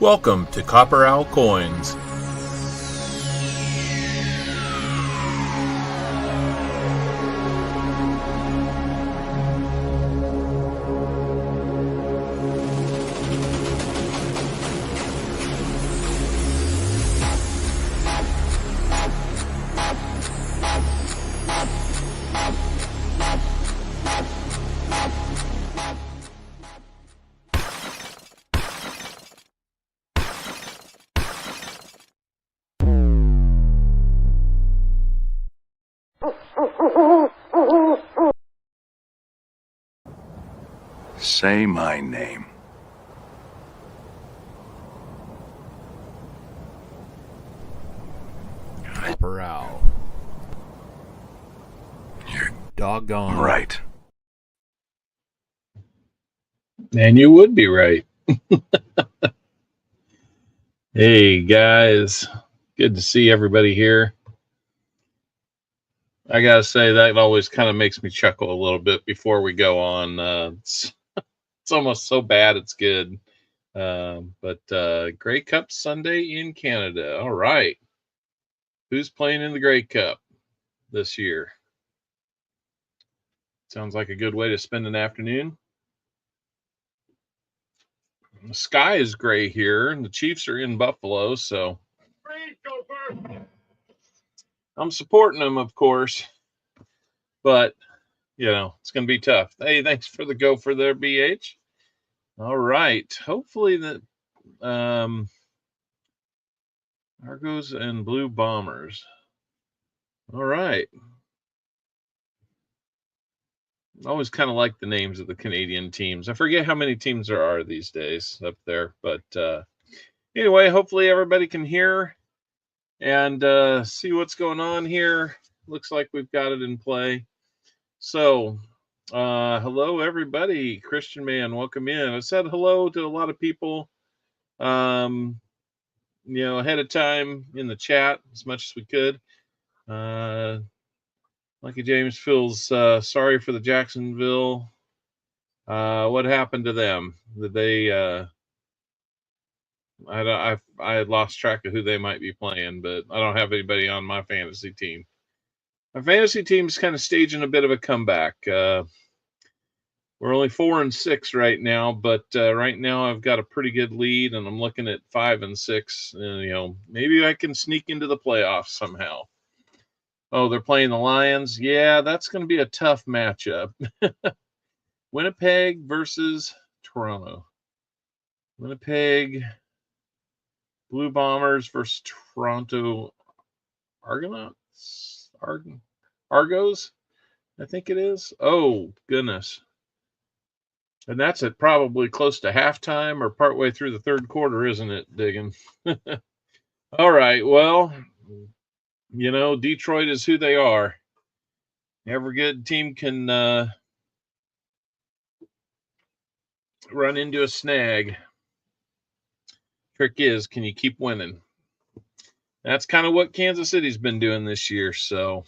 Welcome to CopperOwlCoins. Say my name. CopperOwl. You're doggone right. And you would be right. Hey, guys. Good to see everybody here. I got to say, that always kind of makes me chuckle a little bit before we go on. It's almost so bad it's good. But Grey Cup Sunday in Canada. All right. Who's playing in the Grey Cup this year? Sounds like a good way to spend an afternoon. The sky is gray here, and the Chiefs are in Buffalo, so I'm supporting them, of course. But, you know, it's going to be tough. Hey, thanks for the go for there, BH. All right. Hopefully that Argos and Blue Bombers. All right. I always kind of like the names of the Canadian teams. I forget how many teams there are these days up there. But anyway, hopefully everybody can hear and see what's going on here. Looks like we've got it in play. So, hello, everybody. Christian Man, welcome in. I said hello to a lot of people, ahead of time in the chat as much as we could. Lucky James feels sorry for the Jacksonville. What happened to them? Did they? I had lost track of who they might be playing, but I don't have anybody on my fantasy team. My fantasy team's kind of staging a bit of a comeback. We're only 4-6 right now, but right now I've got a pretty good lead, and I'm looking at 5-6. And, maybe I can sneak into the playoffs somehow. Oh, they're playing the Lions. Yeah, that's going to be a tough matchup. Winnipeg versus Toronto. Winnipeg Blue Bombers versus Toronto Argonauts. Argos, I think it is. Oh, goodness. And that's at probably close to halftime or partway through the third quarter, isn't it, Diggin? All right, well, Detroit is who they are. Every good team can run into a snag. Trick is, can you keep winning? That's kind of what Kansas City's been doing this year. So,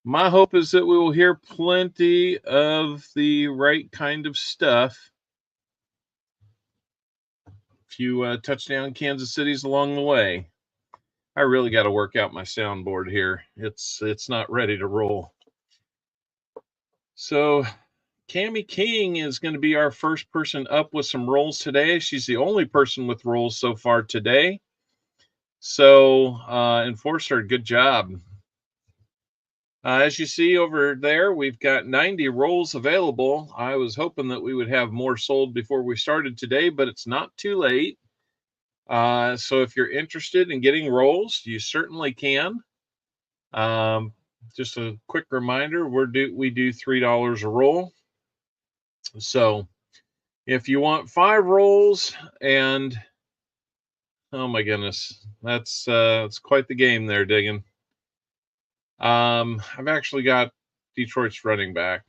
my hope is that we will hear plenty of the right kind of stuff. A few touchdown Kansas Cities along the way. I really got to work out my soundboard here. It's not ready to roll. So Cami King is going to be our first person up with some rolls today. She's the only person with rolls so far today. So Enforcer, good job. As you see over there, we've got 90 rolls available. I was hoping that we would have more sold before we started today, but it's not too late. So if you're interested in getting rolls, you certainly can. Just a quick reminder, we do $3 a roll. So if you want 5 rolls, and oh my goodness, that's quite the game there, Diggin. I've actually got Detroit's running back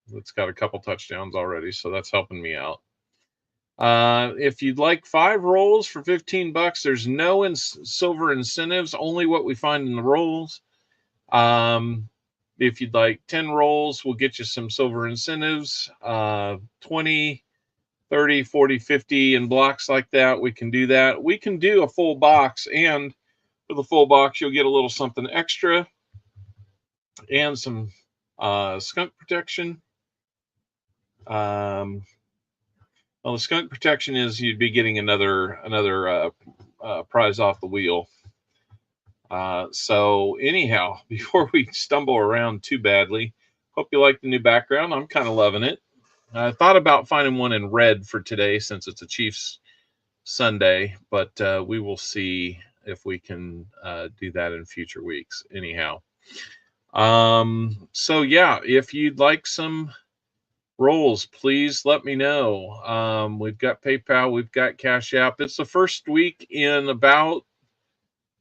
that's got a couple touchdowns already, so that's helping me out. If you'd like 5 rolls for $15, there's no silver incentives, only what we find in the rolls. If you'd like 10 rolls, we'll get you some silver incentives. 20, 30, 40, 50 in blocks like that, we can do that. We can do a full box, and for the full box, you'll get a little something extra and some skunk protection. Well, the skunk protection is you'd be getting another prize off the wheel. So anyhow, before we stumble around too badly, hope you like the new background. I'm kind of loving it. I thought about finding one in red for today since it's a Chiefs Sunday, but we will see if we can do that in future weeks. Anyhow, so yeah, if you'd like some rolls, please let me know. We've got PayPal, we've got Cash App. It's the first week in about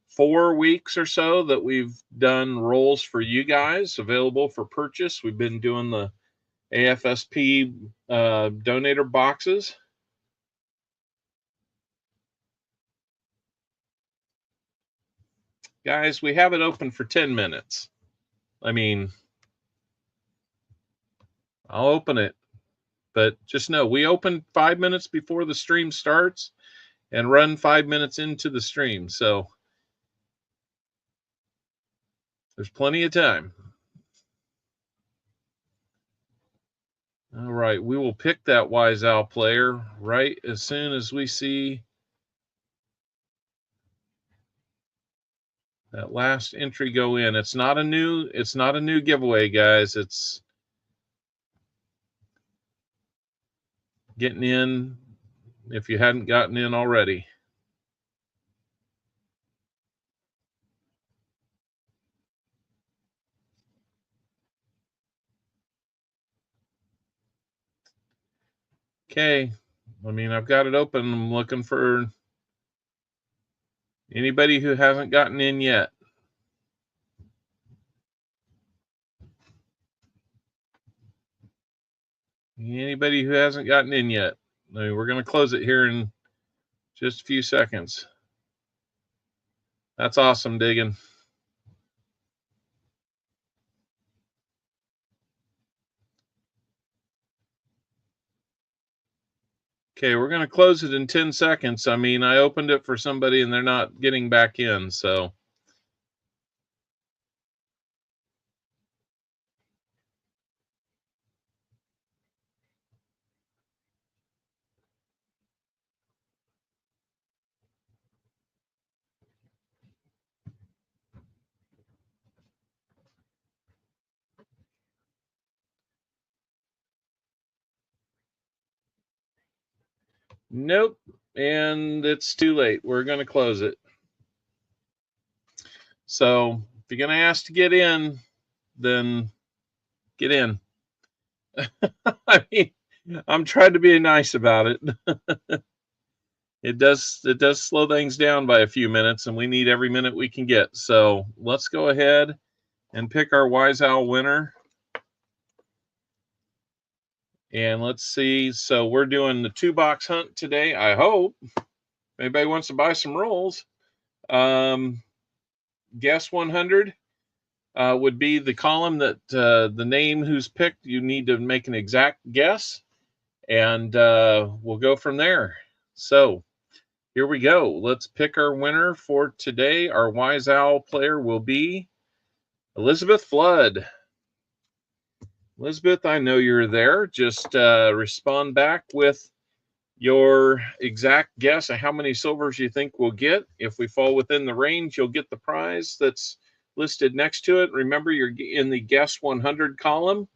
4 weeks or so that we've done rolls for you guys available for purchase. We've been doing the AFSP donator boxes. Guys, we have it open for 10 minutes. I mean, I'll open it, but just know we open 5 minutes before the stream starts and run 5 minutes into the stream. So there's plenty of time. All right, we will pick that Wise Owl player right as soon as we see that last entry go in. It's not a new giveaway, guys. It's getting in if you hadn't gotten in already. Okay, I mean, I've got it open. I'm looking for anybody who hasn't gotten in yet. Anybody who hasn't gotten in yet. I mean, we're going to close it here in just a few seconds. That's awesome, Diggin. Okay, we're going to close it in 10 seconds. I mean, I opened it for somebody and they're not getting back in, so. Nope, and it's too late. We're going to close it. So if you're going to ask to get in, then get in. I mean, I'm trying to be nice about it. It does slow things down by a few minutes, and we need every minute we can get. So let's go ahead and pick our Wise Owl winner. And let's see. So we're doing the 2-box hunt today. I hope anybody wants to buy some rolls. Guess 100 would be the column that the name who's picked. You need to make an exact guess, and we'll go from there. So here we go. Let's pick our winner for today. Our Wise Owl player will be Elizabeth Flood. Elizabeth, I know you're there. Just respond back with your exact guess of how many silvers you think we'll get. If we fall within the range, you'll get the prize that's listed next to it. Remember, you're in the Guess 100 column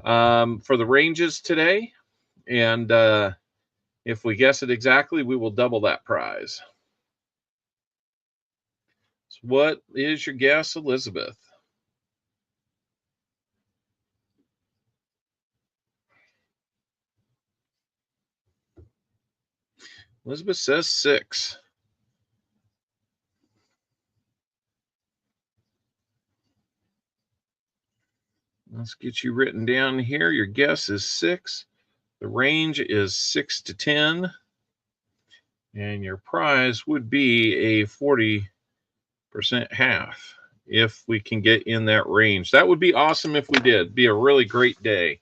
for the ranges today. And if we guess it exactly, we will double that prize. So what is your guess, Elizabeth? Elizabeth says 6. Let's get you written down here. Your guess is 6. The range is 6 to 10. And your prize would be a 40% half if we can get in that range. That would be awesome if we did. Be a really great day.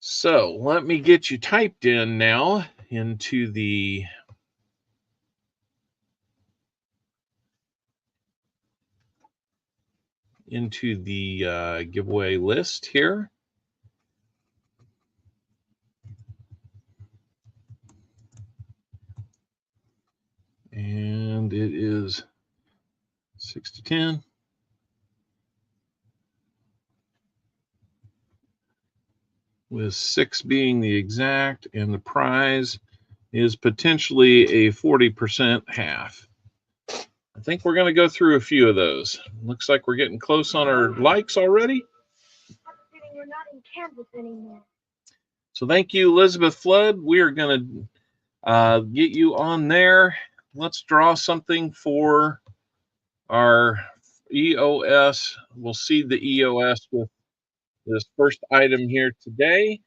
So let me get you typed in now into the giveaway list here. And it is 6 to 10. With 6 being the exact, and the prize is potentially a 40% half. I think we're going to go through a few of those. Looks like we're getting close on our likes already. You're not in Kansas anymore. So thank you, Elizabeth Flood. We are going to get you on there. Let's draw something for our EOS. We'll seed the EOS with this first item here today.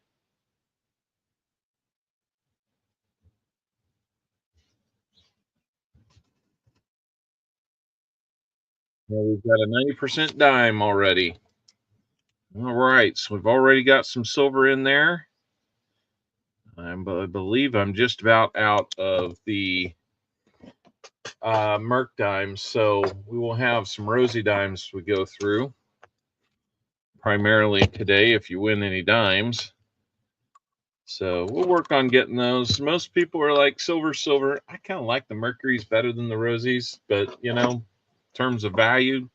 Well, we've got a 90% dime already. All right, so we've already got some silver in there. I believe I'm just about out of the Merc dimes, so we will have some rosy dimes we go through primarily today if you win any dimes. So we'll work on getting those. Most people are like silver. I kind of like the Mercuries better than the rosies, but you know, in terms of value,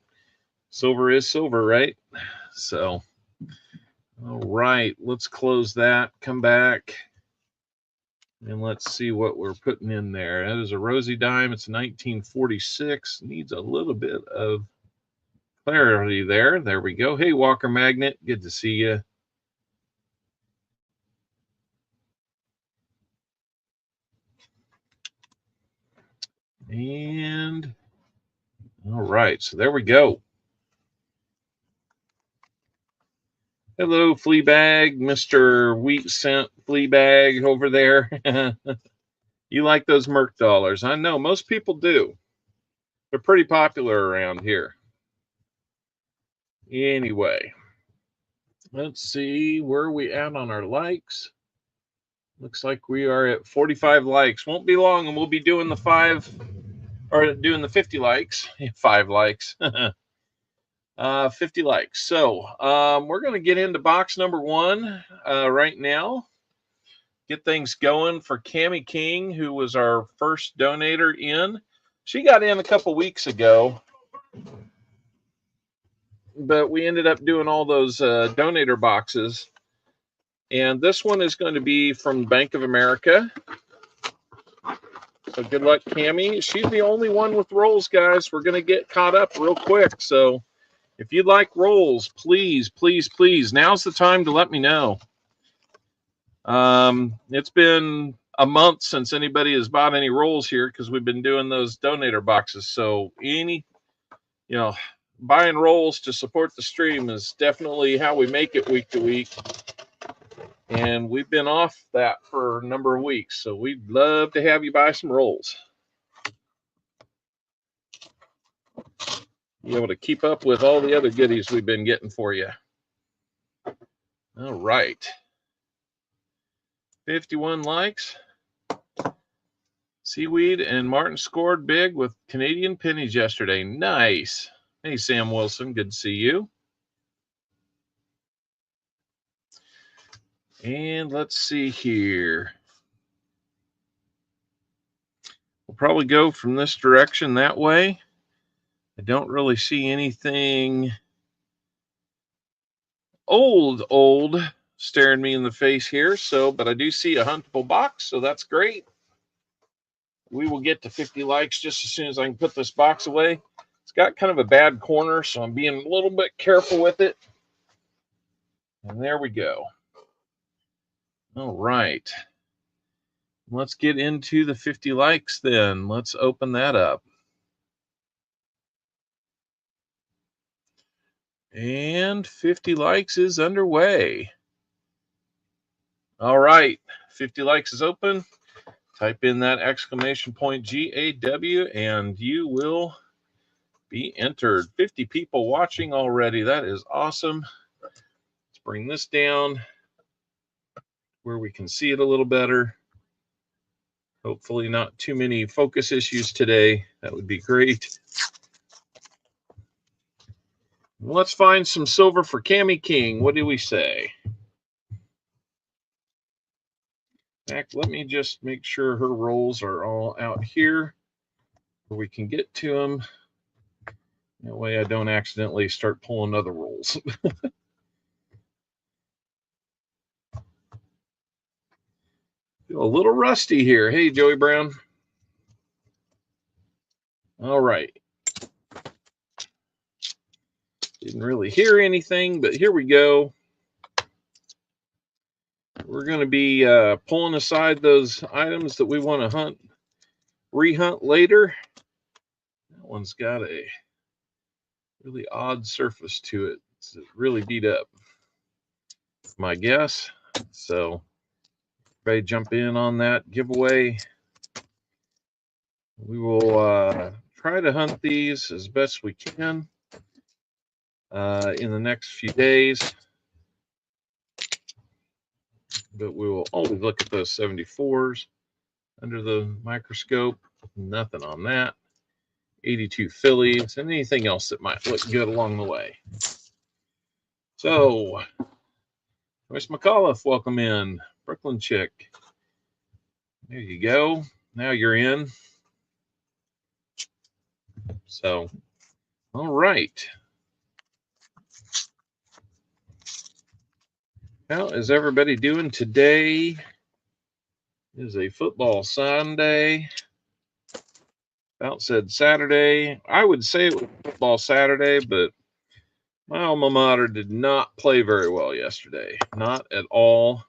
silver is silver, right? So, all right, let's close that, come back, and let's see what we're putting in there. That is a rosy dime. It's 1946. Needs a little bit of clarity there. There we go. Hey, Walker Magnet, good to see you. And all right, so there we go. Hello, Fleabag, Mr. Wheat Cent Fleabag over there. You like those Merc dollars? I know most people do. They're pretty popular around here. Anyway, let's see where we at on our likes. Looks like we are at 45 likes. Won't be long, and we'll be doing the 50 likes. 5 likes. 50 likes. So we're going to get into box number 1 right now. Get things going for Cammie King, who was our first donator in. She got in a couple weeks ago, but we ended up doing all those donator boxes. And this one is going to be from Bank of America. So good luck, Cammie. She's the only one with rolls, guys. We're going to get caught up real quick. So if you'd like rolls, please, please, please, now's the time to let me know. It's been a month since anybody has bought any rolls here because we've been doing those donator boxes. So buying rolls to support the stream is definitely how we make it week to week. And we've been off that for a number of weeks. So we'd love to have you buy some rolls. Be able to keep up with all the other goodies we've been getting for you. All right. 51 likes. Seaweed and Martin scored big with Canadian pennies yesterday. Nice. Hey, Sam Wilson. Good to see you. And let's see here. We'll probably go from this direction that way. I don't really see anything old staring me in the face here. But I do see a huntable box, so that's great. We will get to 50 likes just as soon as I can put this box away. It's got kind of a bad corner, so I'm being a little bit careful with it. And there we go. All right. Let's get into the 50 likes then. Let's open that up. And 50 likes is underway. All right. 50 likes is open. Type in that exclamation point GAW and you will be entered. 50 people watching already. That is awesome. Let's bring this down. where we can see it a little better. Hopefully not too many focus issues today. That would be great. Let's find some silver for Cami King. What do we say? Heck, let me just make sure her rolls are all out here where we can get to them. That way I don't accidentally start pulling other rolls. Feel a little rusty here. Hey, Joey Brown. All right. Didn't really hear anything, but here we go. We're going to be pulling aside those items that we want to rehunt later. That one's got a really odd surface to it. It's really beat up, my guess. So everybody jump in on that giveaway. We will try to hunt these as best we can in the next few days. But we will always look at those 74s under the microscope. Nothing on that. 82 Phillies and anything else that might look good along the way. So, Joyce McAuliffe, welcome in. Brooklyn Chick. There you go. Now you're in. So, all right. How is everybody doing today? Is a football Sunday. About said Saturday. I would say it was football Saturday, but my alma mater did not play very well yesterday. Not at all.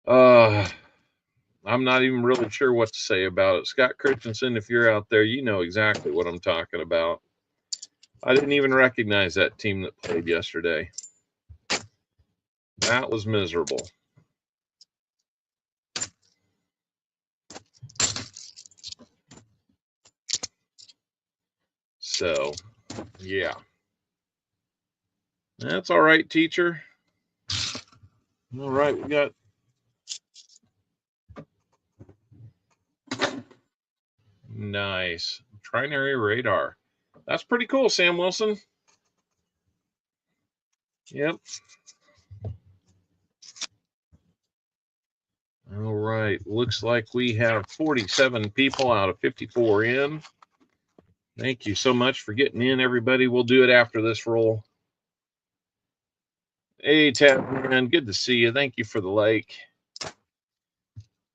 I'm not even really sure what to say about it. Scott Christensen, if you're out there, you know exactly what I'm talking about. I didn't even recognize that team that played yesterday. That was miserable. So, yeah. That's all right, teacher. All right, we got nice trinary radar. That's pretty cool, Sam Wilson. Yep. All right. Looks like we have 47 people out of 54 in. Thank you so much for getting in, everybody. We'll do it after this roll. Hey, Tab, man. Good to see you. Thank you for the like.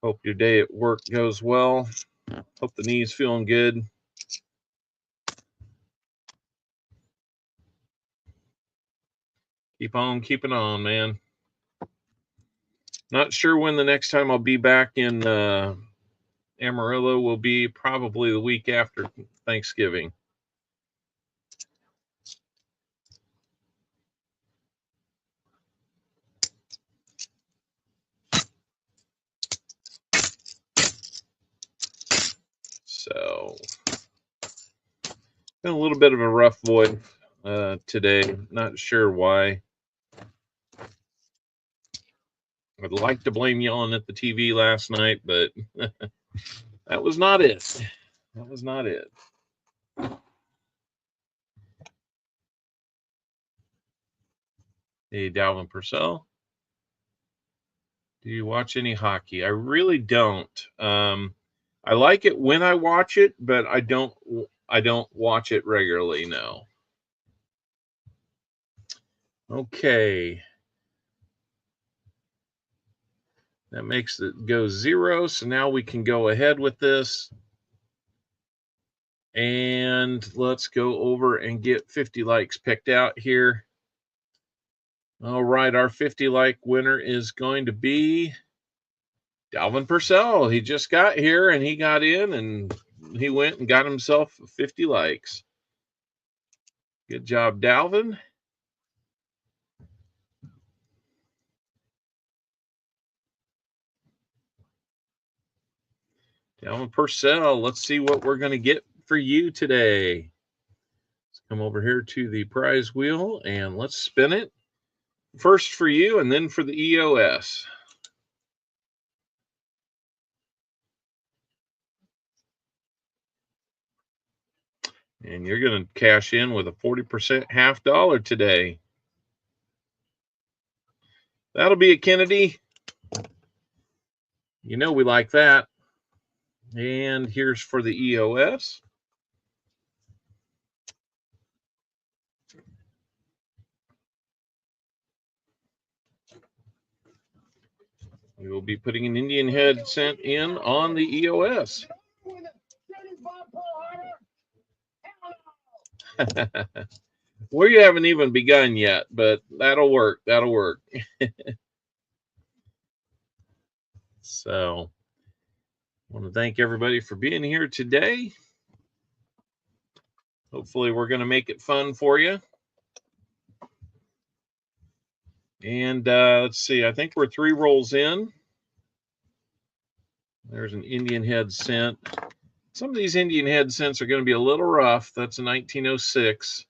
Hope your day at work goes well. Hope the knee's feeling good. Keep on keeping on, man. Not sure when the next time I'll be back in Amarillo will be. Probably the week after Thanksgiving. So, been a little bit of a rough voice today. Not sure why. I'd like to blame yelling at the TV last night, but that was not it. That was not it. Hey, Dalvin Purcell. Do you watch any hockey? I really don't. I like it when I watch it, but I don't watch it regularly, no. Okay. That makes it go 0. So now we can go ahead with this. And let's go over and get 50 likes picked out here. All right, our 50 like winner is going to be Dalvin Purcell. He just got here and he got in and he went and got himself 50 likes. Good job, Dalvin. Dalvin Purcell, let's see what we're going to get for you today. Let's come over here to the prize wheel and let's spin it. First for you and then for the EOS. And you're going to cash in with a 40% half dollar today. That'll be it, Kennedy. You know we like that. And here's for the EOS. We will be putting an Indian head cent in on the EOS. We haven't even begun yet, but that'll work. That'll work. So, I want to thank everybody for being here today. Hopefully, we're going to make it fun for you. And let's see, I think we're 3 rolls in. There's an Indian head cent. Some of these Indian head cents are going to be a little rough. That's a 1906.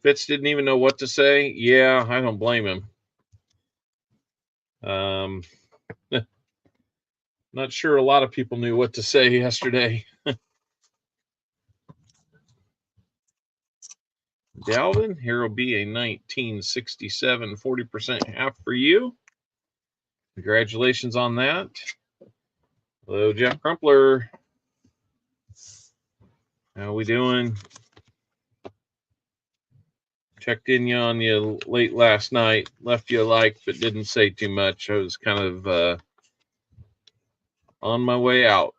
Fitz didn't even know what to say. Yeah, I don't blame him. Not sure a lot of people knew what to say yesterday. Dalvin, here will be a 1967 40% half for you. Congratulations on that. Hello, Jeff Crumpler. How we doing? Checked in on you late last night. Left you a like, but didn't say too much. I was kind of on my way out.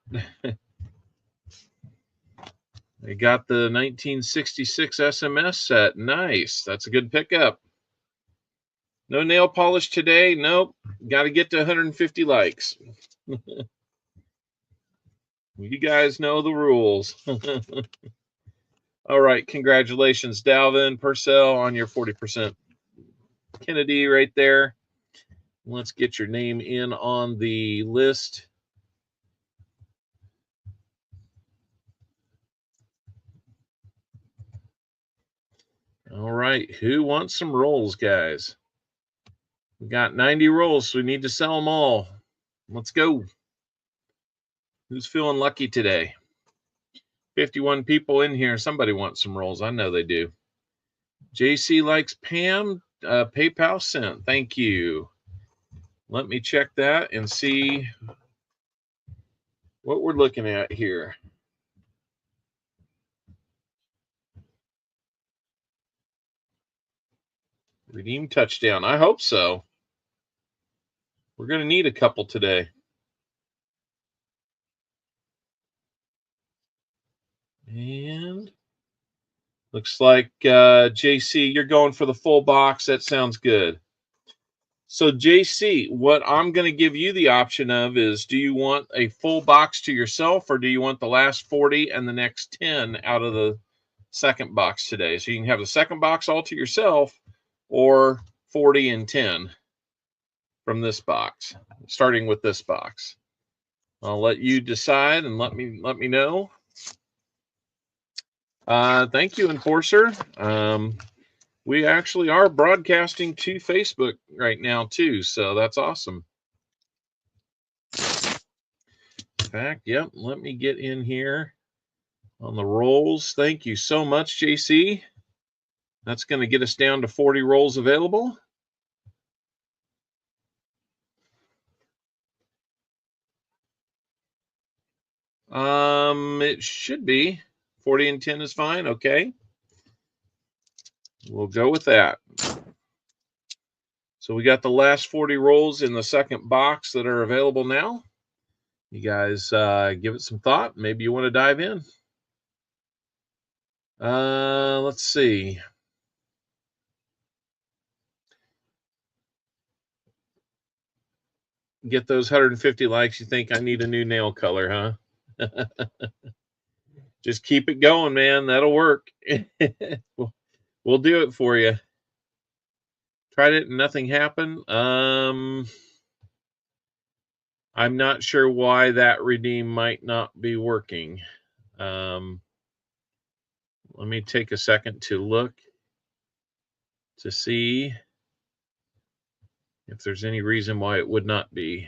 I got the 1966 SMS set. Nice. That's a good pickup. No nail polish today. Nope. Got to get to 150 likes. You guys know the rules. All right. Congratulations, Dalvin Purcell, on your 40%. Kennedy right there. Let's get your name in on the list. All right. Who wants some rolls, guys? We got 90 rolls, so we need to sell them all. Let's go. Who's feeling lucky today? 51 people in here. Somebody wants some rolls. I know they do. JC likes Pam. PayPal sent. Thank you. Let me check that and see what we're looking at here. Redeem touchdown. I hope so. We're going to need a couple today. And looks like JC, you're going for the full box. That sounds good. So JC, what I'm going to give you the option of is, do you want a full box to yourself, or do you want the last 40 and the next 10 out of the second box today? So you can have the second box all to yourself, or 40 and 10 from this box, starting with this box. I'll let you decide and let me know. Thank you, Enforcer. We actually are broadcasting to Facebook right now too, so that's awesome. In fact, yep, let me get in here on the rolls. Thank you so much, JC. That's going to get us down to 40 rolls available. It should be 40 and 10 is fine. Okay. We'll go with that. So we got the last 40 rolls in the second box that are available now. You guys give it some thought. Maybe you want to dive in. Let's see. Get those 150 likes. You think I need a new nail color, huh? Just keep it going, man. That'll work. We'll do it for you. Tried it and nothing happened. I'm not sure why that redeem might not be working. Let me take a second to look. to see if there's any reason why it would not be.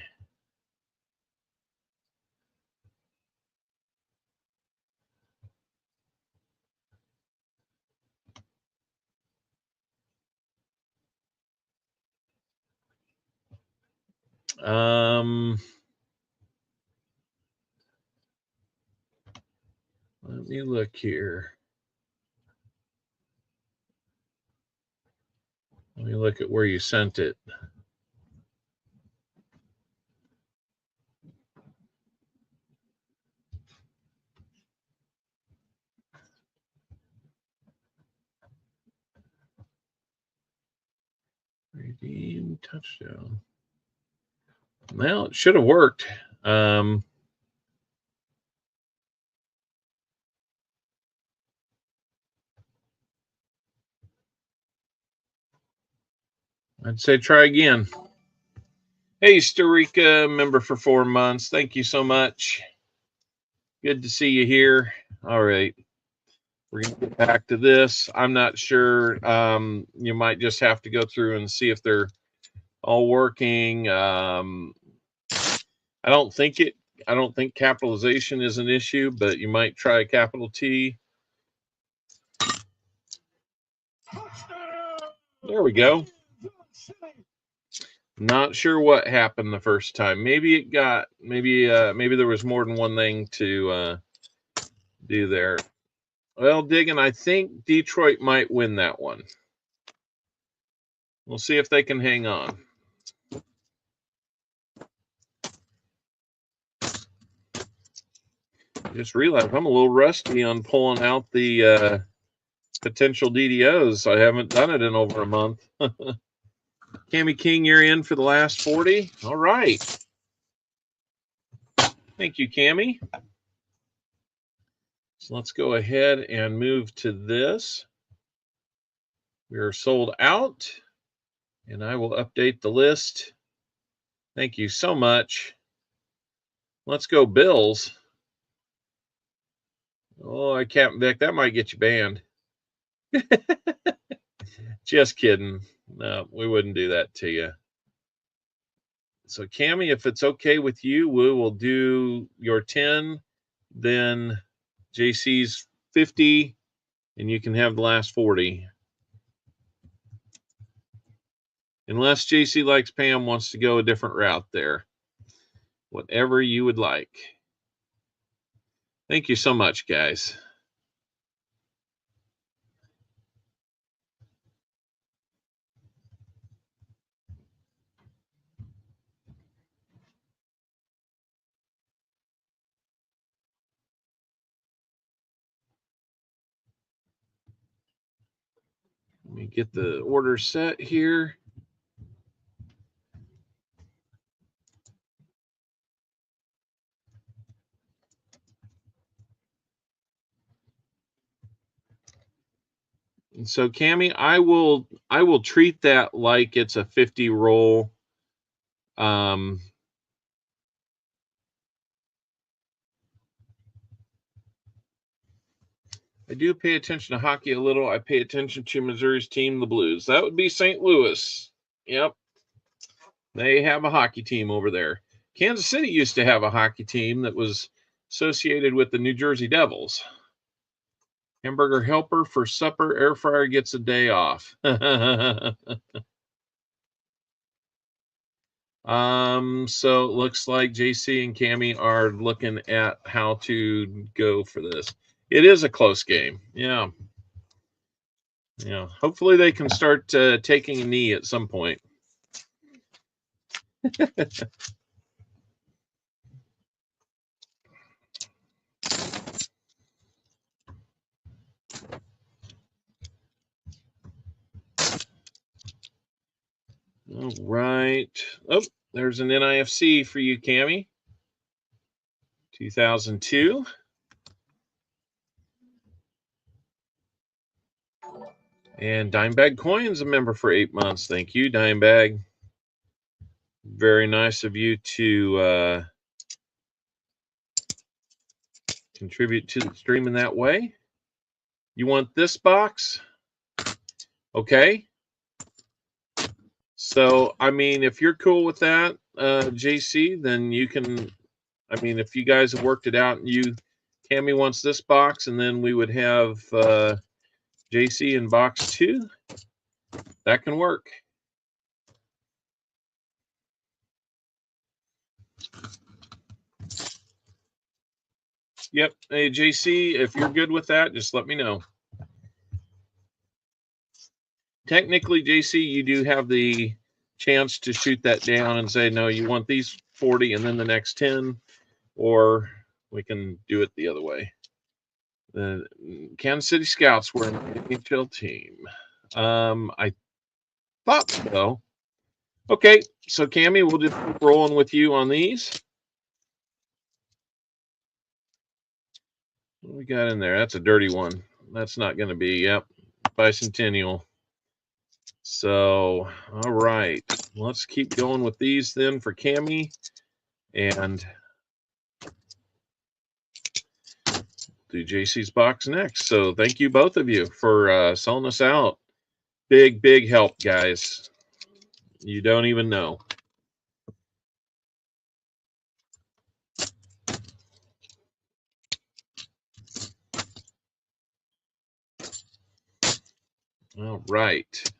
Let me look here. Let me look at where you sent it. Redeem touchdown. Well, it should have worked. I'd say try again. Hey, Starika, member for 4 months. Thank you so much. Good to see you here. All right. We're going to get back to this. I'm not sure. You might just have to go through and see if they're all working. I don't think capitalization is an issue, but you might try a capital T. There we go. Not sure what happened the first time. Maybe there was more than one thing to do there. Well, Diggin, I think Detroit might win that one. We'll see if they can hang on. Just realized I'm a little rusty on pulling out the potential DDOs. I haven't done it in over a month. Cammy King, you're in for the last 40. All right. Thank you, Cammy. So let's go ahead and move to this. We are sold out, and I will update the list. Thank you so much. Let's go Bills. Oh, Captain Vic, that might get you banned. Just kidding. No, we wouldn't do that to you. So, Cammy, if it's okay with you, we will do your 10, then JC's 50, and you can have the last 40. Unless JC likes Pam wants to go a different route there. Whatever you would like. Thank you so much, guys. Let me get the order set here. And so, Cammy, I will treat that like it's a 50 roll. I do pay attention to hockey a little. I pay attention to Missouri's team, the Blues. That would be St. Louis. Yep. They have a hockey team over there. Kansas City used to have a hockey team that was associated with the New Jersey Devils. Hamburger helper for supper. Air fryer gets a day off. So it looks like JC and Cammy are looking at how to go for this. It is a close game. Yeah. Yeah. Hopefully they can start taking a knee at some point. All right. Oh, there's an NIFC for you, Cammy. 2002. And Dimebag Coins, a member for 8 months. Thank you, Dimebag. Very nice of you to contribute to the stream in that way. You want this box? Okay. So, I mean, if you're cool with that, JC, then you can, I mean, if you guys have worked it out and Tammy wants this box, and then we would have JC in box 2, that can work. Yep. Hey, JC, if you're good with that, just let me know. Technically, JC, you do have the chance to shoot that down and say, no, you want these 40 and then the next 10, or we can do it the other way. The Kansas City Scouts were an NHL team. I thought so. Okay, so Cammie, we'll just keep rolling with you on these. What we got in there? That's a dirty one. That's not going to be, yep, Bicentennial. So, all right, let's keep going with these then for Cammie, and do JC's box next. So thank you both of you for selling us out. Big, big help, guys. You don't even know. All right.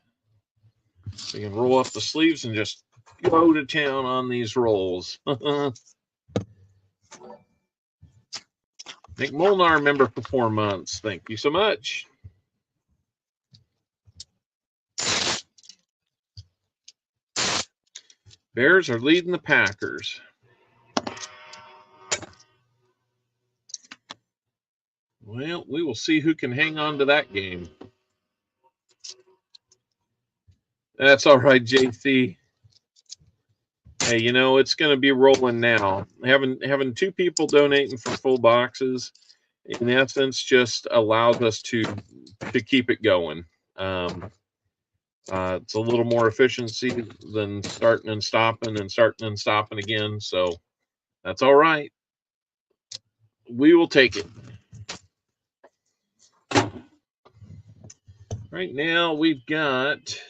We can roll up the sleeves and just go to town on these rolls. Nick Molnar, member for 4 months. Thank you so much. Bears are leading the Packers. Well, we will see who can hang on to that game. That's all right, JC. Hey, you know, it's going to be rolling now. Having 2 people donating for full boxes, in essence, just allows us to keep it going. It's a little more efficiency than starting and stopping again. So that's all right. We will take it. Right now, we've got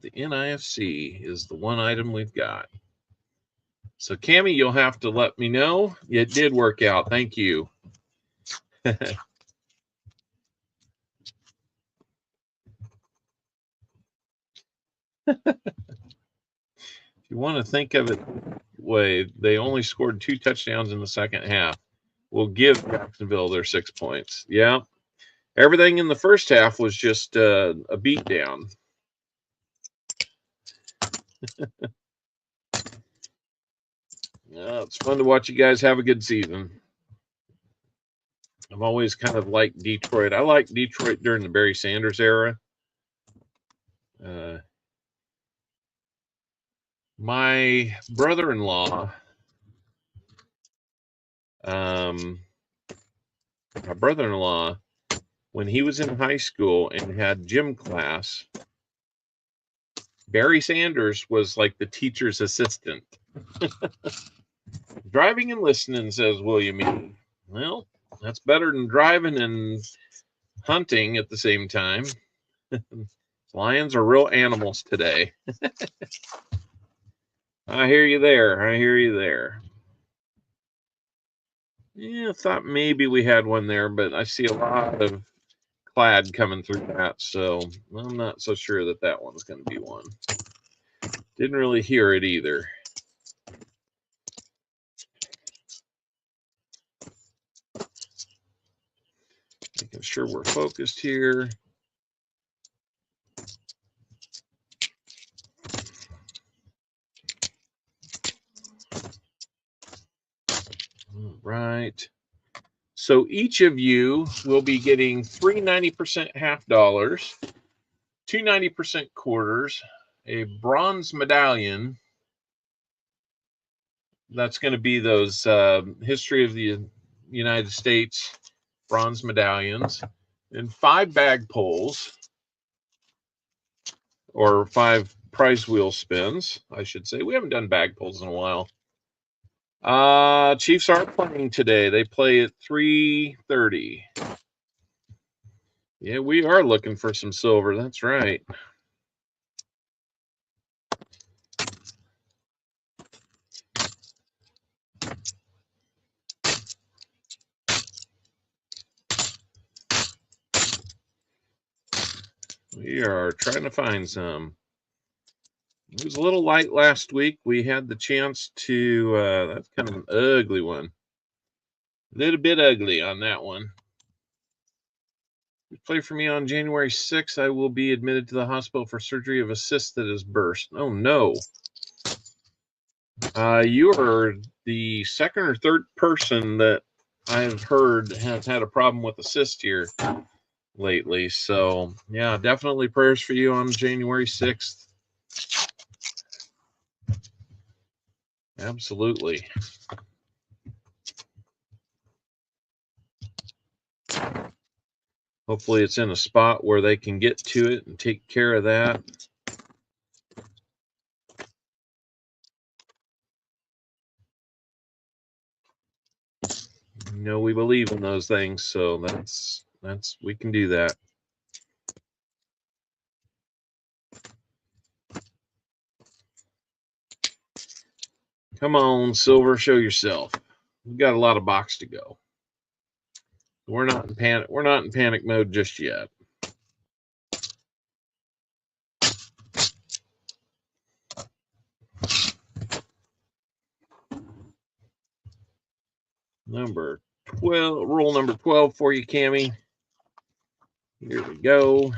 the NIFC is the one item we've got. So Cammie, you'll have to let me know. It did work out. Thank you. If you want to think of it way, they only scored 2 touchdowns in the second half. We'll give Jacksonville their 6 points. Yeah. Everything in the first half was just a beatdown. It's fun to watch you guys have a good season. I've always kind of liked Detroit. I liked Detroit during the Barry Sanders era. My brother-in-law, when he was in high school and had gym class, Barry Sanders was like the teacher's assistant. Driving and listening, says William E. Well, that's better than driving and hunting at the same time. Lions are real animals today. I hear you there. Yeah, I thought maybe we had one there, but I see a lot of clad coming through that, so I'm not so sure that one's going to be one. Didn't really hear it either. Making sure we're focused here. All right. So each of you will be getting 3 90% half dollars, 2 90% quarters, a bronze medallion. That's going to be those history of the United States bronze medallions, and 5 bag pulls, or 5 prize wheel spins, I should say. We haven't done bag pulls in a while. Chiefs are playing today. They play at 3:30. Yeah, we are looking for some silver. That's right. We are trying to find some. It was a little light last week. We had the chance to, that's kind of an ugly one. A little bit ugly on that one. You play for me on January 6th. I will be admitted to the hospital for surgery of a cyst that has burst. Oh, no. You are the second or third person that I've heard has had a problem with a cyst here lately. So, yeah, definitely prayers for you on January 6th. Absolutely. Hopefully it's in a spot where they can get to it and take care of that. You know, we believe in those things, so that's we can do that. Come on, silver, show yourself. We've got a lot of box to go. We're not in panic. We're not in panic mode just yet. Number 12, roll number 12 for you, Cammie. Here we go.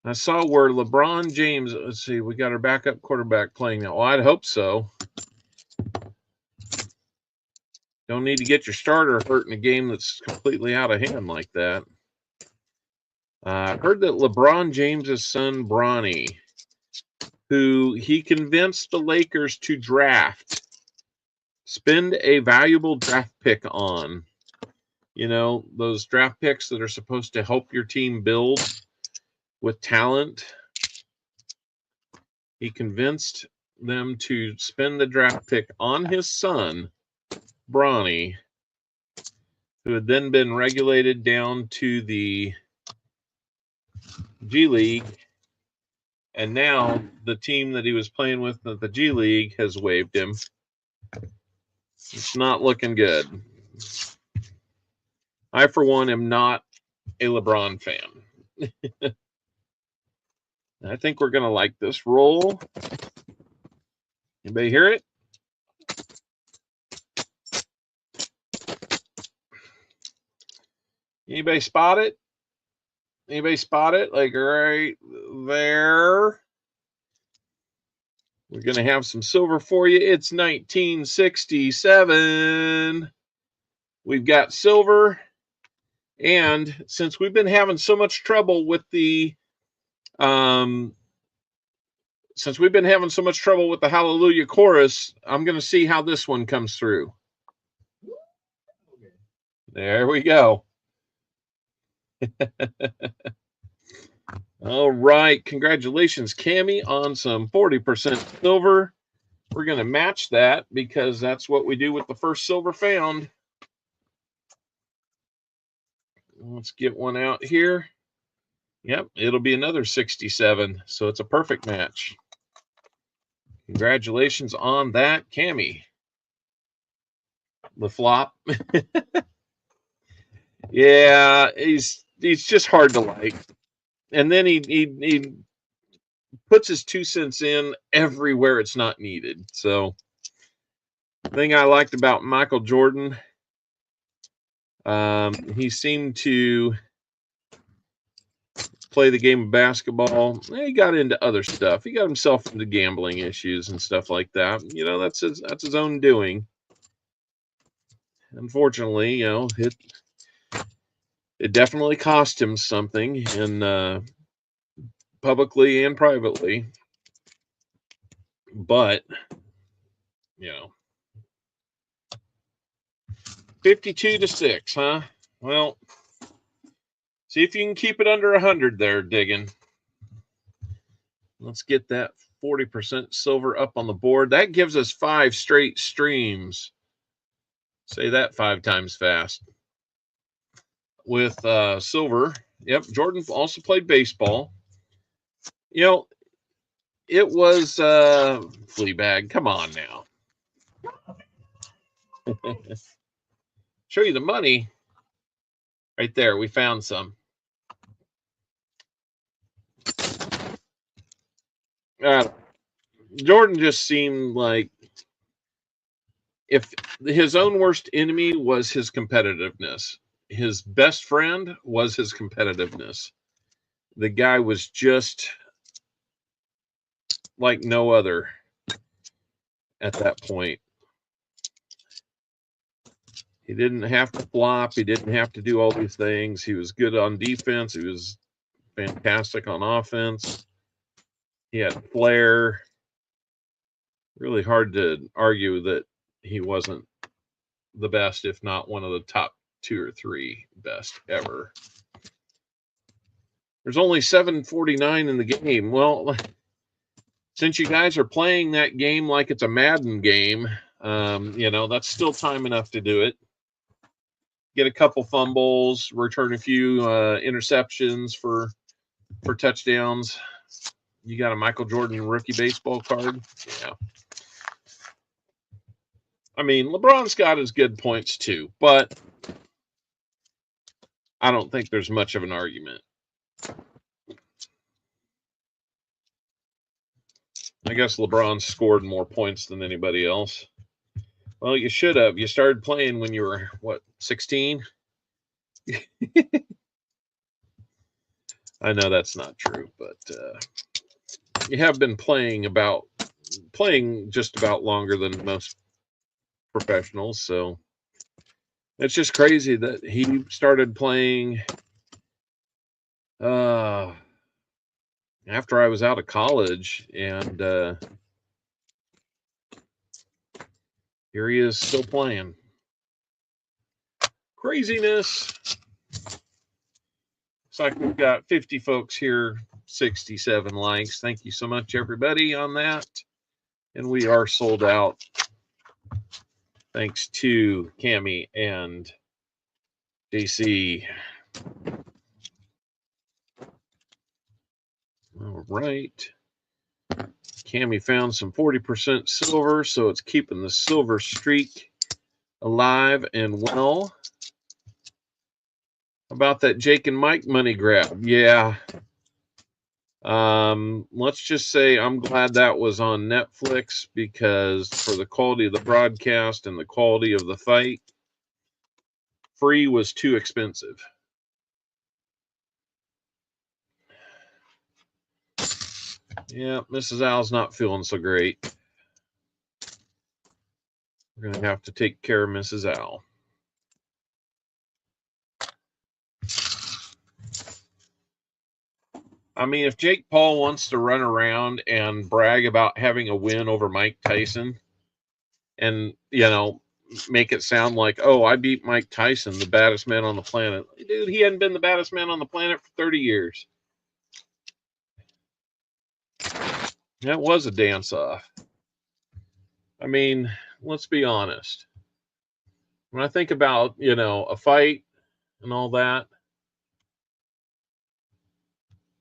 I saw where LeBron James, let's see, we got our backup quarterback playing now. Well, I'd hope so. Don't need to get your starter hurt in a game that's completely out of hand like that. I heard that LeBron James's son, Bronny, who he convinced the Lakers to draft, spend a valuable draft pick on. You know, those draft picks that are supposed to help your team build with talent. He convinced them to spend the draft pick on his son, Bronny, who had then been regulated down to the G League. And now the team that he was playing with at the G League has waived him. It's not looking good. I, for one, am not a LeBron fan. I think we're going to like this roll. Anybody hear it? Anybody spot it? Anybody spot it? Like right there. We're going to have some silver for you. It's 1967. We've got silver. And since we've been having so much trouble with the Hallelujah chorus, I'm going to see how this one comes through. There we go. All right. Congratulations, Cammie, on some 40% silver. We're going to match that because that's what we do with the first silver found. Let's get one out here. Yep, it'll be another 67. So it's a perfect match. Congratulations on that, Cammie. The flop. Yeah, he's just hard to like. And then he puts his 2 cents in everywhere it's not needed. So the thing I liked about Michael Jordan, he seemed to play the game of basketball. He got into other stuff. He got himself into gambling issues and stuff like that. You know, that's his own doing. Unfortunately, you know, it definitely cost him something, in publicly and privately. But, you know, 52-6, huh? Well, see if you can keep it under 100 there, digging. Let's get that 40% silver up on the board. That gives us 5 straight streams. Say that 5 times fast. With silver. Yep, Jordan also played baseball. You know, it was Fleabag. Come on now. Show you the money. Right there, we found some. Jordan just seemed like if his own worst enemy was his competitiveness, his best friend was his competitiveness. The guy was just like no other at that point. He didn't have to flop. He didn't have to do all these things. He was good on defense. He was fantastic on offense. He had flair. Really hard to argue that he wasn't the best, if not one of the top 2 or 3 best ever. There's only 7:49 in the game. Well, since you guys are playing that game like it's a Madden game, you know, that's still time enough to do it. Get a couple fumbles, return a few interceptions for touchdowns. You got a Michael Jordan rookie baseball card? Yeah. I mean, LeBron's got his good points too, but I don't think there's much of an argument. I guess LeBron scored more points than anybody else. Well, you should have. You started playing when you were, what, 16? I know that's not true, but you have been playing just about longer than most professionals, so it's just crazy that he started playing after I was out of college, and here he is still playing. Craziness. Looks like we've got 50 folks here, 67 likes. Thank you so much, everybody, on that. And we are sold out. Thanks to Cammie and JC. All right. Cammie found some 40% silver, so it's keeping the silver streak alive and well. About that Jake and Mike money grab. Yeah. Let's just say I'm glad that was on Netflix, because for the quality of the broadcast and the quality of the fight, free was too expensive. Yeah, Mrs. Al's not feeling so great. We're going to have to take care of Mrs. Al. I mean, if Jake Paul wants to run around and brag about having a win over Mike Tyson and, you know, make it sound like, oh, I beat Mike Tyson, the baddest man on the planet. Dude, he hadn't been the baddest man on the planet for 30 years. That was a dance-off. I mean, let's be honest. When I think about, you know, a fight and all that,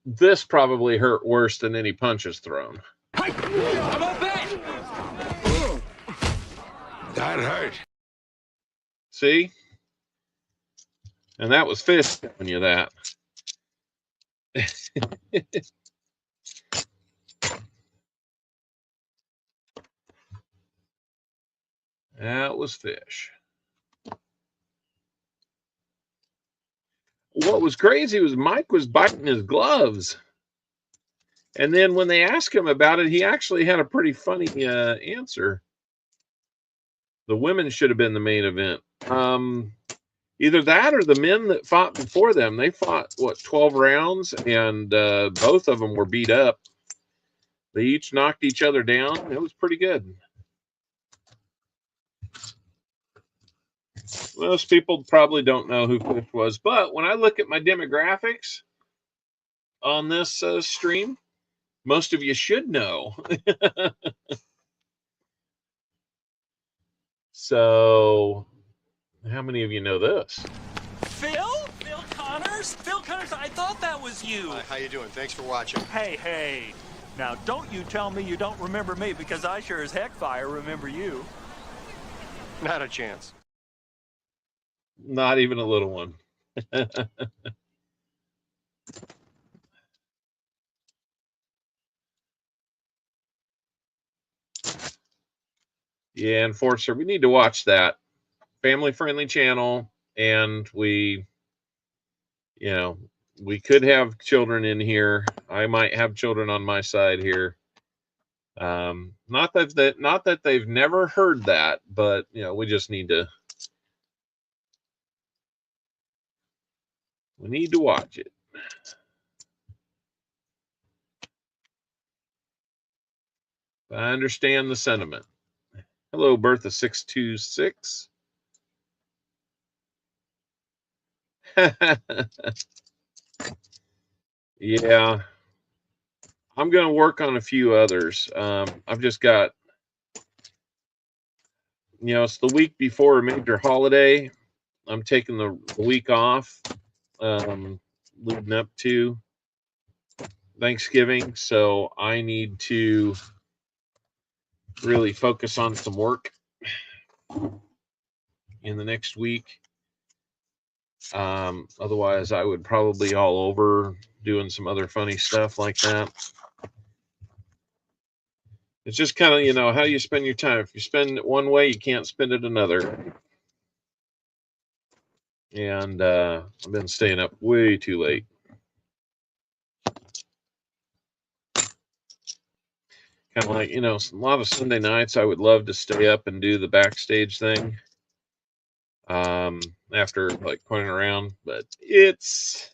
this probably hurt worse than any punches thrown. How about that? That hurt. See? And that was Fish telling you that. That was Fish. What was crazy was Mike was biting his gloves. And then when they asked him about it, he actually had a pretty funny answer. The women should have been the main event. Either that or the men that fought before them. They fought, what, 12 rounds? And both of them were beat up. They each knocked each other down. It was pretty good. Most people probably don't know who Fish was, but when I look at my demographics on this stream, most of you should know. So, how many of you know this? Phil? Phil Connors? Phil Connors, I thought that was you. Hi, how you doing? Thanks for watching. Hey. Now, don't you tell me you don't remember me, because I sure as heck fire remember you. Not a chance. Not even a little one. Yeah, Enforcer, we need to watch that. Family-friendly channel, and we could have children in here. I might have children on my side here. Not that they've never heard that, but we just need to watch it. I understand the sentiment. Hello, Bertha 626. Yeah, I'm going to work on a few others. I've just got, it's the week before a major holiday. I'm taking the week off, leading up to Thanksgiving, so I need to really focus on some work in the next week. Otherwise, I would probably be all over doing some other funny stuff like that. It's just kind of, how you spend your time. If you spend it one way, you can't spend it another. And I've been staying up way too late. Kind of like, a lot of Sunday nights, I would love to stay up and do the backstage thing. After like pointing around, but if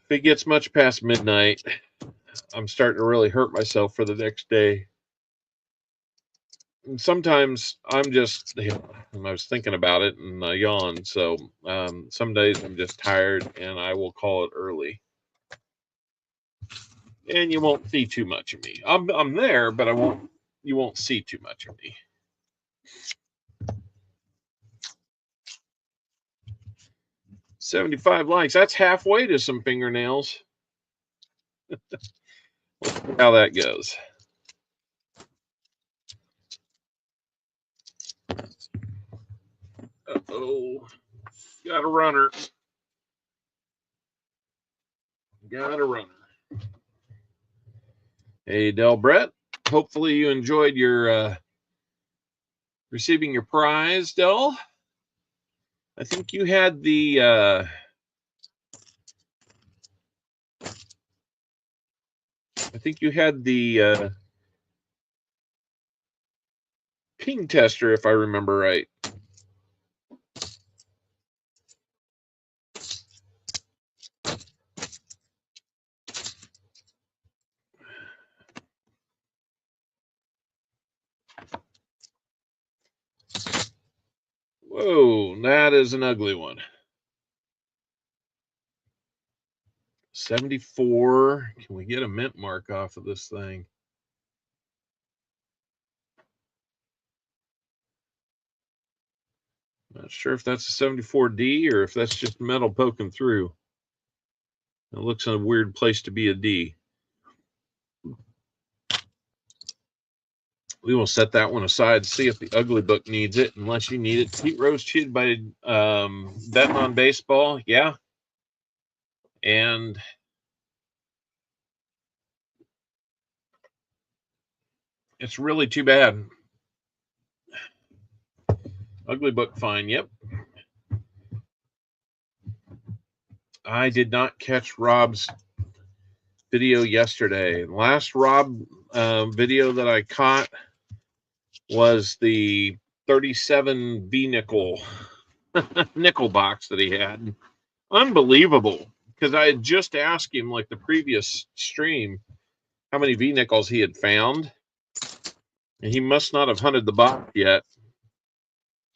it gets much past midnight, I'm starting to really hurt myself for the next day. And sometimes I'm just, I was thinking about it and I yawned. So some days I'm just tired and I will call it early. And you won't see too much of me. I'm there, but you won't see too much of me. $75 likes. That's halfway to some fingernails. Let's see how that goes. Uh-oh. Got a runner. Hey, Del Brett. Hopefully you enjoyed your receiving your prize, Del. I think you had the ping tester, if I remember right. Whoa, that is an ugly one. 74. Can we get a mint mark off of this thing? Not sure if that's a 74D or if that's just metal poking through. It looks a weird place to be a D. We will set that one aside, see if the ugly book needs it, unless you need it. Pete Rose cheated by betting on baseball. Yeah. And it's really too bad. Ugly book fine. Yep. I did not catch Rob's video yesterday. Last Rob video that I caught was the 37 V nickel nickel box that he had. Unbelievable, because I had just asked him like the previous stream how many V nickels he had found, and he must not have hunted the box yet.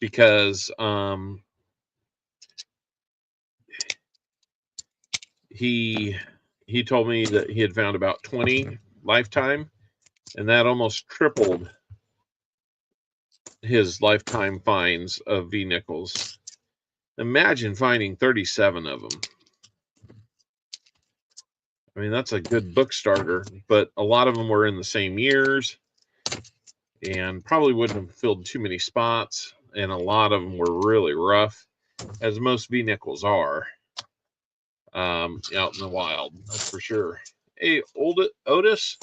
because he told me that he had found about 20 lifetime, and that almost tripled his lifetime finds of V nickels. Imagine finding 37 of them. I mean, that's a good book starter, but a lot of them were in the same years and probably wouldn't have filled too many spots. And a lot of them were really rough, as most V nickels are out in the wild. That's for sure. Hey, Otis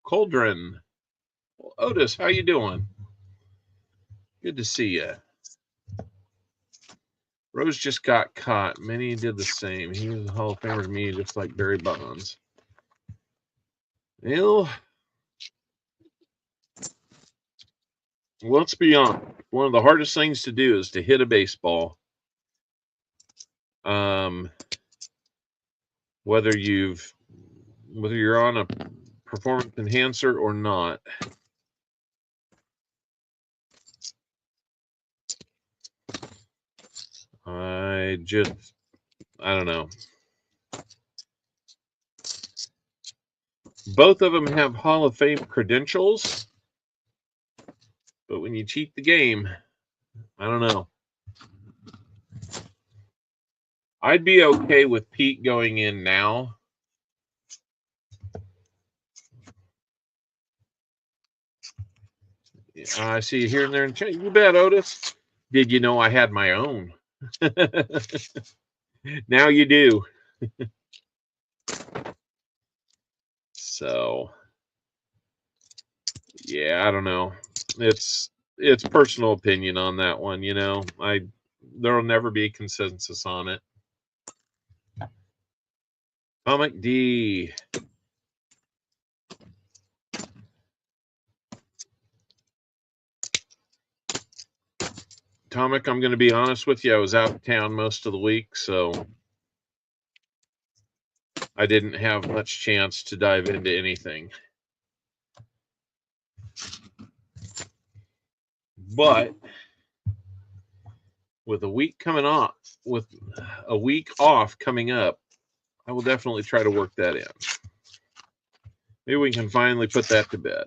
Coldren. Well, Otis, how you doing? Good to see you. Rose just got caught. Many did the same. He was a Hall of Famer to me, just like Barry Bonds. Well, let's be honest. One of the hardest things to do is to hit a baseball. Whether you're on a performance enhancer or not. I don't know. Both of them have Hall of Fame credentials, but when you cheat the game, I don't know. I'd be okay with Pete going in now. I see you here and there in chat. You bet, Otis. Did you know I had my own? Now you do. So, yeah, I don't know. It's personal opinion on that one, you know. There'll never be a consensus on it. Comic D. Tomic, I'm going to be honest with you. I was out of town most of the week, so I didn't have much chance to dive into anything. But with a week off coming up, I will definitely try to work that in. Maybe we can finally put that to bed.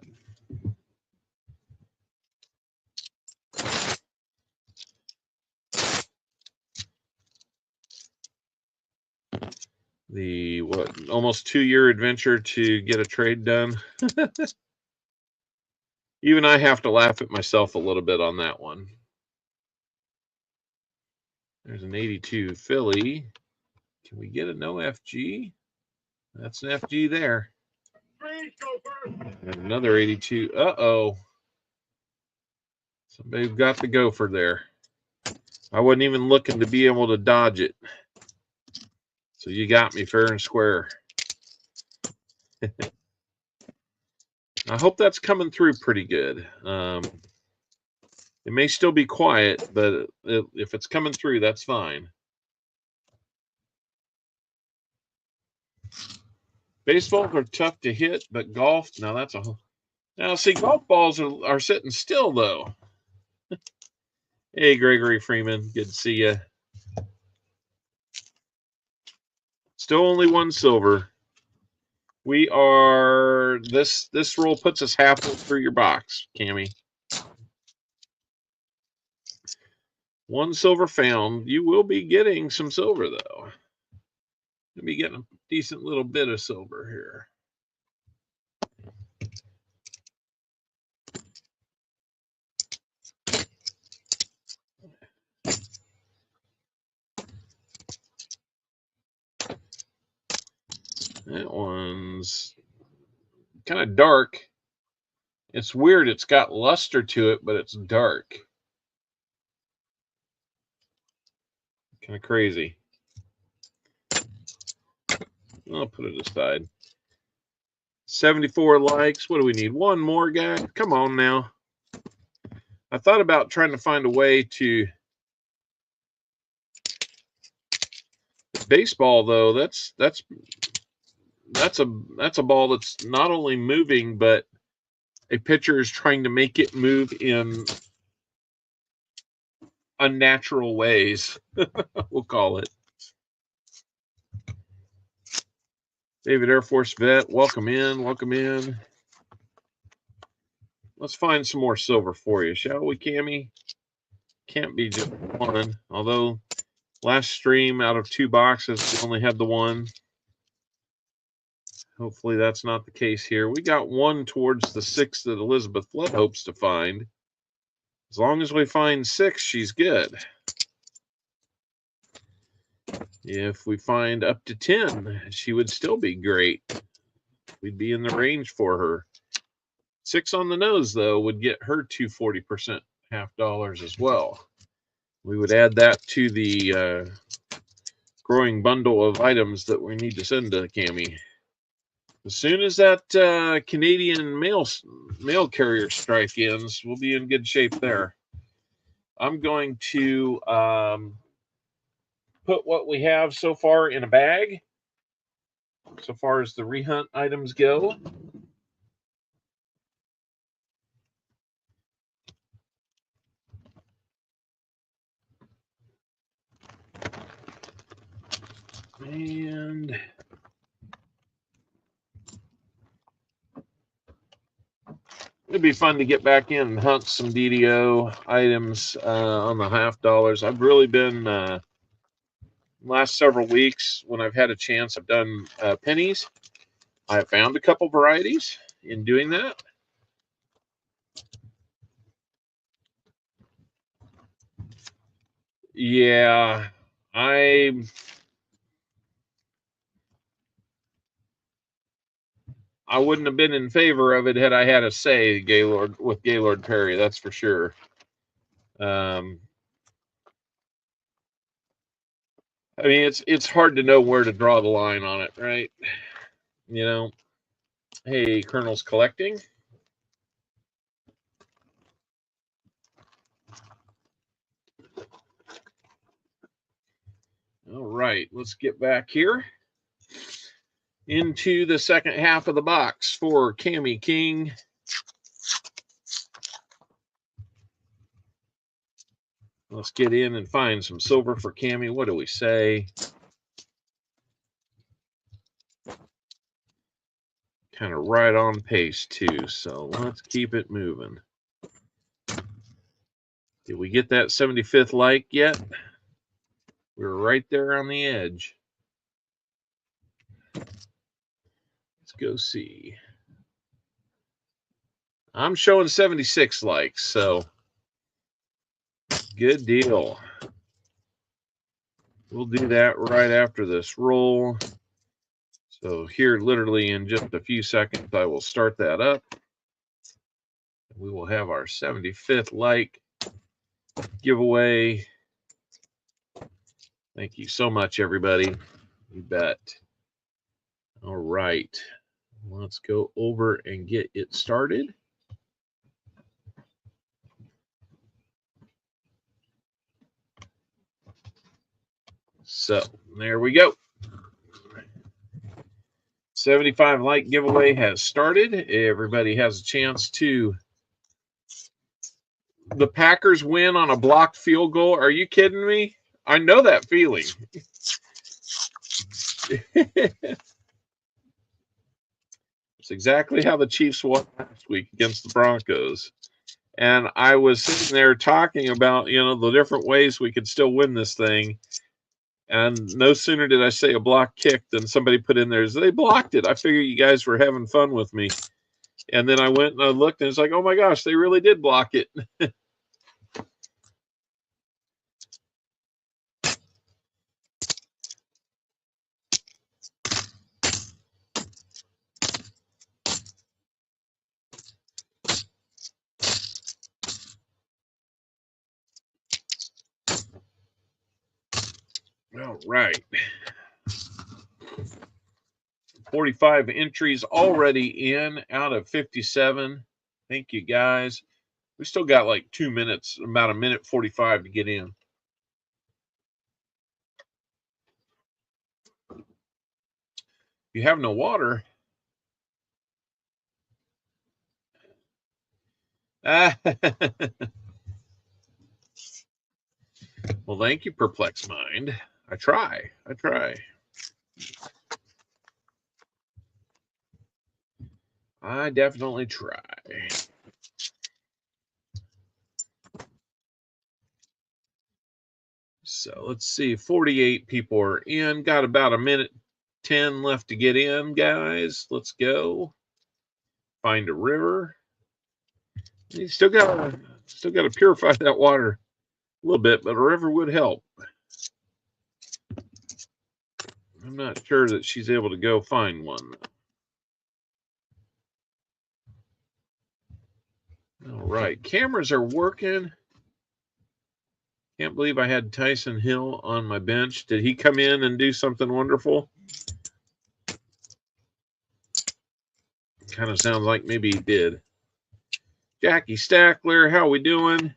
The almost 2-year adventure to get a trade done. Even I have to laugh at myself a little bit on that one. There's an 82 Philly. Can we get a no FG? That's an FG there. And another 82. Uh-oh. Somebody got the gopher there. I wasn't even looking to be able to dodge it. So you got me fair and square. I hope that's coming through pretty good. It may still be quiet, but if it's coming through, that's fine. Baseballs are tough to hit, but golf, now see, golf balls are sitting still, though. Hey, Gregory Freeman, good to see you. Still only one silver. We are, this roll puts us halfway through your box, Cammy. One silver found. You will be getting some silver, though. You'll be getting a decent little bit of silver here. That one's kind of dark. It's weird. It's got luster to it, but it's dark. Kind of crazy. I'll put it aside. 74 likes. What do we need? One more, guy? Come on now. I thought about trying to find a way to... Baseball, though, that's a ball that's not only moving, but a pitcher is trying to make it move in unnatural ways. We'll call it. David Air Force vet, welcome in, welcome in. Let's find some more silver for you, shall we, Cammy? Can't be just one, although last stream out of 2 boxes, we only had the one. Hopefully that's not the case here. We got one towards the 6 that Elizabeth Flood hopes to find. As long as we find 6, she's good. If we find up to 10, she would still be great. We'd be in the range for her. 6 on the nose, though, would get her to 40% $half as well. We would add that to the growing bundle of items that we need to send to Cammy. As soon as that Canadian mail carrier strike ends, we'll be in good shape there. I'm going to put what we have so far in a bag, so far as the rehunt items go. And it'd be fun to get back in and hunt some DDO items on the $half. I've really been last several weeks when I've had a chance, I've done pennies. I found a couple varieties in doing that. Yeah, I wouldn't have been in favor of it had I had a say, with Gaylord Perry, that's for sure. I mean, it's hard to know where to draw the line on it, right? You know, hey, Colonel's collecting. All right, let's get back here into the second half of the box for Cammy King. Let's get in and find some silver for Cammy. What do we say? Kind of right on pace too, so let's keep it moving. Did we get that 75th like yet? We were right there on the edge. Let's go see. I'm showing 76 likes, so good deal. We'll do that right after this roll. So here, literally in just a few seconds, I will start that up. We will have our 75th like giveaway. Thank you so much, everybody. You bet. All right. Let's go over and get it started. So there we go. 75 like giveaway has started. Everybody has a chance to. The Packers win on a blocked field goal. Are you kidding me? I know that feeling. It's exactly how the Chiefs won last week against the Broncos. And I was sitting there talking about, the different ways we could still win this thing. And no sooner did I say a block kick than somebody put in there, they blocked it. I figured you guys were having fun with me. And then I went and I looked and it's like, oh my gosh, they really did block it. All right. 45 entries already in out of 57. Thank you, guys. We still got like 2 minutes, about 1:45 to get in. You have no water. Well, thank you, Perplex Mind. I try. I definitely try. So let's see, 48 people are in. Got about a minute 10 left to get in, guys. Let's go. Find a river. You still gotta purify that water a little bit, but a river would help. I'm not sure that she's able to go find one. All right, cameras are working. Can't believe I had Tyson Hill on my bench. Did he come in and do something wonderful? Kind of sounds like maybe he did. Jackie Stackler, how we doing?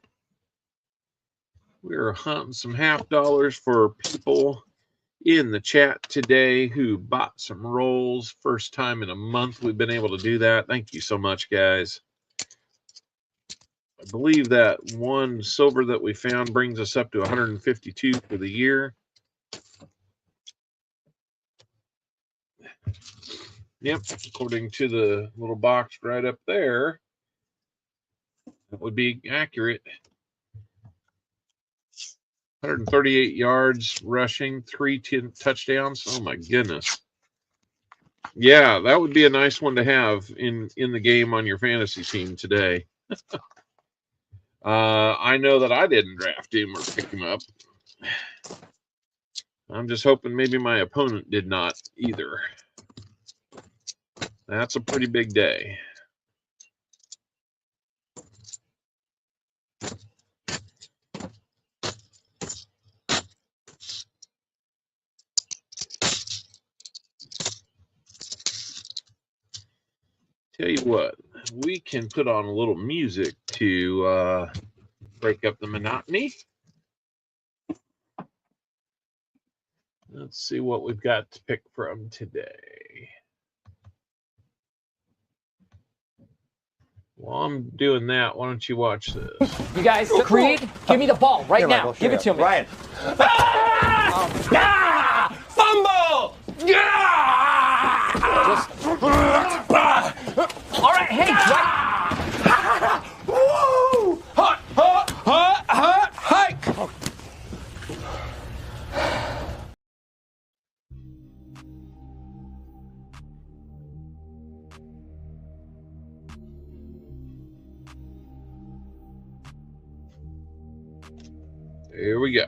We're hunting some half dollars for people in the chat today who bought some rolls. First time in a month we've been able to do that. Thank you so much, guys. I believe that one silver that we found brings us up to 152 for the year. Yep, according to the little box right up there, that would be accurate. 138 yards rushing, 3 touchdowns. Oh my goodness. Yeah, that would be a nice one to have in the game on your fantasy team today. I know that I didn't draft him or pick him up. I'm just hoping maybe my opponent did not either. That's a pretty big day. Tell you what, we can put on a little music to break up the monotony. Let's see what we've got to pick from today. While I'm doing that, why don't you watch this? You guys, Creed, give me the ball right now. Michael, give it to me. Ryan. Fumble! All right, hey, Woo! Hike! Here we go.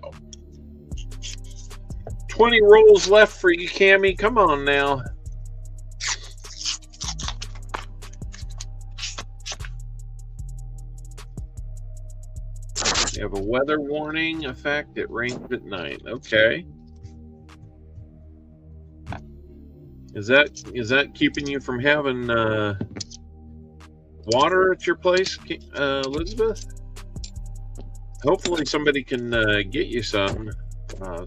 20 rolls left for you, Cammy. Come on now. You have a weather warning effect. It rains at night. Okay. Is that keeping you from having water at your place, Elizabeth? Hopefully somebody can get you some. I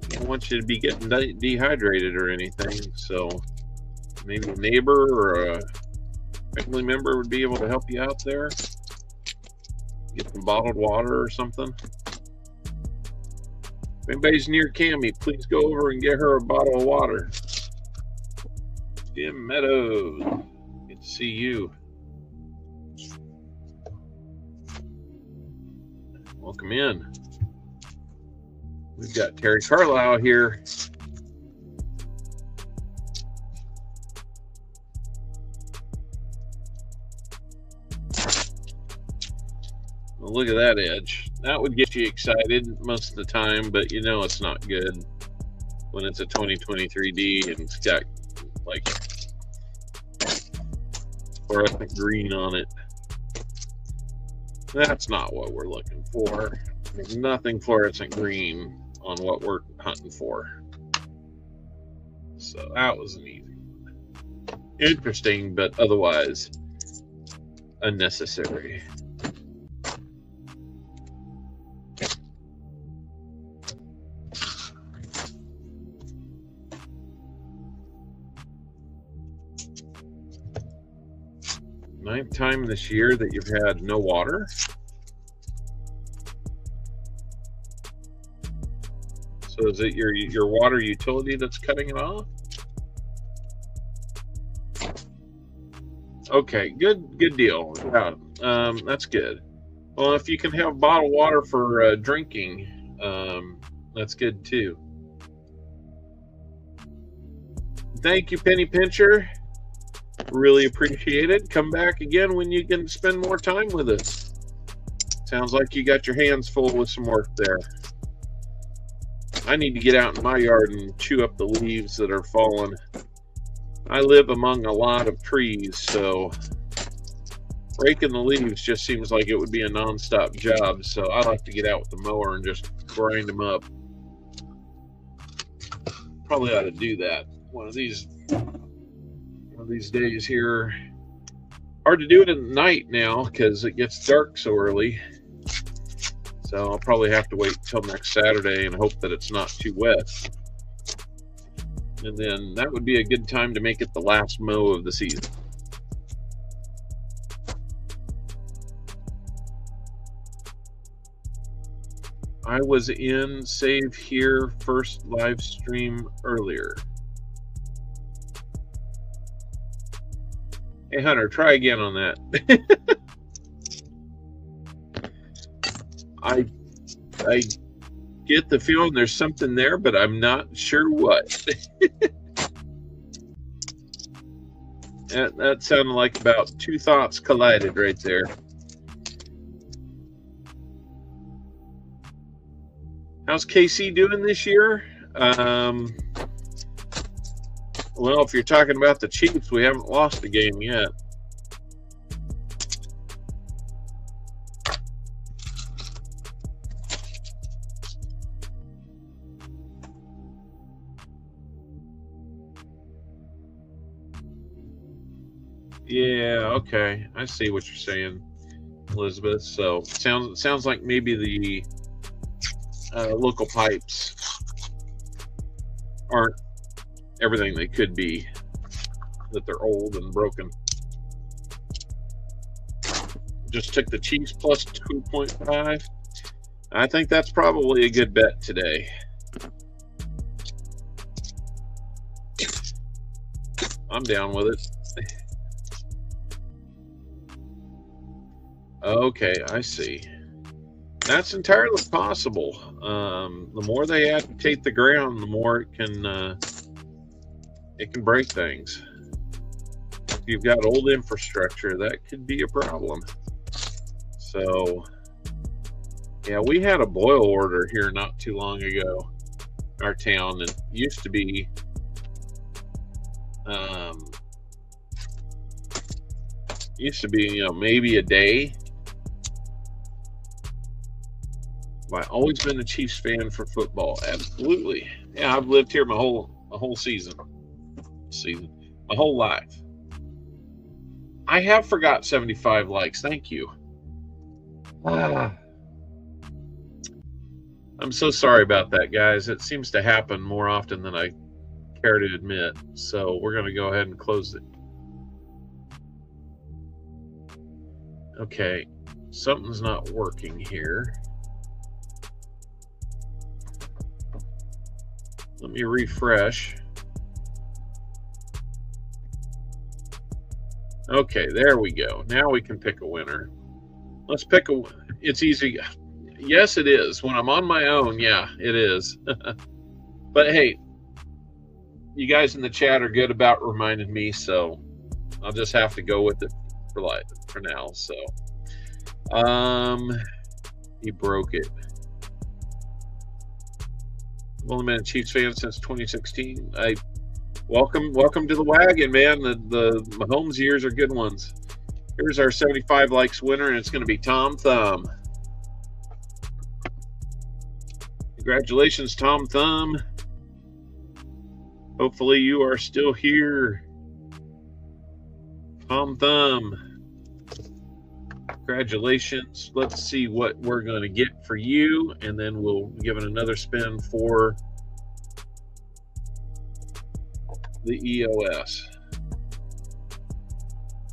don't want you to be getting dehydrated or anything. So maybe a neighbor or a family member would be able to help you out there. Get some bottled water or something. If anybody's near Cammy, please go over and get her a bottle of water. Jim Meadows, good to see you. Welcome in. We've got Terry Carlisle here. Well, look at that edge. That would get you excited most of the time, but you know it's not good when it's a 2023D and it's got like fluorescent green on it. That's not what we're looking for. There's nothing fluorescent green on what we're hunting for. So that was an easy one. Interesting, but otherwise unnecessary. Ninth time this year that you've had no water. So is it your water utility that's cutting it off? Okay, good deal. Yeah, that's good. Well, if you can have bottled water for drinking, that's good too. Thank you, Penny Pincher. Really appreciate it. Come back again when you can spend more time with us. Sounds like you got your hands full with some work there. I need to get out in my yard and chew up the leaves that are falling. I live among a lot of trees, so raking the leaves just seems like it would be a non-stop job. So I like to get out with the mower and just grind them up. Probably ought to do that one of these days here. Hard to do it at night now because it gets dark so early. So I'll probably have to wait till next Saturday and hope that it's not too wet. And then that would be a good time to make it the last mow of the season. I was in Save Here first live stream earlier. Hey Hunter, try again on that. I get the feeling there's something there, but I'm not sure what. That sounded like about two thoughts collided right there. How's KC doing this year? Well, if you're talking about the Chiefs, we haven't lost a game yet. Yeah, okay. I see what you're saying, Elizabeth. So sounds like maybe the local pipes aren't everything they could be, that they're old and broken. Just took the Chiefs plus 2.5. I think that's probably a good bet today. I'm down with it. Okay, I see. That's entirely possible. The more they agitate the ground, the more it can break things. If you've got old infrastructure, that could be a problem. So, yeah, we had a boil order here not too long ago in our town. It used to be maybe a day. I've always been a Chiefs fan for football. Absolutely. Yeah, I've lived here my whole season. My whole life. I have forgot 75 likes. Thank you. I'm so sorry about that, guys. It seems to happen more often than I care to admit. So we're going to go ahead and close it. Okay. Something's not working here. Let me refresh. Okay, there we go. Now we can pick a winner. Let's pick a... It's easy. Yes, it is. When I'm on my own, yeah, it is. But hey, you guys in the chat are good about reminding me, so I'll just have to go with it for now. So, he broke it. I've only been a Chiefs fan since 2016. Welcome to the wagon, man. The Mahomes years are good ones. Here's our 75 likes winner, and it's going to be Tom Thumb. Congratulations, Tom Thumb. Hopefully you are still here. Tom Thumb. Congratulations. Let's see what we're going to get for you, and then we'll give it another spin for the EOS.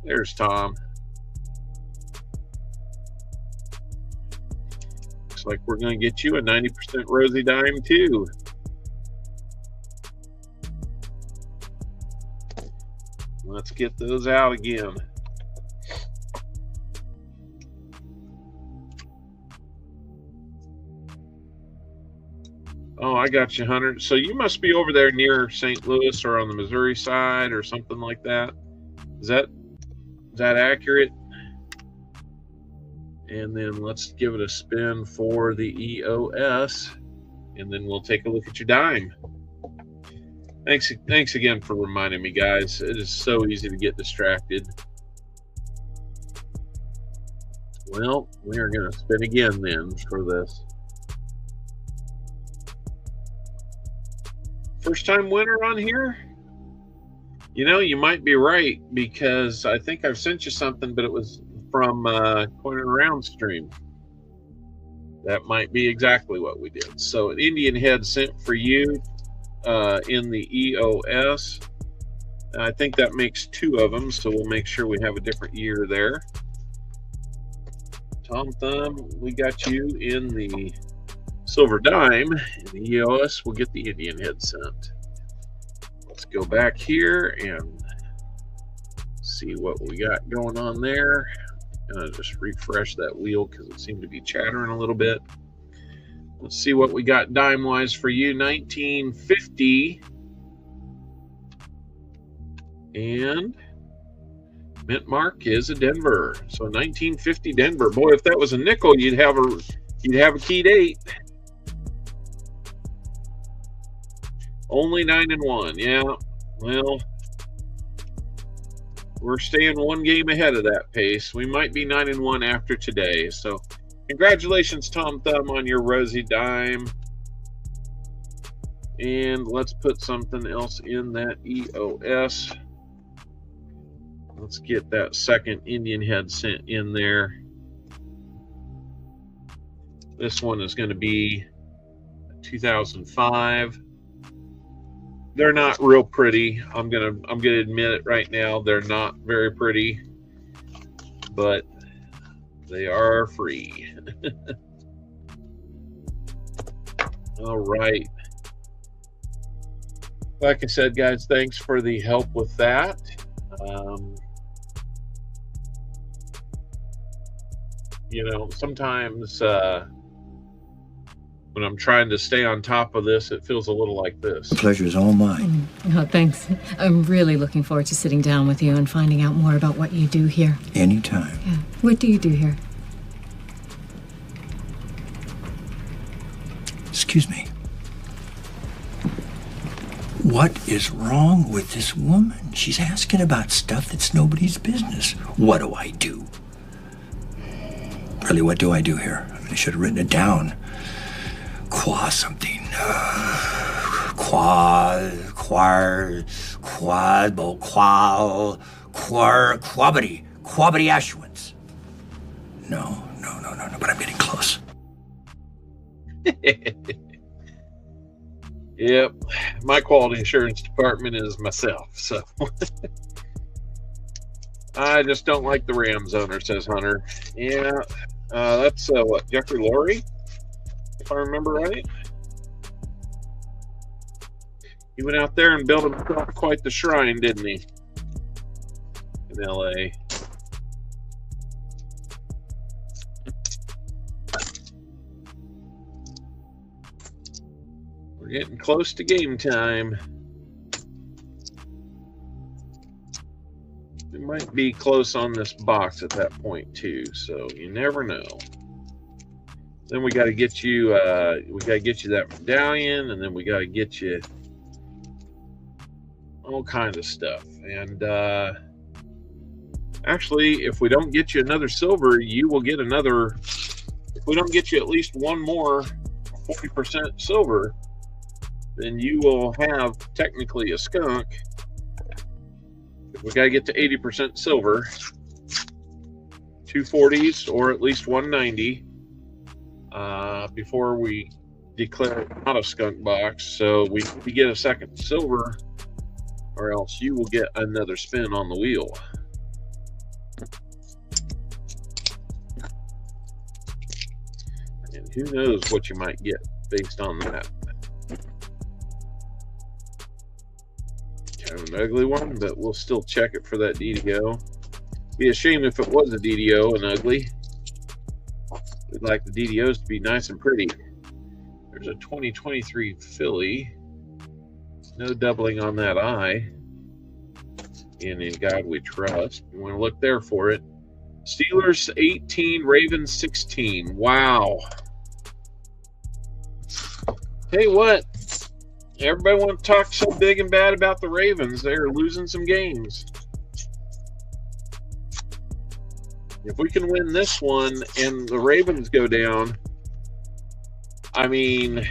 There's Tom. Looks like we're going to get you a 90% Rosie dime too. Let's get those out again. Oh, I got you, Hunter. So you must be over there near St. Louis or on the Missouri side or something like that. Is that accurate? And then let's give it a spin for the EOS, and then we'll take a look at your dime. Thanks again for reminding me, guys. It is so easy to get distracted. Well, we are going to spin again then for this. First time winner on here? You know, you might be right, because I think I've sent you something, but it was from Coin Around stream. That might be exactly what we did. So an Indian head sent for you in the EOS. I think that makes 2 of them, so we'll make sure we have a different year there. Tom Thumb, we got you in the silver dime. In the EOS, we'll get the Indian head sent. Let's go back here and see what we got going on there. Gonna just refresh that wheel because it seemed to be chattering a little bit. Let's see what we got dime wise for you. 1950 and mint mark is a Denver. So 1950 Denver. Boy, if that was a nickel, you'd have a keyed 8. Only 9 and 1. Yeah, well, we're staying 1 game ahead of that pace. We might be 9 and 1 after today. So congratulations, Tom Thumb, on your rosy dime. And let's put something else in that EOS. Let's get that second Indian head sent in there. This one is going to be 2005. They're not real pretty. I'm gonna admit it right now. They're not very pretty, but they are free. All right. Like I said, guys, thanks for the help with that. You know, sometimes when I'm trying to stay on top of this, it feels a little like this. The pleasure is all mine. Oh, thanks. I'm really looking forward to sitting down with you and finding out more about what you do here. Anytime. Yeah. What do you do here? Excuse me. What is wrong with this woman? She's asking about stuff that's nobody's business. What do I do? Really, what do I do here? I mean, I should have written it down. Qua something. Quabity Ashwins. No, but I'm getting close. Yep, my quality assurance department is myself, so I just don't like the Rams owner, says Hunter. Yeah, that's what, Jeffrey Lurie, if I remember right. He went out there and built himself quite the shrine, didn't he? In LA. We're getting close to game time. We might be close on this box at that point too, so you never know. Then we got to get you. We got to get you that medallion, and then we got to get you all kinds of stuff. And actually, if we don't get you another silver, you will get another. If we don't get you at least one more 40% silver, then you will have technically a skunk. We got to get to 80% silver, 240s or at least 190 before we declare not a skunk box. So we get a second silver, or else you will get another spin on the wheel. And who knows what you might get based on that. Kind of an ugly one, but we'll still check it for that DDO. Be a shame if it was a DDO and ugly. We'd like the DDOs to be nice and pretty. There's a 2023 Philly. No doubling on that eye. And in God we trust. You want to look there for it. Steelers 18, Ravens 16. Wow. Tell you what, everybody want to talk so big and bad about the Ravens. They're losing some games. If we can win this one and the Ravens go down, I mean,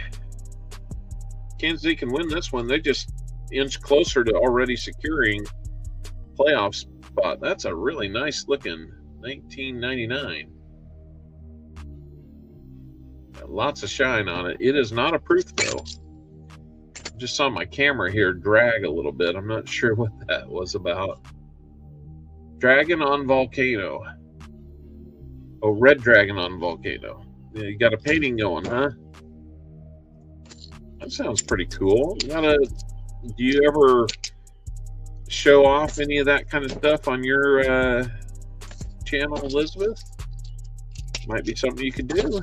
Kansas City can win this one. They just inch closer to already securing playoff spot. That's a really nice looking 1999. Got lots of shine on it. It is not a proof though. Just saw my camera here drag a little bit. I'm not sure what that was about. Dragon on volcano. Oh, red dragon on volcano. Yeah, you got a painting going, huh? That sounds pretty cool. Do you ever show off any of that kind of stuff on your channel, Elizabeth? Might be something you could do.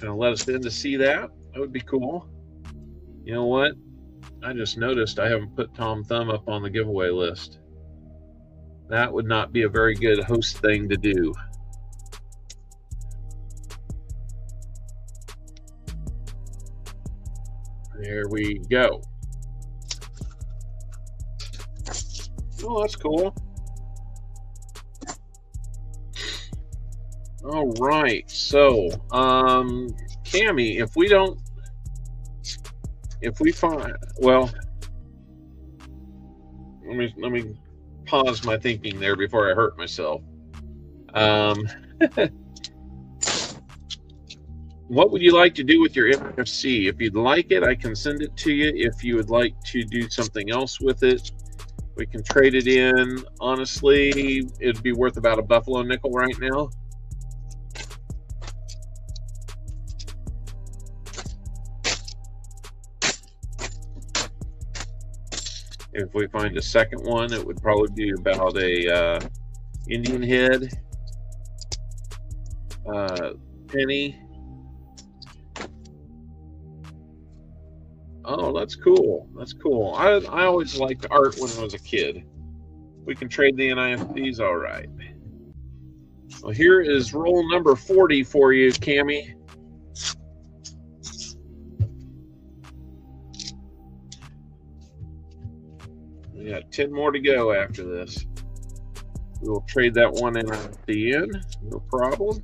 Gonna let us in to see that? That would be cool. You know what? I just noticed I haven't put Tom Thumb up on the giveaway list. That would not be a very good host thing to do. There we go. Oh, that's cool. All right. So, Cammy, if we find, well, let me pause my thinking there before I hurt myself. What would you like to do with your NFC? If you'd like it, I can send it to you. If you would like to do something else with it, we can trade it in. Honestly, it'd be worth about a buffalo nickel right now. If we find a second one, it would probably be about a Indian head, penny. Oh, that's cool. That's cool. I always liked art when I was a kid. We can trade the NIFTs, all right. Well, here is roll number 40 for you, Cammy. We got 10 more to go after this. We will trade that one in at the end, no problem.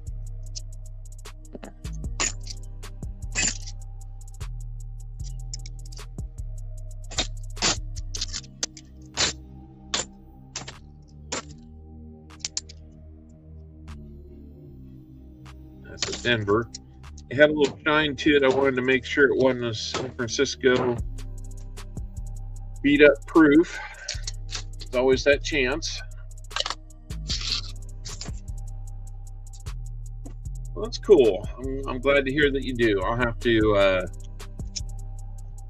That's a Denver. It had a little shine to it. I wanted to make sure it wasn't a San Francisco beat up proof. There's always that chance. Well, that's cool. I'm glad to hear that you do. I'll have to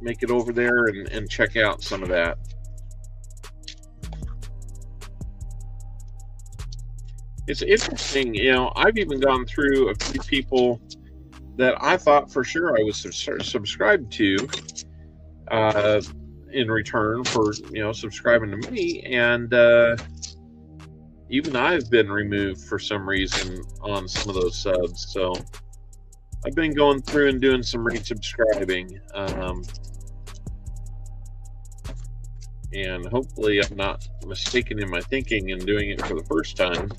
make it over there and check out some of that. It's interesting, you know, I've even gone through a few people that I thought for sure I was subscribed to in return for, you know, subscribing to me, and even I've been removed for some reason on some of those subs. So I've been going through and doing some resubscribing, and hopefully I'm not mistaken in my thinking and doing it for the first time.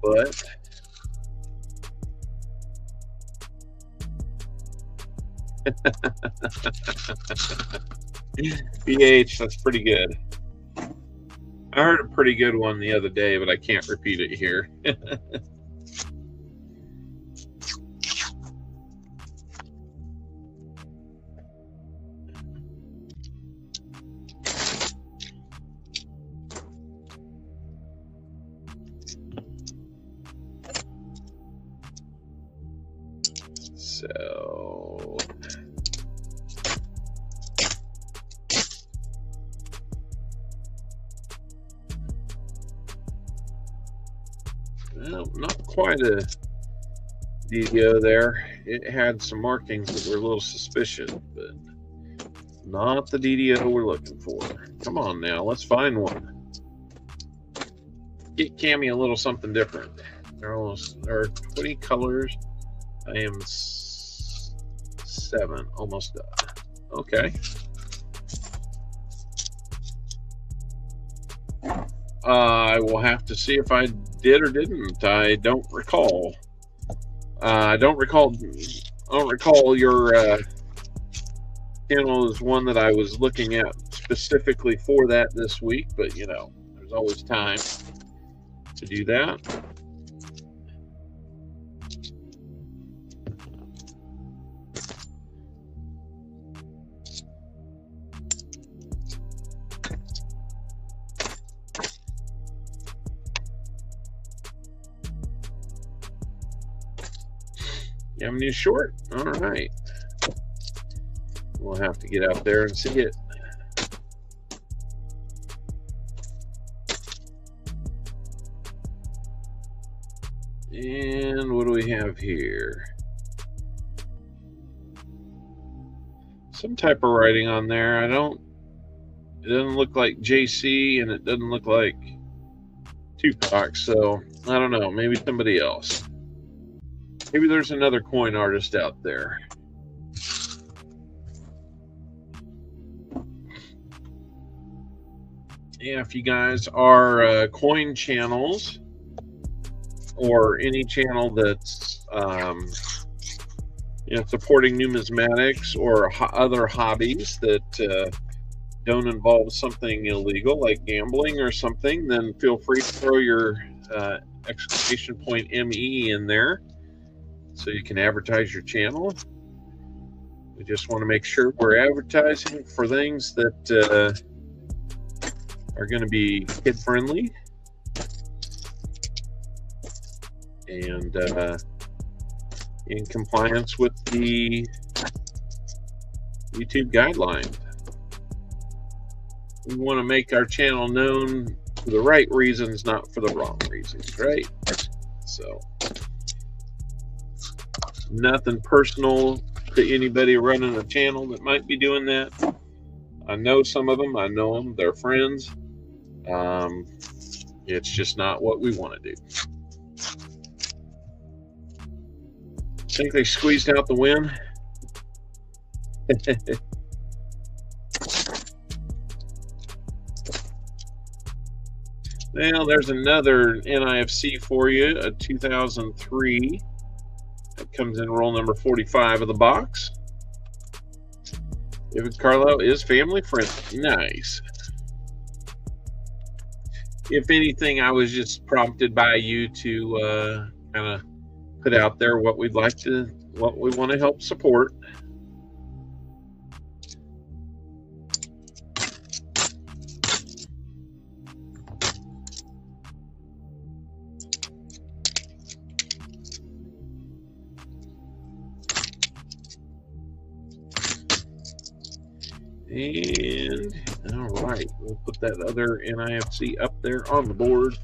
But BH, that's pretty good. I heard a pretty good one the other day, but I can't repeat it here. So Well, not quite a DDO there. It had some markings that were a little suspicious, but not the DDO we're looking for. Come on now, let's find one. Get Cammy a little something different. There are 20 colors. I am 7, almost done. Okay. I will have to see if I did or didn't. I don't recall. I don't recall your channel is one that I was looking at specifically for that this week, but you know, there's always time to do that. Avenue short. All right. We'll have to get out there and see it. And what do we have here? Some type of writing on there. It doesn't look like JC and it doesn't look like Tupac, so I don't know, maybe somebody else. Maybe there's another coin artist out there. Yeah, if you guys are coin channels or any channel that's you know, supporting numismatics or other hobbies that don't involve something illegal like gambling or something, then feel free to throw your exclamation point ME in there so you can advertise your channel. We just want to make sure we're advertising for things that are going to be kid friendly and in compliance with the YouTube guideline. We want to make our channel known for the right reasons, not for the wrong reasons, right? So nothing personal to anybody running a channel that might be doing that. I know some of them. I know them. They're friends. It's just not what we want to do. Think they squeezed out the win? Well, there's another NIFC for you, a 2003. That comes in roll number 45 of the box. David Carlo is family friendly. Nice. If anything, I was just prompted by you to kind of put out there what we want to help support. And all right, we'll put that other NIFC up there on the board.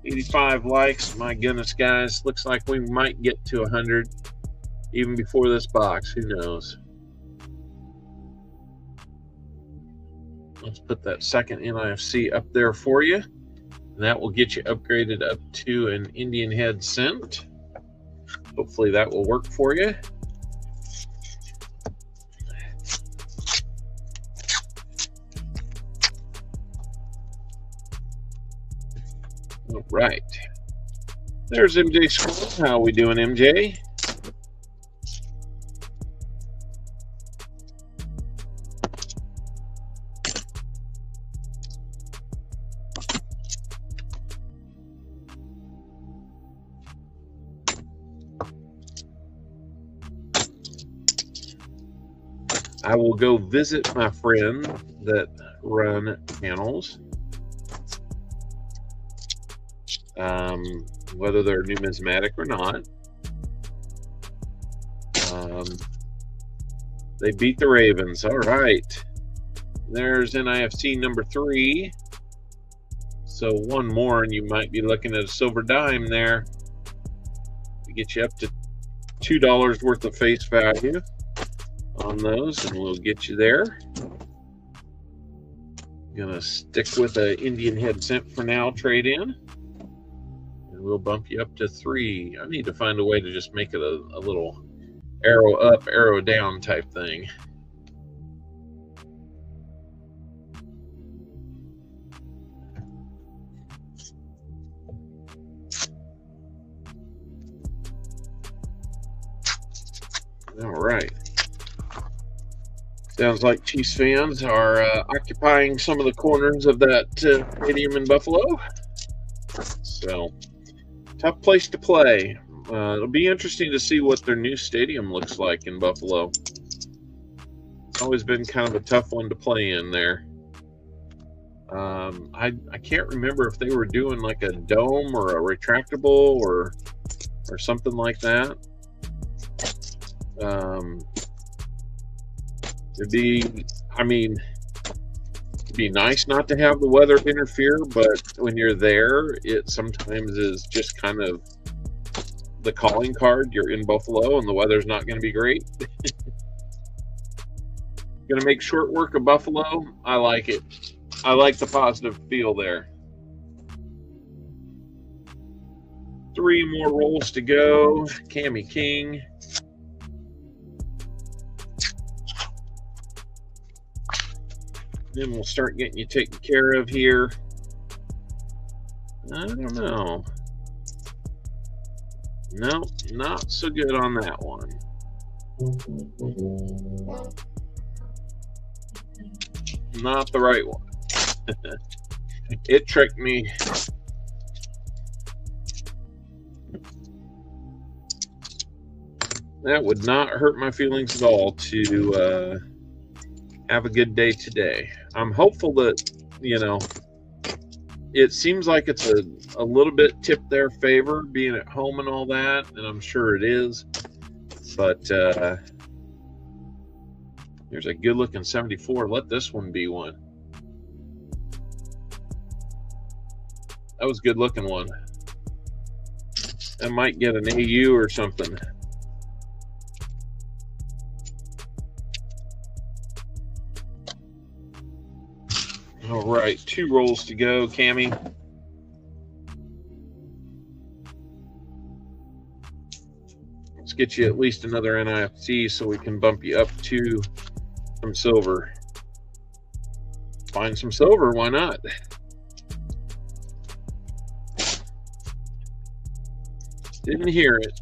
85 likes. My goodness, guys, looks like we might get to 100 even before this box. Who knows? Let's put that second NIFC up there for you, and that will get you upgraded up to an Indian head cent. Hopefully that will work for you. All right, there's MJ Scroll. How are we doing, MJ? I will go visit my friend that run channels. Whether they're numismatic or not. They beat the Ravens. All right. There's NIFC number 3. So one more, and you might be looking at a silver dime there. We get you up to $2 worth of face value on those, and we'll get you there. Gonna stick with a Indian head cent for now, trade in, and we'll bump you up to 3. I need to find a way to just make it a little arrow up, arrow down type thing. All right. Sounds like Chiefs fans are occupying some of the corners of that stadium in Buffalo. So, tough place to play. It'll be interesting to see what their new stadium looks like in Buffalo. It's always been kind of a tough one to play in there. I can't remember if they were doing like a dome or a retractable or something like that. It'd be nice not to have the weather interfere, but when you're there, it sometimes is just kind of the calling card. You're in Buffalo and the weather's not going to be great. Going to make short work of Buffalo. I like it. I like the positive feel there. 3 more rolls to go. Cammy King. Then we'll start getting you taken care of here. I don't know. No, not so good on that one. Not the right one. It tricked me. That would not hurt my feelings at all to have a good day today. I'm hopeful that, it seems like it's a little bit tipped their favor being at home and all that, and I'm sure it is. But there's a good looking 74. Let this one be one. That was a good looking one. I might get an AU or something. All right, 2 rolls to go, Cammy. Let's get you at least another NIFC so we can bump you up to some silver. Find some silver, why not? Didn't hear it.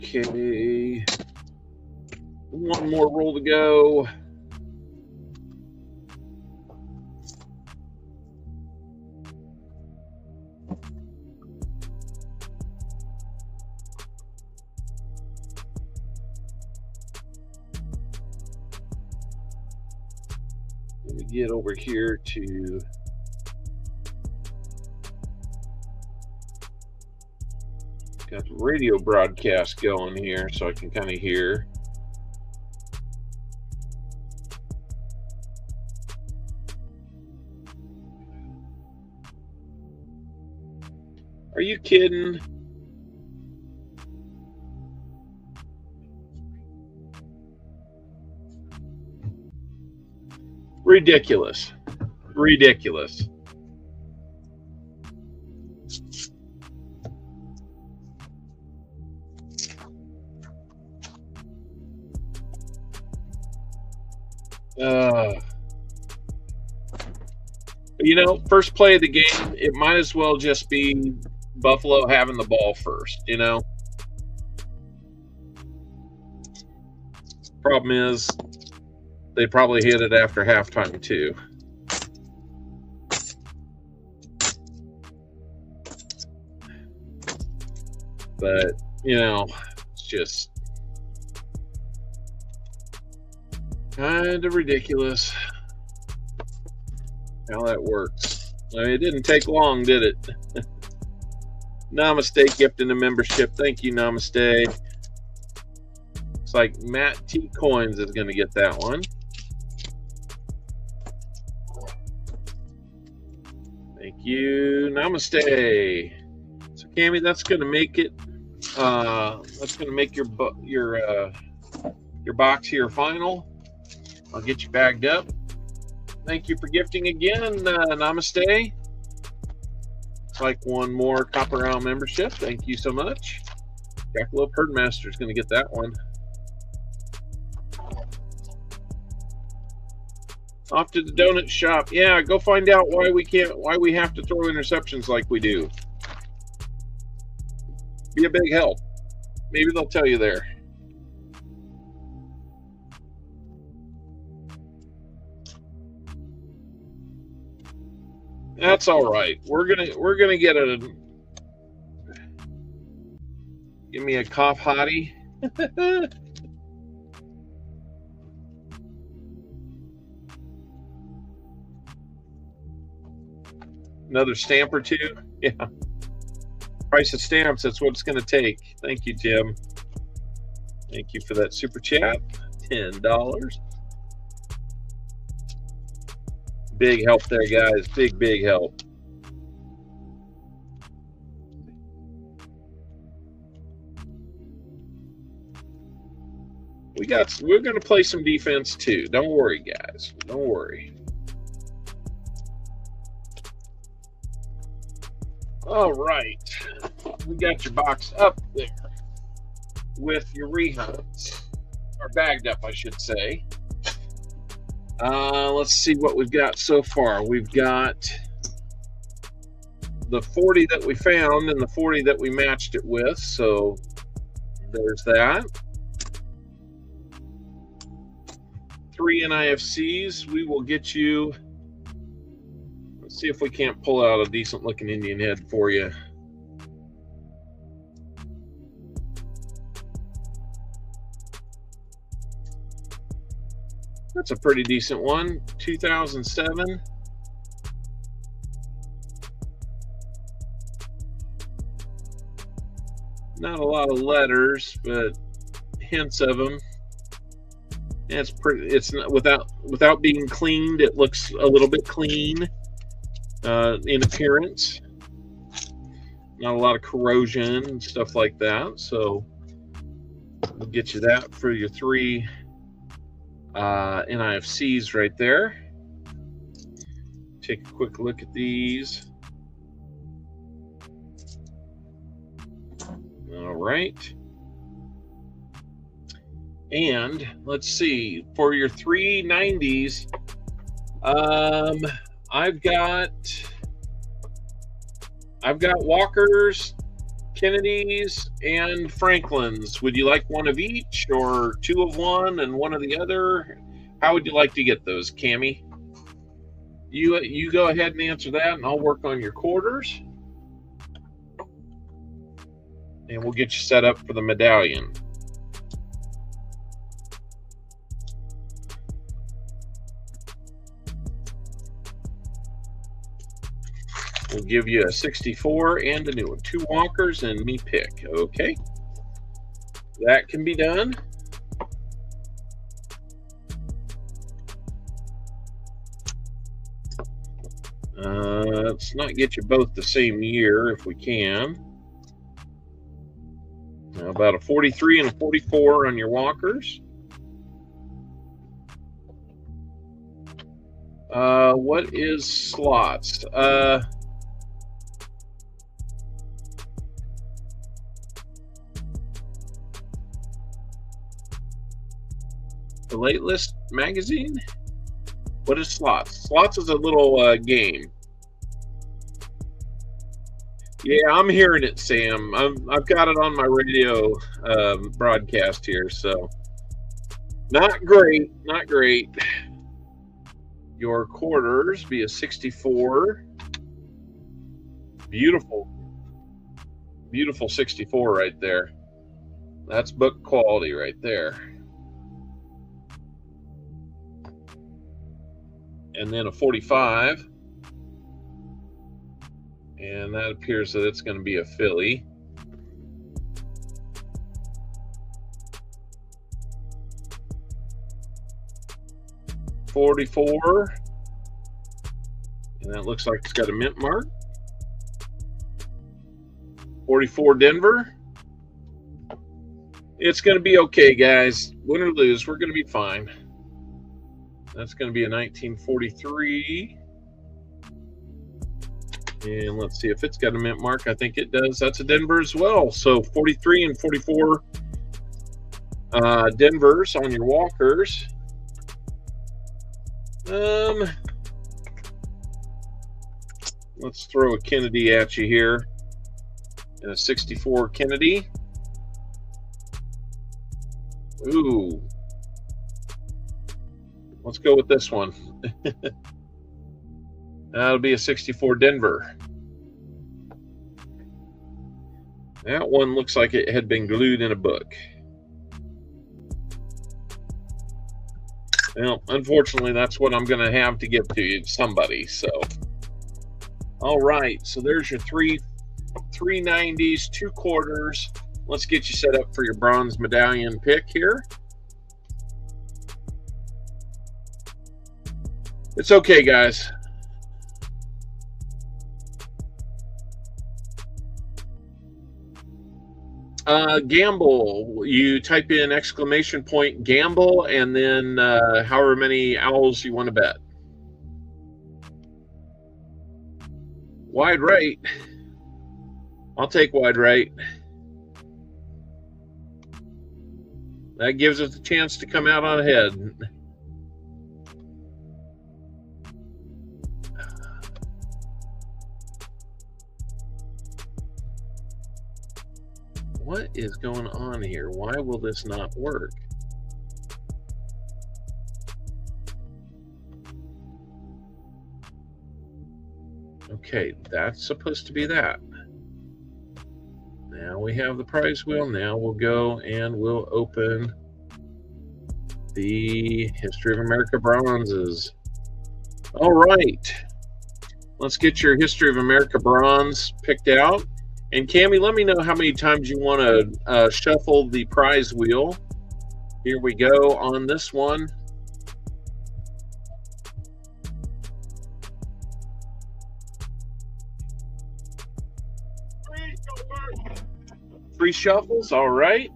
Okay, 1 more roll to go. Let me get over here to got the radio broadcast going here so I can kind of hear. Are you kidding? Ridiculous. Ridiculous. First play of the game, it might as well just be Buffalo having the ball first, Problem is, they probably hit it after halftime, too. But, it's just kind of ridiculous how that works. It didn't take long, did it? Namaste gifting a membership. Thank you, Namaste. It's like Matt T Coins is going to get that one. Thank you, Namaste. So, Cammy, that's going to make it. That's going to make your box here final. I'll get you bagged up. Thank you for gifting again. Namaste. It's like one more Copper Owl membership. Thank you so much. Jackalope Herdmaster is going to get that one. Off to the donut shop. Yeah, go find out why we have to throw interceptions like we do. Be a big help. Maybe they'll tell you there. That's all right. We're gonna get a. Give me a cough hottie. Another stamp or two. Yeah. Price of stamps. That's what it's going to take. Thank you, Tim. Thank you for that super chat. $10. Big help there, guys. Big help. We're going to play some defense too. Don't worry, guys. Don't worry. All right. We got your box up there with your rehunts, or bagged up, I should say. Let's see what we've got so far. We've got the 40 that we found and the 40 that we matched it with. So there's that. 3 NIFCs. We will get you. Let's see if we can't pull out a decent looking Indian head for you. That's a pretty decent one. 2007. Not a lot of letters, but hints of them. And it's pretty. It's not without being cleaned. It looks a little bit clean in appearance. Not a lot of corrosion and stuff like that. So we'll get you that for your 3 NIFCs right there. Take a quick look at these. All right. And let's see, for your 390s, I've got Walkers, Kennedys, and Franklins. Would you like one of each, or 2 of one and 1 of the other? How would you like to get those, Cammy? You go ahead and answer that, and I'll work on your quarters. And we'll get you set up for the medallion. We'll give you a 64 and a new one. 2 Walkers and me pick. Okay. That can be done. Let's not get you both the same year if we can. Now about a 43 and a 44 on your Walkers. What is slots? The Late List magazine? What is slots? Slots is a little game. Yeah, I'm hearing it, Sam. I've got it on my radio broadcast here, so not great, not great. Your quarters be a 64. Beautiful, beautiful 64 right there. That's book quality right there. And then a 45. And that appears that it's going to be a Philly. $44. And that looks like it's got a mint mark. 44 Denver. It's going to be okay, guys. Win or lose, we're going to be fine. That's going to be a 1943. And let's see if it's got a mint mark. I think it does. That's a Denver as well. So 43 and 44 Denvers on your walkers. Let's throw a Kennedy at you here. And a 64 Kennedy. Ooh. Let's go with this one. That'll be a 64 Denver. That one looks like it had been glued in a book. Well, unfortunately, that's what I'm going to have to give to you, somebody. So, all right. So there's your three 390s, 2 quarters. Let's get you set up for your bronze medallion pick here. It's okay, guys. Gamble. You type in exclamation point gamble and then however many owls you want to bet. Wide right. I'll take wide right. That gives us a chance to come out on ahead. What is going on here? Why will this not work? Okay, that's supposed to be that. Now we have the prize wheel. Now we'll go and we'll open the History of America bronzes. All right. Let's get your History of America bronze picked out. And Cammie, let me know how many times you want to shuffle the prize wheel. Here we go on this one. Three shuffles, all right.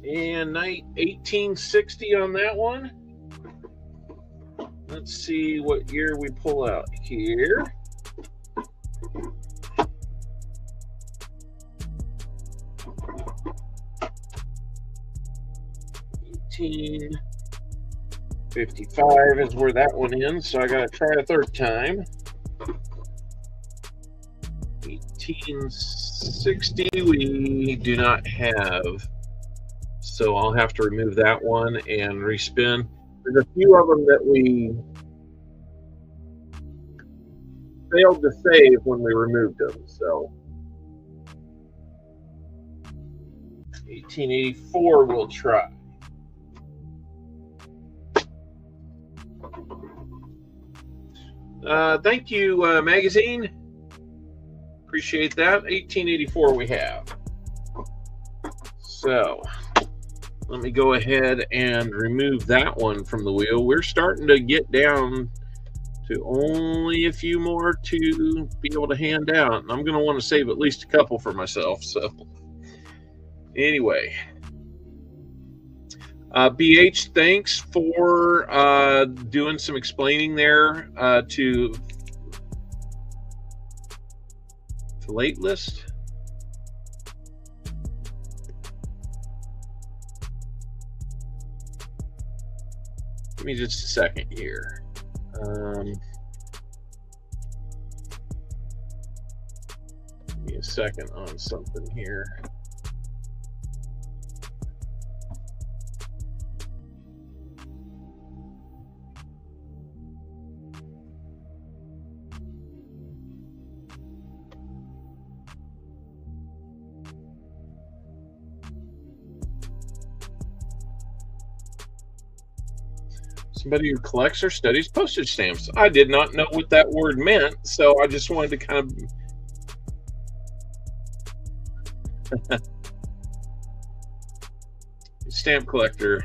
And 1860 on that one. Let's see what year we pull out here. $18.55 is where that one ends, so I gotta try a third time. 1860 we do not have, so I'll have to remove that one and respin. There's a few of them that we failed to save when we removed them. So 1884 we'll try. Thank you, magazine. Appreciate that. 1884 we have. So let me go ahead and remove that one from the wheel. We're starting to get down to only a few more to be able to hand out. And I'm going to want to save at least a couple for myself. So anyway, BH, thanks for doing some explaining there to late list. Give me just a second here. Give me a second on something here. Somebody who collects or studies postage stamps. I did not know what that word meant, so I just wanted to kind of... Stamp collector.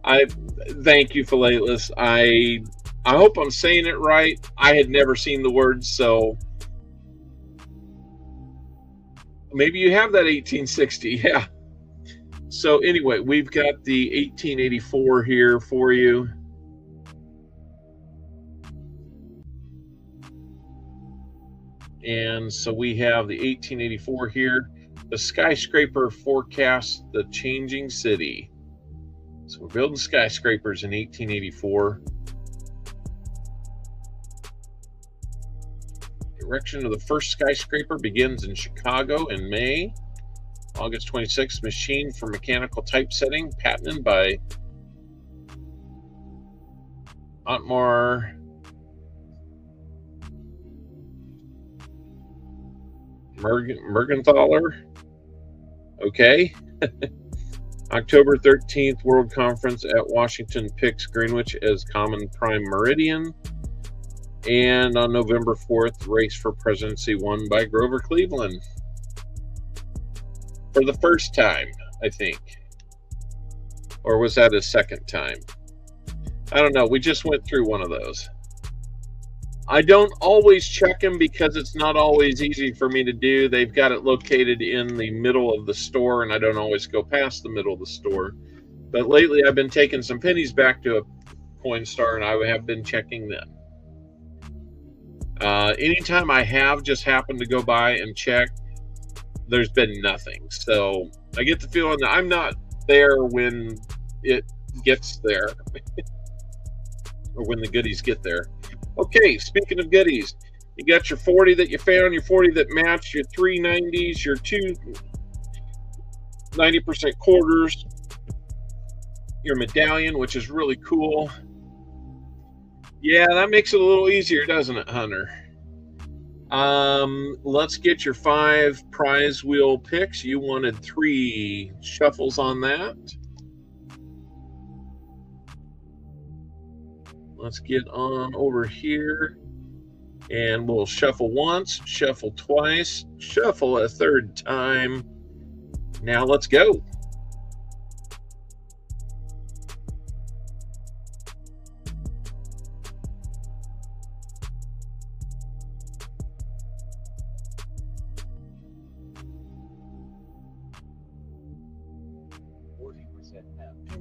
I thank you, Philateless. I hope I'm saying it right. I had never seen the word, so maybe you have that 1860. Yeah. So anyway, we've got the 1884 here for you. And so we have the 1884 here. The skyscraper forecasts the changing city. So we're building skyscrapers in 1884. Erection of the first skyscraper begins in Chicago in May. August 26th, machine for mechanical typesetting, patented by Otmar Mergenthaler. Okay. October 13th, World Conference at Washington picks Greenwich as common prime meridian. And on November 4th, race for presidency won by Grover Cleveland. For the first time, I think. Or was that his second time? I don't know. We just went through one of those. I don't always check them because it's not always easy for me to do. They've got it located in the middle of the store, and I don't always go past the middle of the store. But lately, I've been taking some pennies back to a Coinstar, and I have been checking them. Anytime I have just happened to go by and check, there's been nothing. So I get the feeling that I'm not there when it gets there or when the goodies get there. Okay, speaking of goodies, you got your 40 that you found, your 40 that matched, your 3 90s, your 2 90% quarters, your medallion, which is really cool. Yeah, that makes it a little easier, doesn't it, Hunter? Let's get your 5 prize wheel picks. You wanted 3 shuffles on that. Let's get on over here and we'll shuffle once, shuffle twice, shuffle a third time. Now let's go.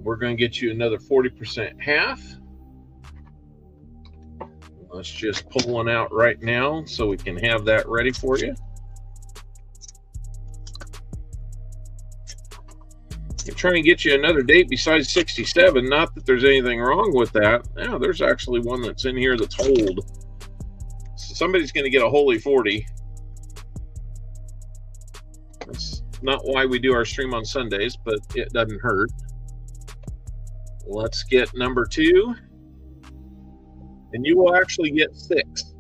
We're going to get you another 40% half. Let's just pull one out right now so we can have that ready for you. You're trying to get you another date besides 67. Not that there's anything wrong with that. Yeah, there's actually one that's in here that's hold. So somebody's going to get a holy 40. That's not why we do our stream on Sundays, but it doesn't hurt. Let's get number 2. And you will actually get 6.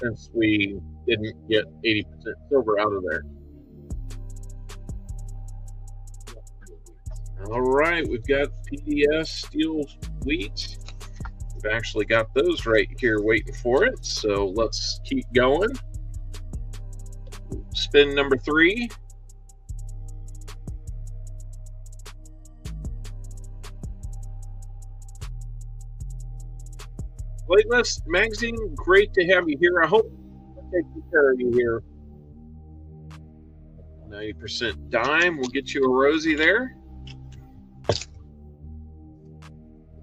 Since we didn't get 80% silver out of there. All right, we've got PDS steel wheat. We've actually got those right here waiting for it. So let's keep going. Spin number 3. Weightless Magazine, great to have you here. I hope I'm taking care of you here. 90% dime. We'll get you a Rosie there.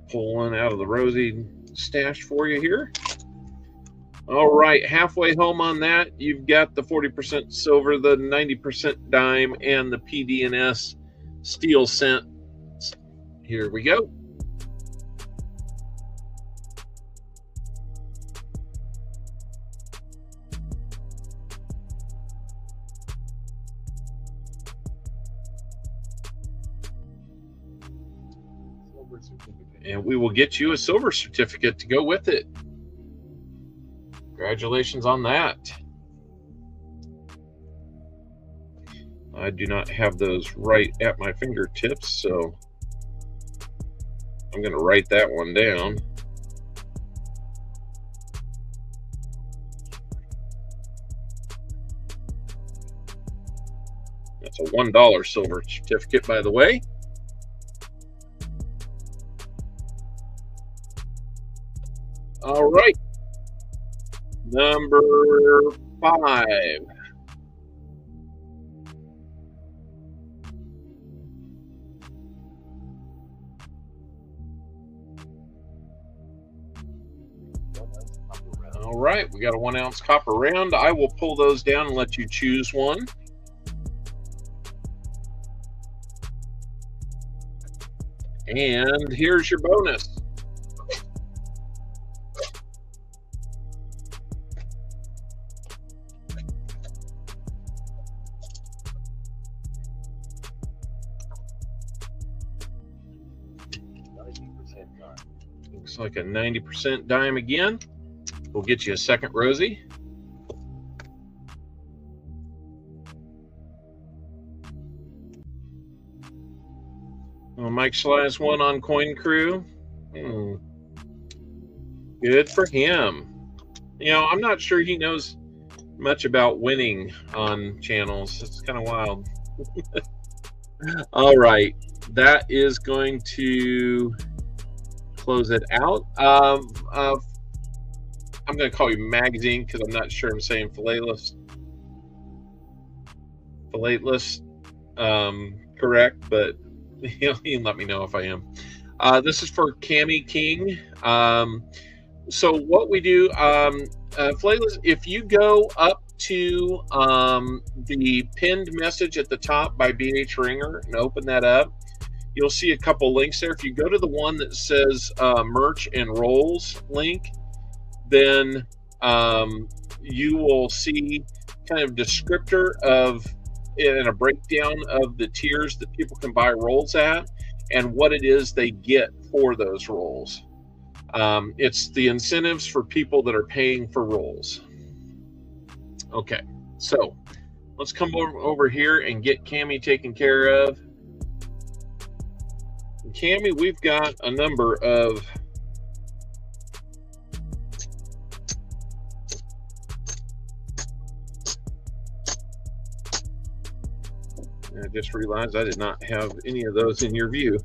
Pull one out of the Rosie stash for you here. All right, halfway home on that. You've got the 40% silver, the 90% dime, and the PD&S steel cent. Here we go. And we will get you a silver certificate to go with it. Congratulations on that. I do not have those right at my fingertips, so I'm going to write that one down. That's a $1 silver certificate, by the way. All right. Number 5. All right, we got a 1 ounce copper round. I will pull those down and let you choose one. And here's your bonus. Looks like a 90% dime again. We'll get you a second Rosie. Well, Mike Schley has one on Coin Crew. Good for him. You know, I'm not sure he knows much about winning on channels. It's kind of wild. All right. That is going to close it out. I'm going to call you magazine because I'm not sure I'm saying fillateless. Correct, but you can let me know if I am. This is for Cami King. So what we do, fillateless, if you go up to the pinned message at the top by BH Ringer and open that up, you'll see a couple links there. If you go to the one that says merch and rolls link, then you will see kind of descriptor of and a breakdown of the tiers that people can buy rolls at and what it is they get for those rolls. It's the incentives for people that are paying for rolls. Okay, so let's come over here and get Cami taken care of. Cami, we've got a number of I just realized I did not have any of those in your view.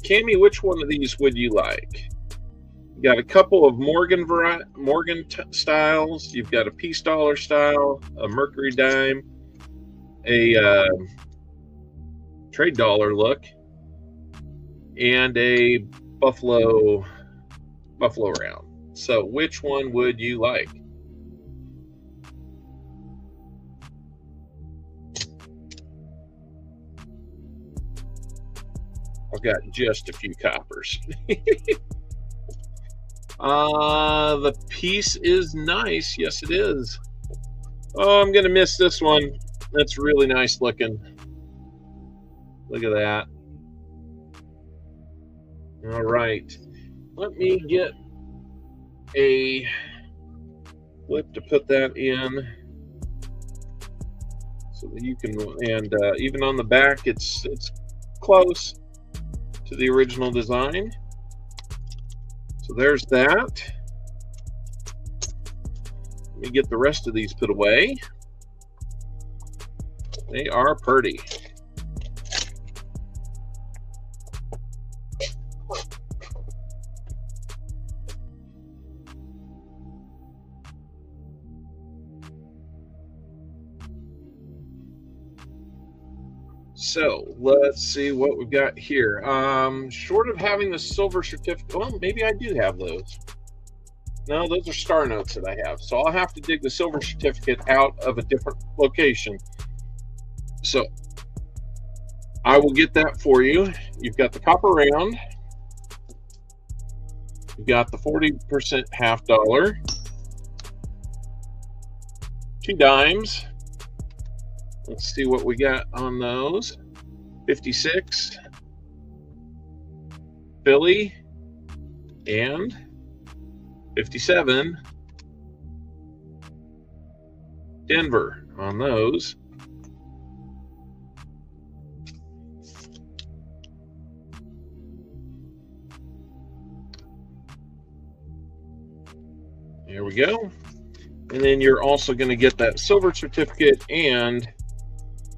Cami, which one of these would you like? You got a couple of Morgan styles. You've got a Peace Dollar style, a Mercury dime, a trade dollar look, and a Buffalo round. So which one would you like? I've got just a few coppers. The piece is nice. Yes, it is. Oh, I'm going to miss this one. That's really nice looking. Look at that. All right. Let me get a flip to put that in so that you can, and even on the back, it's close to the original design. So there's that. Let me get the rest of these put away. They are pretty. So let's see what we've got here. Short of having the silver certificate, well, maybe I do have those. No, those are star notes that I have. So I'll have to dig the silver certificate out of a different location. So I will get that for you. You've got the copper round. You've got the 40% half dollar. 2 dimes. Let's see what we got on those. 56, Philly, and 57, Denver on those. There we go. And then you're also going to get that silver certificate, and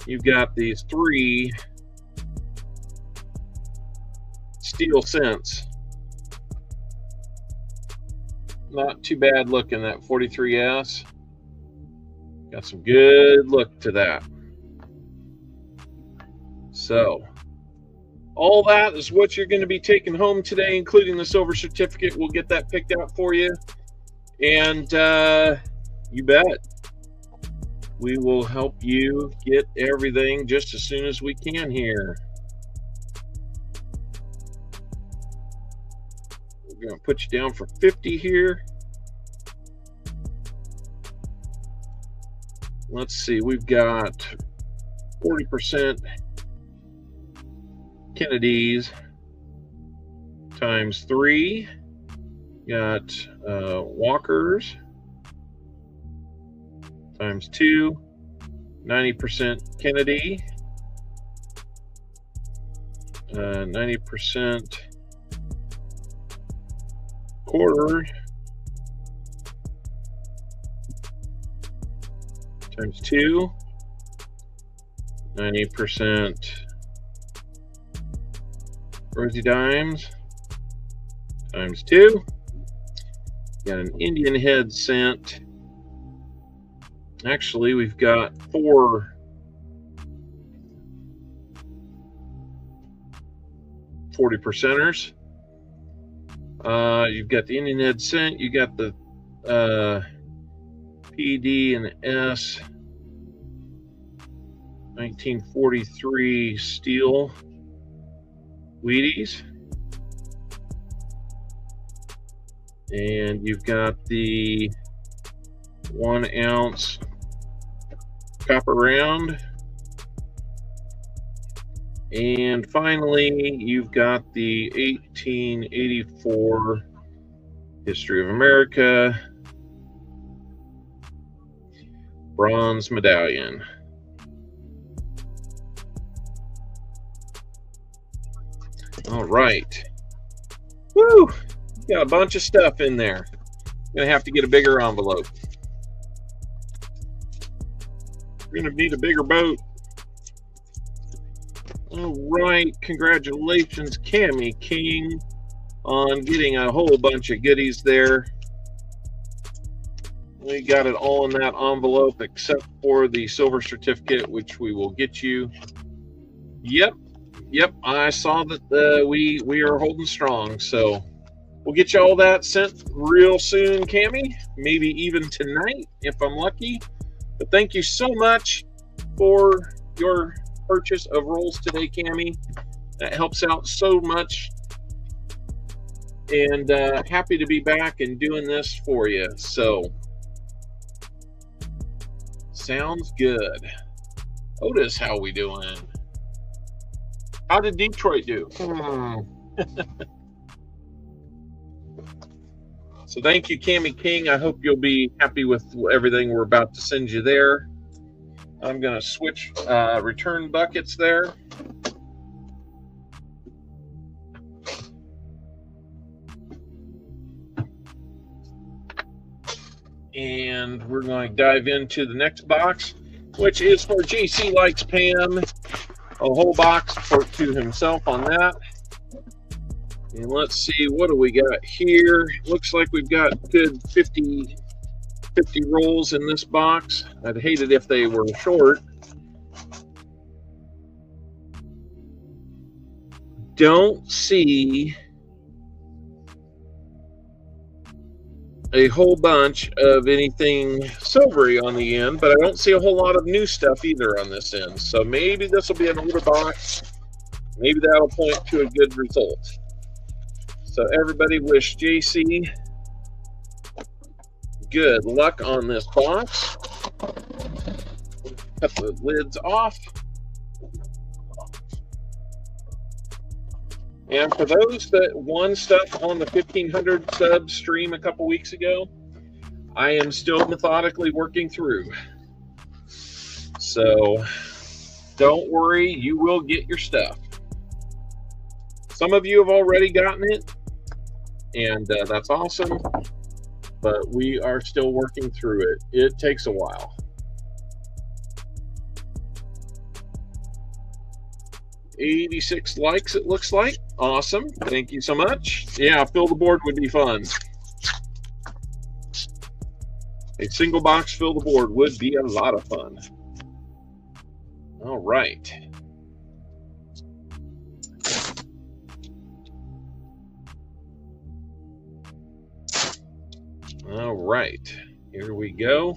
you've got these 3 steel cents. Not too bad looking, that 43S. Got some good look to that. So, all that is what you're going to be taking home today, including the silver certificate. We'll get that picked out for you. And you bet we will help you get everything just as soon as we can here. We're going to put you down for 50 here. Let's see, we've got 40% Kennedys times 3. Got Walkers times 2, 90% Kennedy, 90% quarter times 2, 90% Rosie Dimes times 2. Got an Indian head cent. Actually, we've got 4 40%ers. You've got the Indian head cent. You got the PD and S 1943 steel Wheaties. And you've got the 1 ounce copper round. And finally, you've got the 1884 History of America bronze medallion. All right. Woo! Got a bunch of stuff in there. Gonna have to get a bigger envelope. We're gonna need a bigger boat. All right, congratulations, Cammy King, on getting a whole bunch of goodies there. We got it all in that envelope except for the silver certificate, which we will get you. Yep, I saw that we are holding strong, so we'll get you all that sent real soon, Cammy. Maybe even tonight if I'm lucky. But thank you so much for your purchase of rolls today, Cammy. That helps out so much. And happy to be back and doing this for you. So, sounds good. Otis, how we doing? How did Detroit do? So thank you, Cammy King. I hope you'll be happy with everything we're about to send you there. I'm going to switch return buckets there. And we're going to dive into the next box, which is for JC Likes Pam. A whole box to himself on that. And let's see, what do we got here? Looks like we've got good 50 rolls in this box. I'd hate it if they were short. Don't see a whole bunch of anything silvery on the end, but I don't see a whole lot of new stuff either on this end. So maybe this will be an older box. Maybe that'll point to a good result. So everybody wish JC good luck on this box. Cut the lids off. And for those that won stuff on the 1500 sub stream a couple weeks ago, I am still methodically working through. So don't worry, you will get your stuff. Some of you have already gotten it, and that's awesome, but we are still working through it. It takes a while. $86 likes, it looks like. Awesome. Thank you so much. Yeah, fill the board would be fun. A single box fill the board would be a lot of fun. All right. All right. Here we go.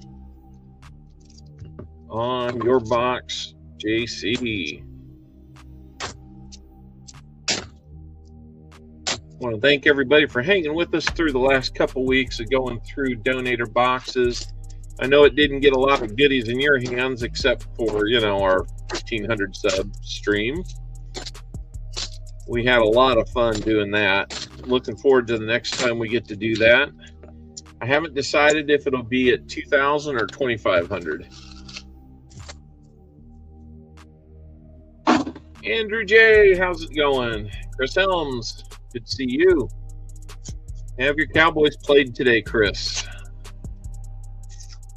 On your box, JC. I want to thank everybody for hanging with us through the last couple weeks of going through donator boxes. I know it didn't get a lot of goodies in your hands except for, you know, our 1,500 sub stream. We had a lot of fun doing that. Looking forward to the next time we get to do that. I haven't decided if it'll be at 2,000 or 2,500. Andrew J, how's it going? Chris Helms, good to see you. Have your Cowboys played today, Chris?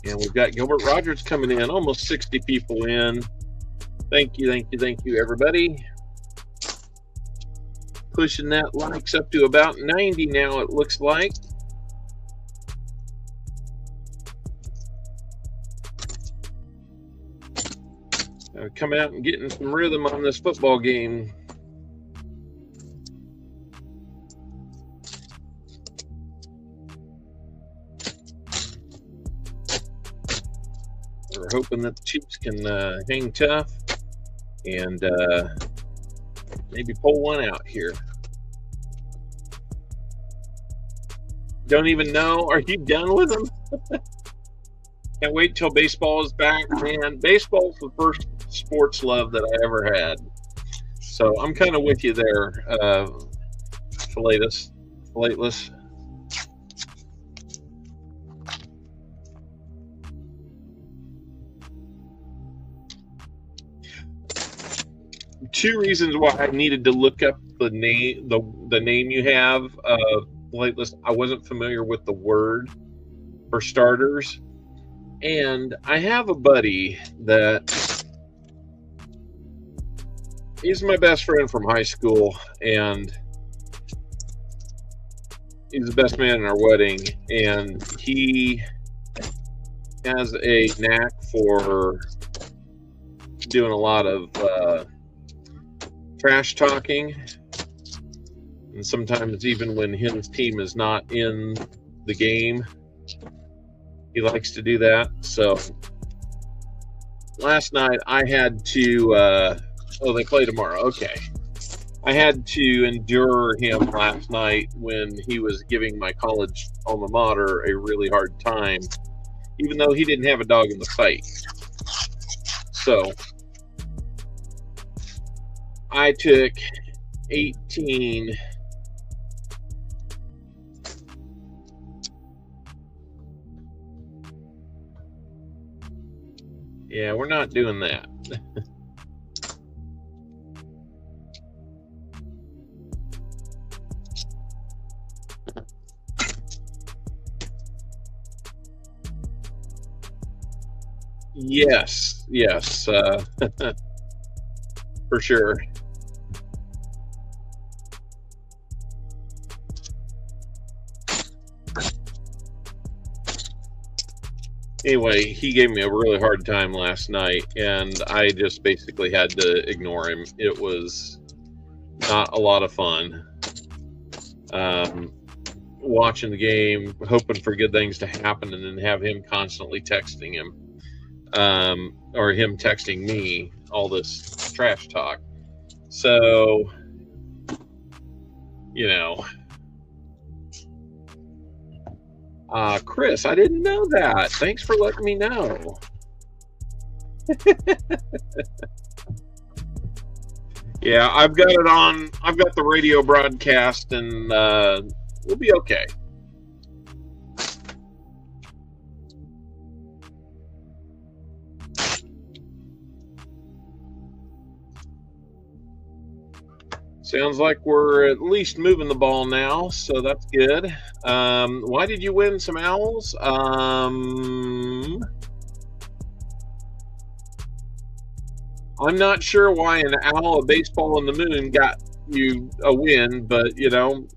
And we've got Gilbert Rogers coming in, almost 60 people in. Thank you, thank you, thank you, everybody. Pushing that likes up to about 90 now, it looks like. Coming out and getting some rhythm on this football game. We're hoping that the Chiefs can hang tough and maybe pull one out here. Don't even know. Are you done with them? Can't wait till baseball is back, man. Baseball's the first sports love that I ever had. So I'm kind of with you there, Philateless. Two reasons why I needed to look up the name, the name you have, Philateless. I wasn't familiar with the word, for starters. And I have a buddy that he's my best friend from high school, and he's the best man in our wedding, and he has a knack for doing a lot of trash talking, and sometimes even when his team is not in the game, he likes to do that. So last night I had to oh, they play tomorrow. Okay. I had to endure him last night when he was giving my college alma mater a really hard time, even though he didn't have a dog in the fight. So I took 18 Yeah, we're not doing that. Yes, for sure. Anyway, he gave me a really hard time last night, and I just basically had to ignore him. It was not a lot of fun. Watching the game, hoping for good things to happen, and then have him constantly texting him, or him texting me all this trash talk. So, you know. Chris, I didn't know that. Thanks for letting me know. Yeah, I've got it on. I've got the radio broadcast, and we'll be okay. Sounds like we're at least moving the ball now, so that's good. Why did you win some owls? I'm not sure why an owl, a baseball, and the moon got you a win, but you know,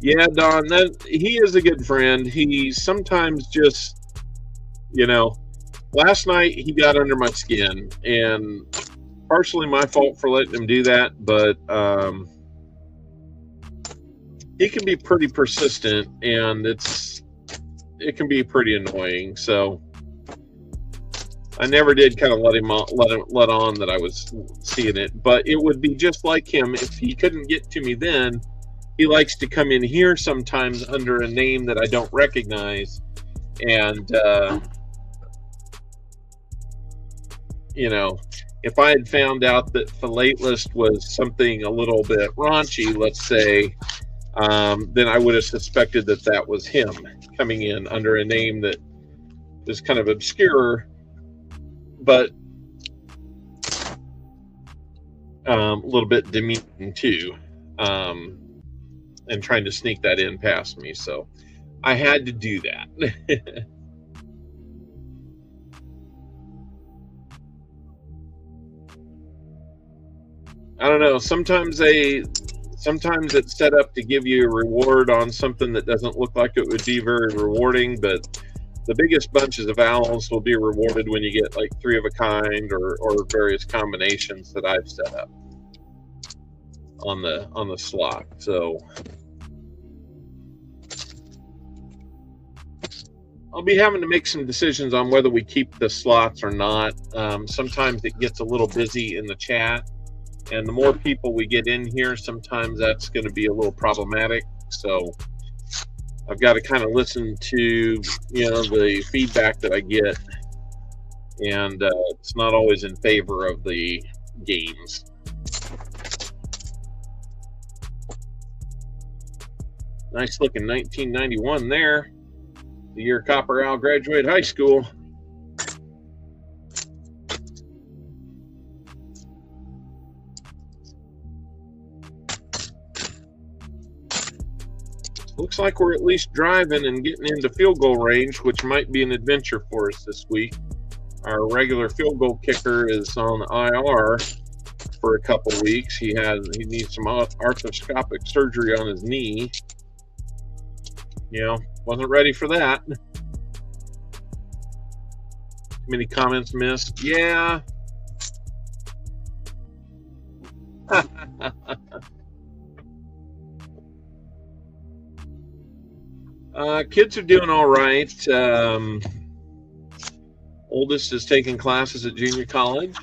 yeah, Don, he is a good friend. He sometimes just, you know, last night he got under my skin, and partially my fault for letting him do that, but he can be pretty persistent, and it can be pretty annoying. So I never did kind of let on that I was seeing it, but it would be just like him if he couldn't get to me then. He likes to come in here sometimes under a name that I don't recognize, and you know, if I had found out that Philatelist was something a little bit raunchy, let's say, then I would have suspected that that was him coming in under a name that is kind of obscure, but a little bit demeaning too, and trying to sneak that in past me. So I had to do that. I don't know. Sometimes it's set up to give you a reward on something that doesn't look like it would be very rewarding, but the biggest bunches of owls will be rewarded when you get like 3 of a kind or various combinations that I've set up on the slot. So I'll be having to make some decisions on whether we keep the slots or not. Sometimes it gets a little busy in the chat, and the more people we get in here, sometimes that's going to be a little problematic. So I've got to kind of listen to, you know, the feedback that I get, and it's not always in favor of the games. Nice looking 1991 there, the year Copper Owl graduated high school. Looks like we're at least driving and getting into field goal range, which might be an adventure for us this week. Our regular field goal kicker is on IR for a couple weeks. He needs some arthroscopic surgery on his knee. You know, wasn't ready for that. Many comments missed. Yeah. Kids are doing all right. Oldest is taking classes at junior college.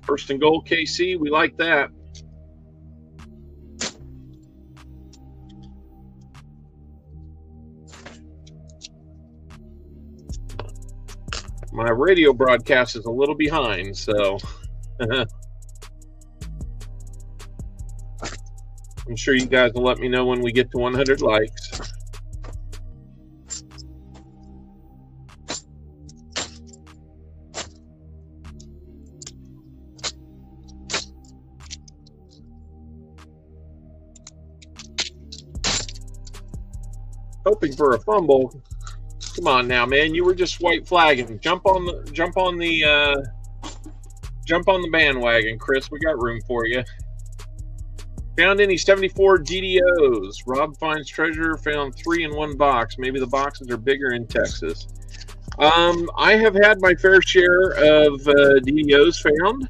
First and goal, KC. We like that. My radio broadcast is a little behind, so I'm sure you guys will let me know when we get to 100 likes. Hoping for a fumble. Come on now, man. You were just white flagging. Jump on the bandwagon, Chris. We got room for you. Found any 74 DDOs? Rob finds treasure. Found 3 in one box. Maybe the boxes are bigger in Texas. I have had my fair share of DDOs found.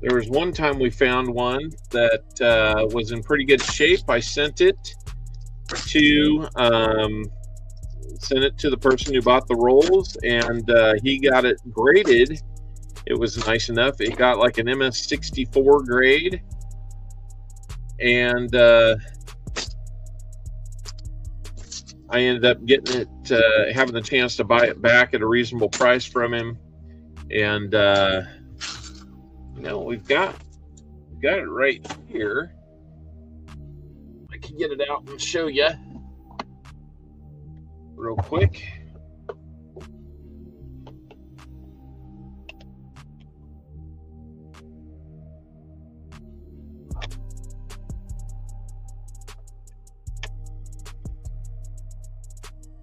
There was one time we found one that was in pretty good shape. I sent it to the person who bought the rolls, and he got it graded. It was nice enough. It got like an MS64 grade, and I ended up getting it, having the chance to buy it back at a reasonable price from him, and No, we've got it right here. I can get it out and show you real quick.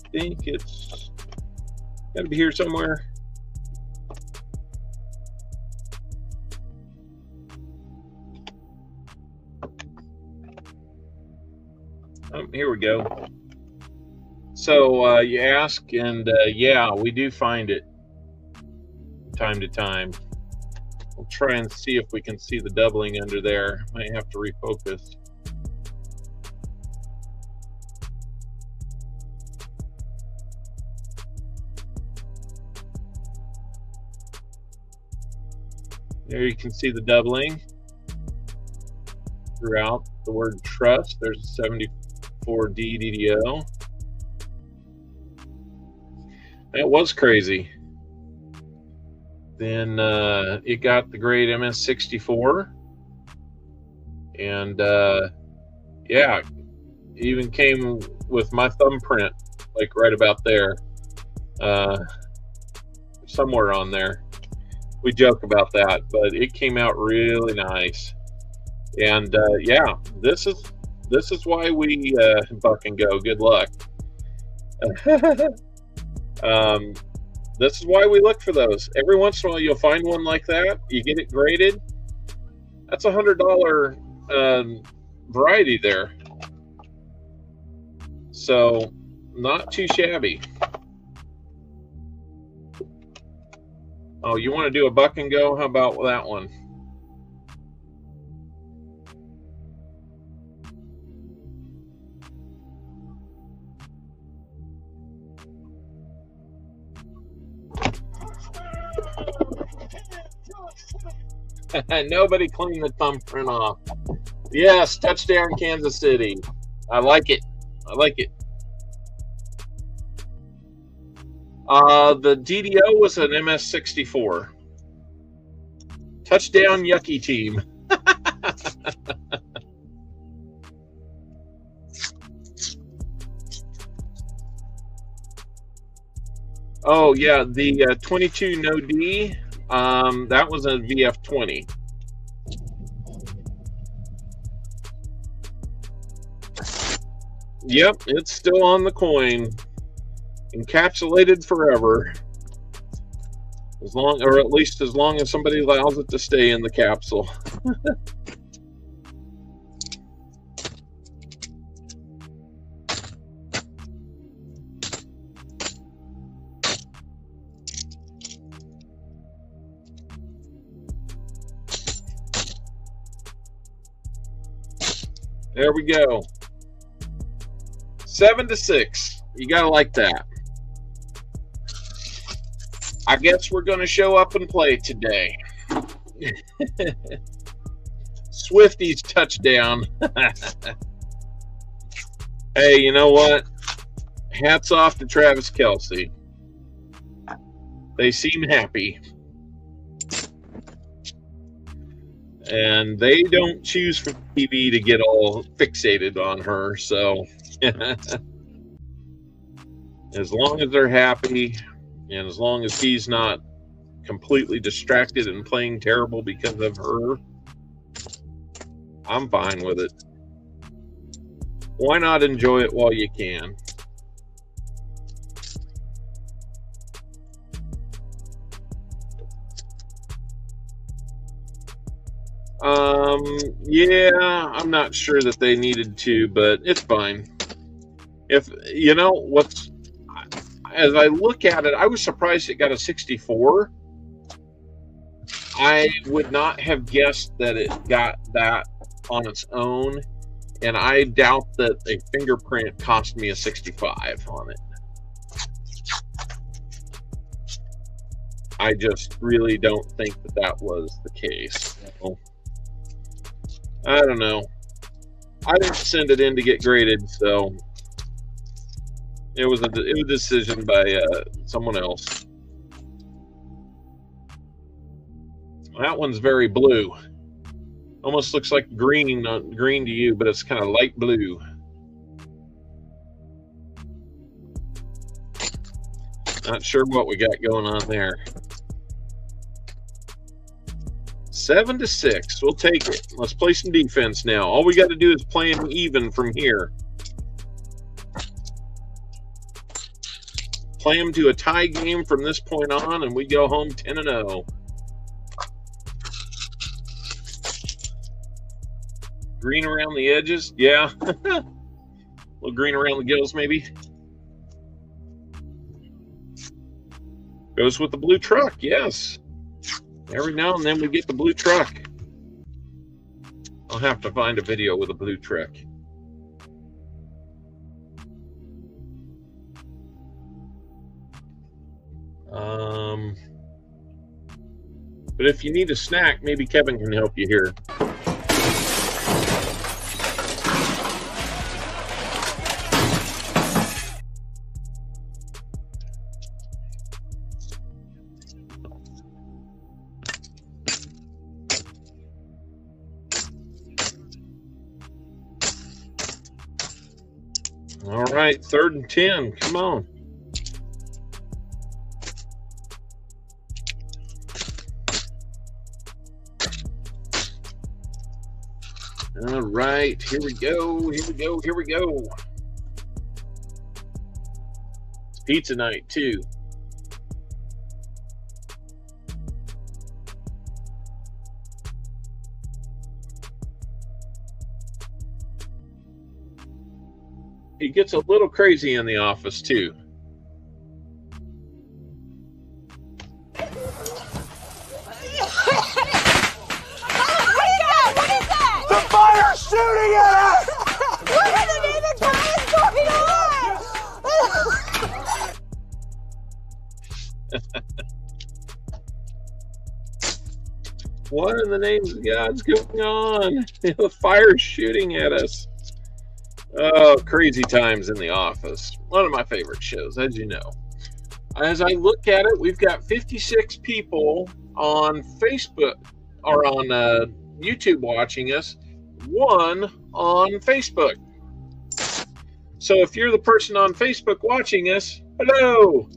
I think it's got to be here somewhere. Here we go. So you ask, and yeah, we do find it from time to time. We'll try and see if we can see the doubling under there. Might have to refocus. There you can see the doubling throughout the word trust. There's a 74D DDO. That was crazy. Then it got the grade MS64. And yeah, it even came with my thumbprint, like right about there. Somewhere on there. We joke about that, but it came out really nice. And yeah, this is why we buck and go. Good luck. This is why we look for those. Every once in a while, you'll find one like that. You get it graded. That's a $100 variety there. So not too shabby. Oh, you want to do a buck and go? How about that one? Nobody cleaned the thumbprint off. Yes, touchdown Kansas City. I like it. I like it. The DDO was an MS64. Touchdown Yucky team. Oh yeah, the 22 no D. That was a VF20. Yep, it's still on the coin. Encapsulated forever. As long, or at least as long as somebody allows it to stay in the capsule. There we go. 7-6. You gotta like that. I guess we're going to show up and play today. Swifty's touchdown. Hey, you know what? Hats off to Travis Kelce. They seem happy. And they don't choose for TV to get all fixated on her, so as long as they're happy, and as long as he's not completely distracted and playing terrible because of her, I'm fine with it. Why not enjoy it while you can? Yeah, I'm not sure that they needed to, but it's fine. If you know what's, as I look at it, I was surprised it got a 64. I would not have guessed that it got that on its own, and I doubt that a fingerprint cost me a 65 on it. I just really don't think that that was the case. So, I don't know. I didn't send it in to get graded, so it was a decision by someone else. That one's very blue. Almost looks like green to you, but it's kind of light blue. Not sure what we got going on there. 7-6. We'll take it. Let's play some defense now. All we got to do is play them even from here. Play them to a tie game from this point on, and we go home 10-0. Green around the edges, yeah. A little green around the gills, maybe. Goes with the blue truck, yes. Every now and then we get the blue truck. I'll have to find a video with a blue truck. But if you need a snack, maybe Kevin can help you here. All right, 3rd and 10. Come on. All right, here we go. Here we go. Here we go. It's pizza night, too. He gets a little crazy in the office, too. Shooting at us! What in the name of God is going on? What in the name of God's going on? The fire's shooting at us. Oh, crazy times in the office. One of my favorite shows, as you know. As I look at it, we've got 56 people on Facebook or on YouTube watching us. 1 on Facebook. So if you're the person on Facebook watching us, hello.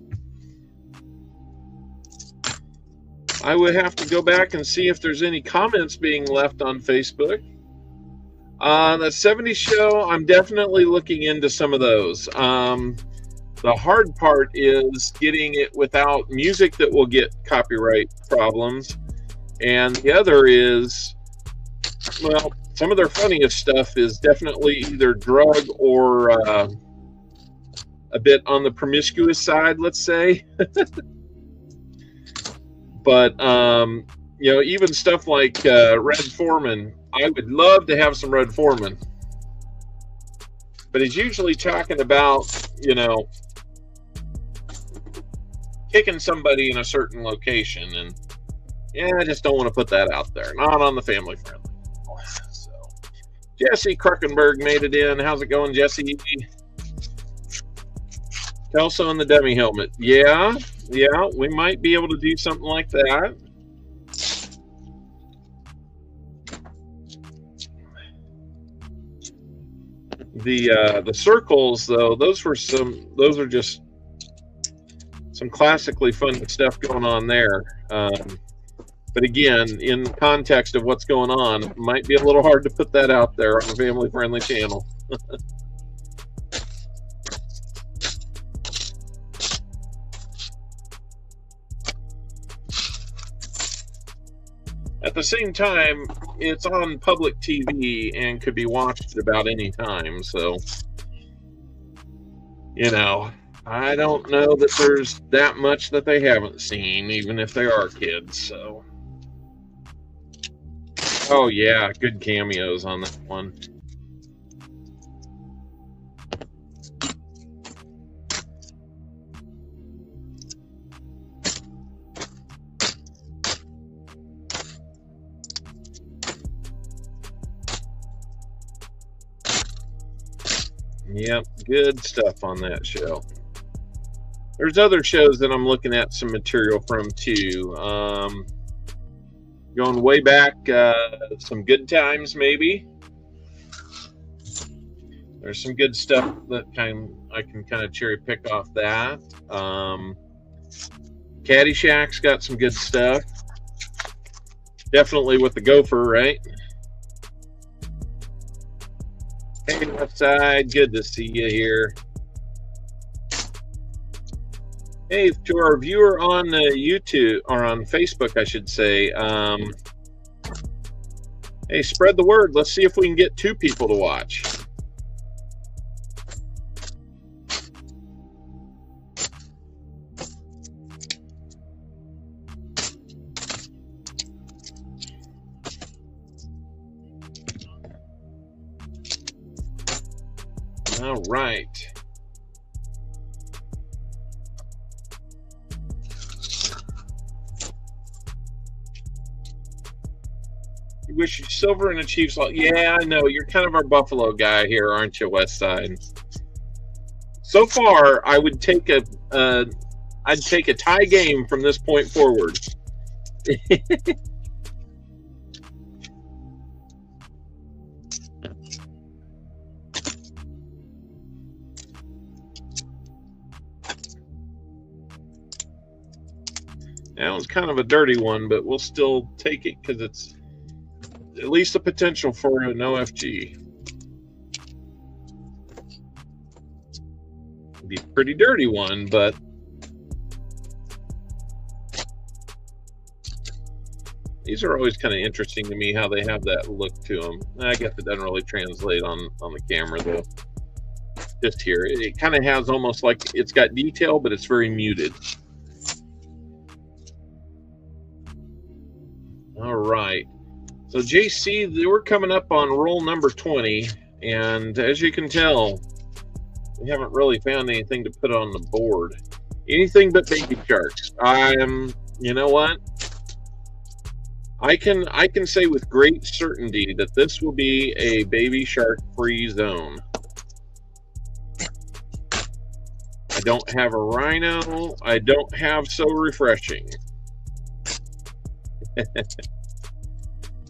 I would have to go back and see if there's any comments being left on Facebook. The 70s show, I'm definitely looking into some of those. The hard part is getting it without music that will get copyright problems. And the other is, well, some of their funniest stuff is definitely either drug or a bit on the promiscuous side, let's say. But, you know, even stuff like Red Foreman, I would love to have some Red Foreman. But he's usually talking about, you know, kicking somebody in a certain location. And, yeah, I just don't want to put that out there. Not on the family friendly. Jesse Kruckenberg made it in. How's it going, Jesse? Kelso on the dummy helmet. Yeah, we might be able to do something like that. The circles, though, those are just some classically fun stuff going on there. But again, in context of what's going on, it might be a little hard to put that out there on a family-friendly channel. At the same time, it's on public TV and could be watched at about any time. So, you know, I don't know that there's that much that they haven't seen, even if they are kids. So. Oh, yeah, good cameos on that one. Yep, good stuff on that show. There's other shows that I'm looking at some material from, too. Going way back, some good times maybe. There's some good stuff that I can kind of cherry pick off that. Caddyshack's got some good stuff. Definitely with the gopher, right? Hey, Westside, good to see you here. Hey, to our viewer on YouTube, or on Facebook, I should say, hey, spread the word. Let's see if we can get 2 people to watch. All right. You wish you silver in a Chiefs lot. Yeah, I know. You're kind of our Buffalo guy here, aren't you, Westside? So far, I would take I'd take a tie game from this point forward. That was kind of a dirty one, but we'll still take it because it's at least a potential for an OFG. It'd be a pretty dirty one, but these are always kind of interesting to me how they have that look to them. I guess it doesn't really translate on the camera though. Just here, it kind of has almost like it's got detail, but it's very muted. All right. So JC, we're coming up on roll number 20, and as you can tell, we haven't really found anything to put on the board. Anything but baby sharks. You know what? I can say with great certainty that this will be a baby shark free zone. I don't have a rhino. I don't have so refreshing.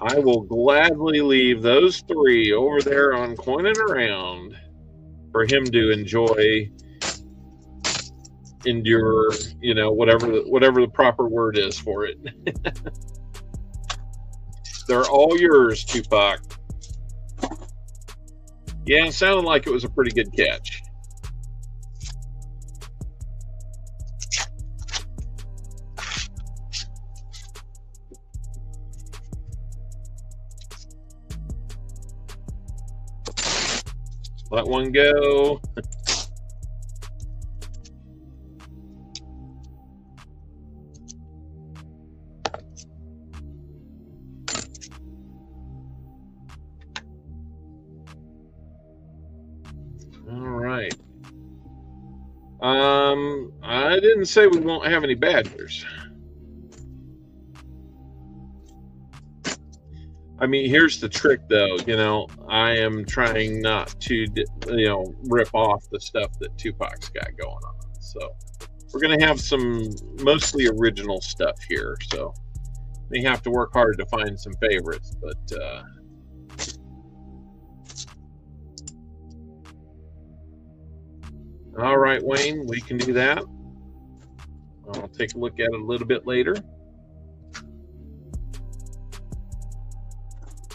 I will gladly leave those 3 over there on Coining Around for him to endure, you know, whatever the proper word is for it. They're all yours, Tupac. Yeah, it sounded like it was a pretty good catch. Let one go. All right. I didn't say we won't have any badgers. I mean, here's the trick, though. You know, I am trying not to, you know, rip off the stuff that Tupac's got going on. So we're going to have some mostly original stuff here. So may have to work hard to find some favorites, but all right, Wayne, we can do that. I'll take a look at it a little bit later.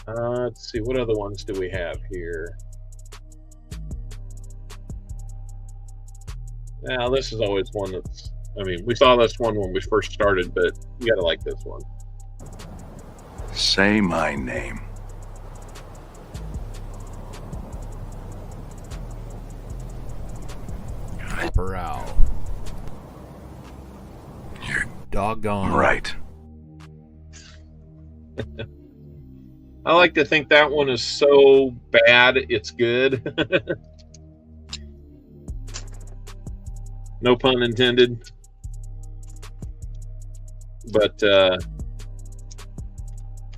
Let's see, what other ones do we have here? Now, this is always one that's, I mean, we saw this one when we first started, but you gotta like this one. Say my name. CopperOwl. You're doggone right. I like to think that one is so bad it's good. No pun intended. But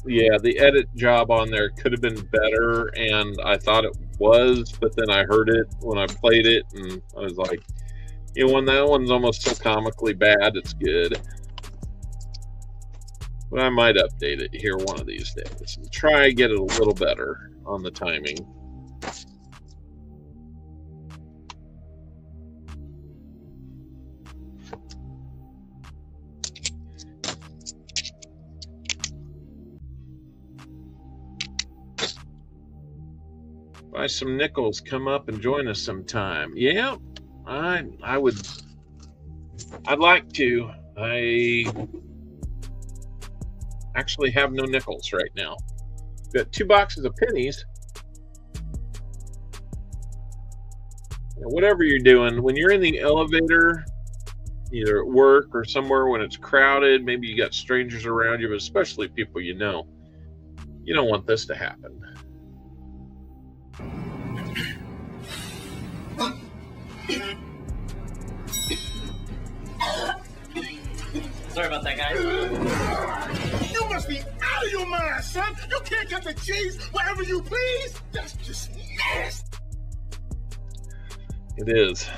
yeah, the edit job on there could have been better, and I thought it was, but then I heard it when I played it, and I was like, you know, when that one's almost so comically bad, it's good. But I might update it here one of these days and try to get it a little better on the timing. Buy some nickels, come up and join us sometime. Yeah, I'd like to. I actually have no nickels right now. Got 2 boxes of pennies. Whatever you're doing, when you're in the elevator, either at work or somewhere when it's crowded, maybe you got strangers around you, but especially people you know, you don't want this to happen. Sorry about that, guys. You must be out of your mind, son. You can't cut the cheese wherever you please. That's just nasty. It is.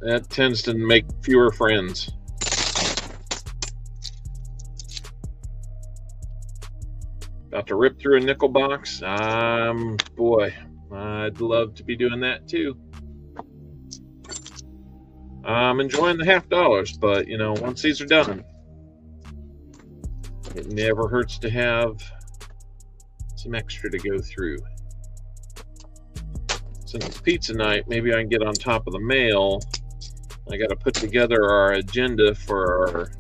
That tends to make fewer friends. About to rip through a nickel box. Boy, I'd love to be doing that too. I'm enjoying the $50, but you know, once these are done, it never hurts to have some extra to go through. Since it's pizza night, maybe I can get on top of the mail. I got to put together our agenda for our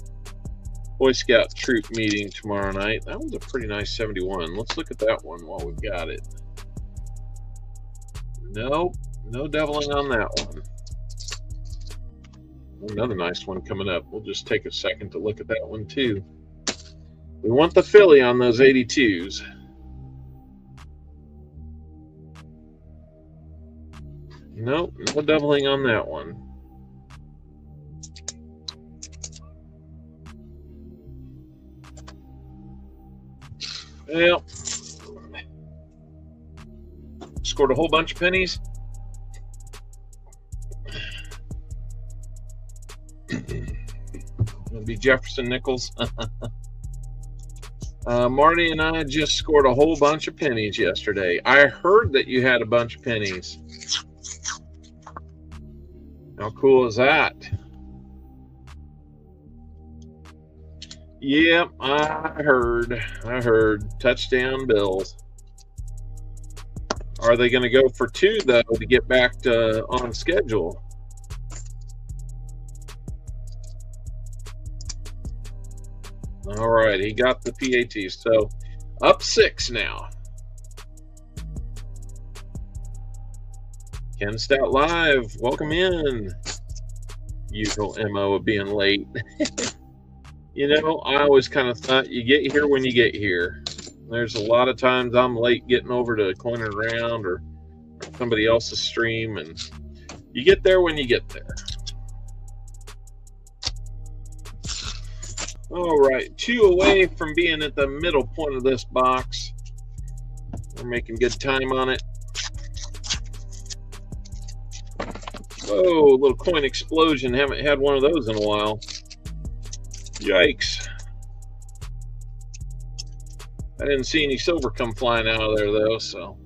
Boy Scout troop meeting tomorrow night. That was a pretty nice 71. Let's look at that one while we've got it. Nope, no doubling on that one. Another nice one coming up. We'll just take a second to look at that one too. We want the Philly on those 82s. Nope, no doubling on that one. Well, scored a whole bunch of pennies. It'll be Jefferson Nichols. Marty and I just scored a whole bunch of pennies yesterday. I heard that you had a bunch of pennies. How cool is that? Yep, I heard. Touchdown Bills. Are they going to go for 2 though to get back to on schedule? All right, he got the PAT. So up 6 now. Ken Stout Live, welcome in. Usual MO of being late. You know, I always kind of thought you get here when you get here. There's a lot of times I'm late getting over to Coin Around or somebody else's stream, and you get there when you get there. All right, 2 away from being at the middle point of this box. We're making good time on it. Whoa, a little coin explosion. Haven't had one of those in a while. Yikes. I didn't see any silver come flying out of there, though, so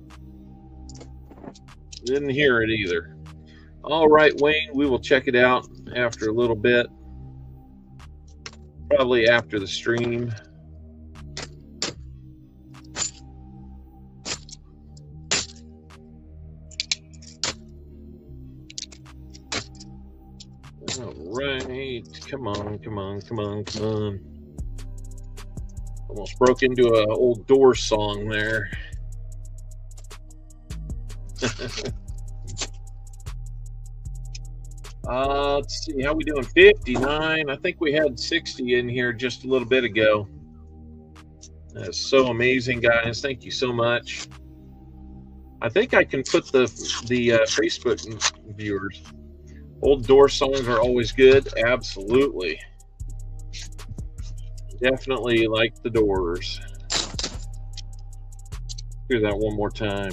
didn't hear it either. All right, Wayne, we will check it out after a little bit. Probably after the stream. All right, come on. Almost broke into an old Doors song there. Let's see, how we doing? 59. I think we had 60 in here just a little bit ago. That's so amazing, guys. Thank you so much. I think I can put the Facebook viewers. Old Doors songs are always good. Absolutely. Definitely like the Doors. Hear that one more time.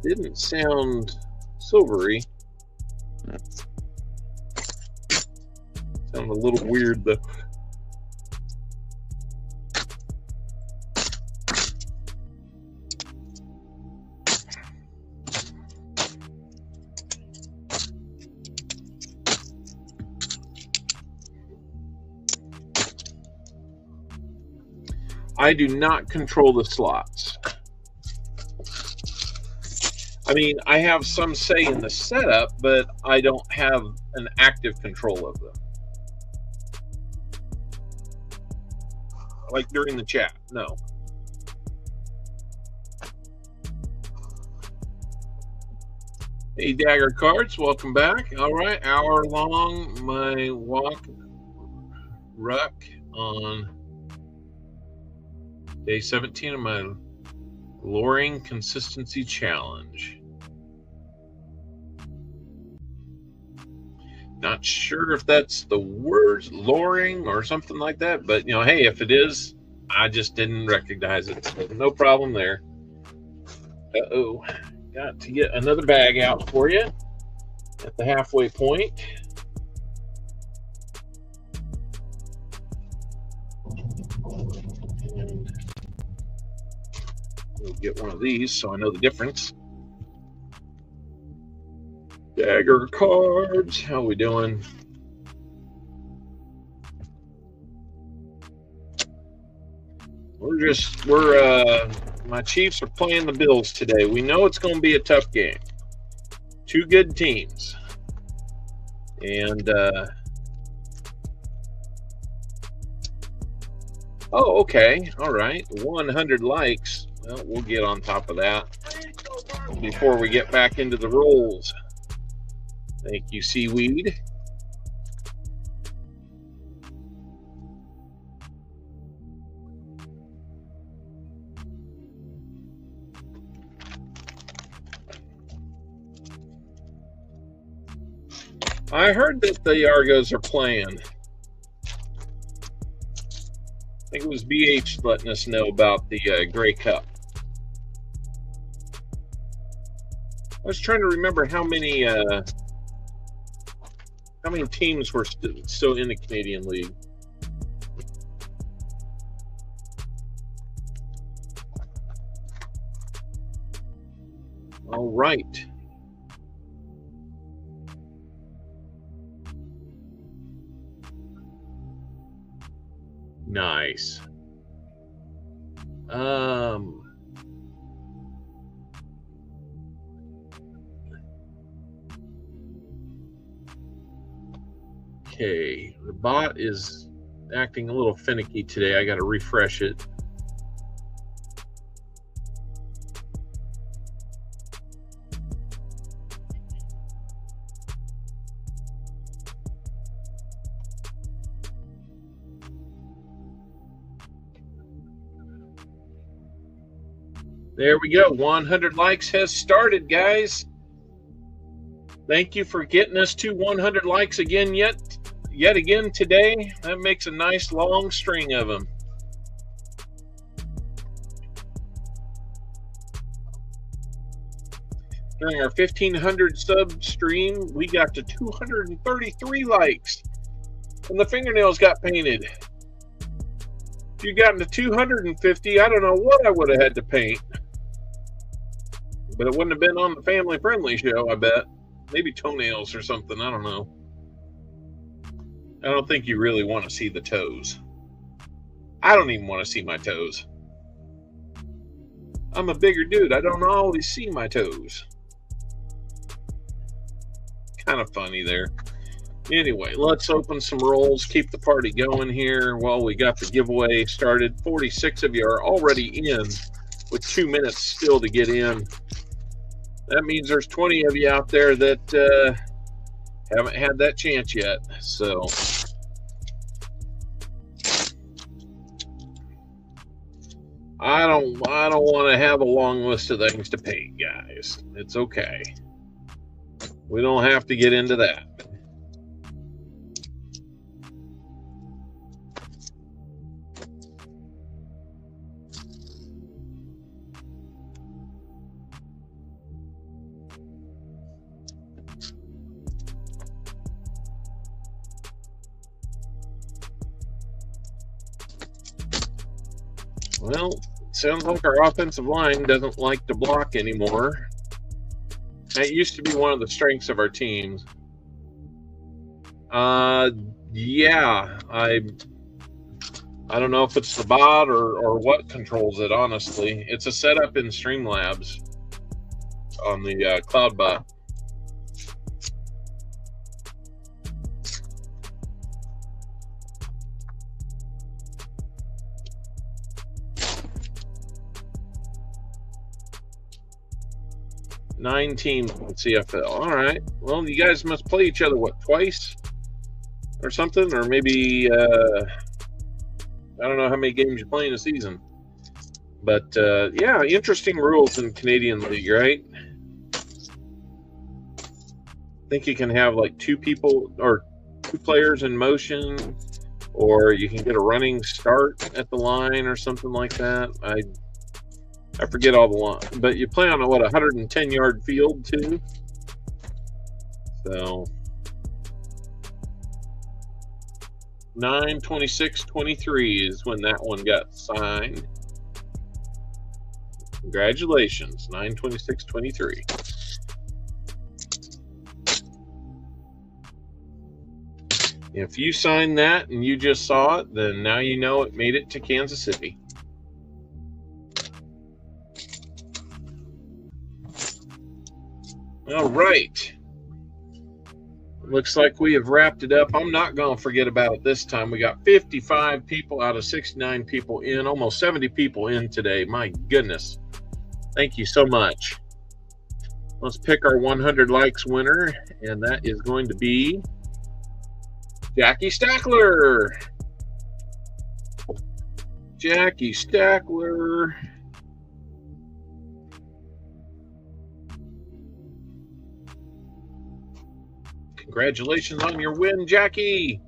Didn't sound silvery. sound a little weird though. I do not control the slots. I mean, I have some say in the setup, but I don't have an active control of them. Like during the chat, no. Hey, Dagger Cards, welcome back. All right, hour long, my walk ruck on day 17 of my luring consistency challenge. Not sure if that's the words luring or something like that, but you know, hey, if it is, I just didn't recognize it. So no problem there. Uh-oh. Got to get another bag out for you at the halfway point. And we'll get one of these so I know the difference. Dagger Cards, how we doing? My Chiefs are playing the Bills today. We know it's going to be a tough game. Two good teams. And, oh, okay. All right. 100 likes. Well, we'll get on top of that before we get back into the rolls. Thank you, Seaweed. I heard that the Argos are playing. I think it was BH letting us know about the Grey Cup. I was trying to remember how many teams were still in the Canadian League. All right. Nice. Okay, the bot is acting a little finicky today. I got to refresh it. There we go. 100 likes has started, guys. Thank you for getting us to 100 likes again yet again today. That makes a nice long string of them. During our 1,500 sub stream, we got to 233 likes, and the fingernails got painted. If you gotten to 250, I don't know what I would have had to paint. But it wouldn't have been on the family friendly show, I bet. Maybe toenails or something, I don't know. I don't think you really want to see the toes. I don't even want to see my toes. I'm a bigger dude. I don't always see my toes. Kind of funny there. Anyway, let's open some rolls, keep the party going here while we got the giveaway started. 46 of you are already in with 2 minutes still to get in. That means there's 20 of you out there that haven't had that chance yet. So I don't want to have a long list of things to paint, guys. It's okay. We don't have to get into that. Well, sounds like our offensive line doesn't like to block anymore. That used to be one of the strengths of our teams. Yeah, I don't know if it's the bot or what controls it, honestly. It's a setup in Streamlabs on the cloud bot. Nine teams in CFL. All right. Well, you guys must play each other, what, twice or something? Or maybe, I don't know how many games you play in a season. But, yeah, interesting rules in Canadian League, right? I think you can have, like, two people or two players in motion, or you can get a running start at the line or something like that. I forget all the line, but you play on a, what, 110-yard field too. So 9/26/23 is when that one got signed. Congratulations, 9/26/23. If you signed that and you just saw it, then now you know it made it to Kansas City. All right. Looks like we have wrapped it up. I'm not going to forget about it this time. We got 55 people out of 69 people in, almost 70 people in today. My goodness. Thank you so much. Let's pick our 100 likes winner, and that is going to be Jackie Stackler. Jackie Stackler. Congratulations on your win, Jackie.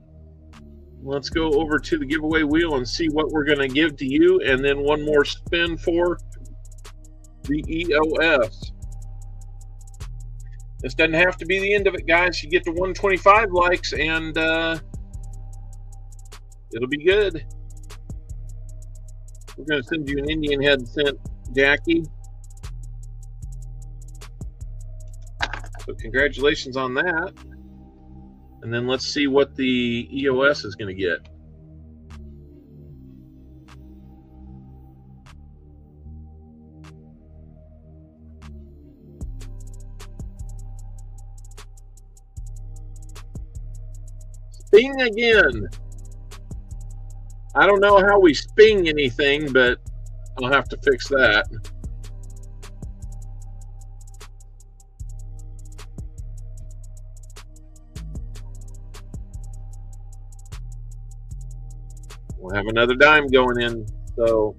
Let's go over to the giveaway wheel and see what we're going to give to you, and then one more spin for the EOS. This doesn't have to be the end of it, guys. You get to 125 likes, and it'll be good. We're going to send you an Indian head scent, Jackie. So congratulations on that. And then let's see what the EOS is going to get. Sping again. I don't know how we sping anything, but I'll have to fix that. We'll have another dime going in. So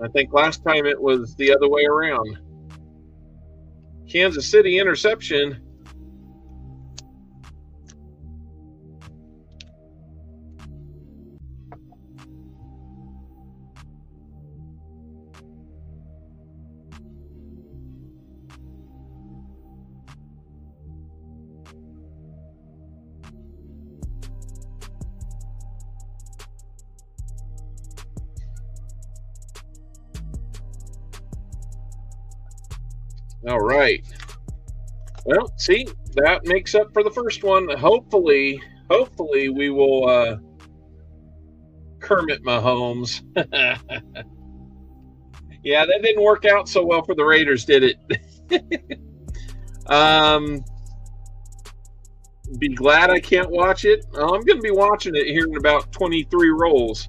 I think last time it was the other way around. Kansas City interception. All right. Well, see, that makes up for the first one. Hopefully we will Kermit Mahomes. Yeah, that didn't work out so well for the Raiders, did it? Be glad I can't watch it. I'm going to be watching it here in about 23 rolls.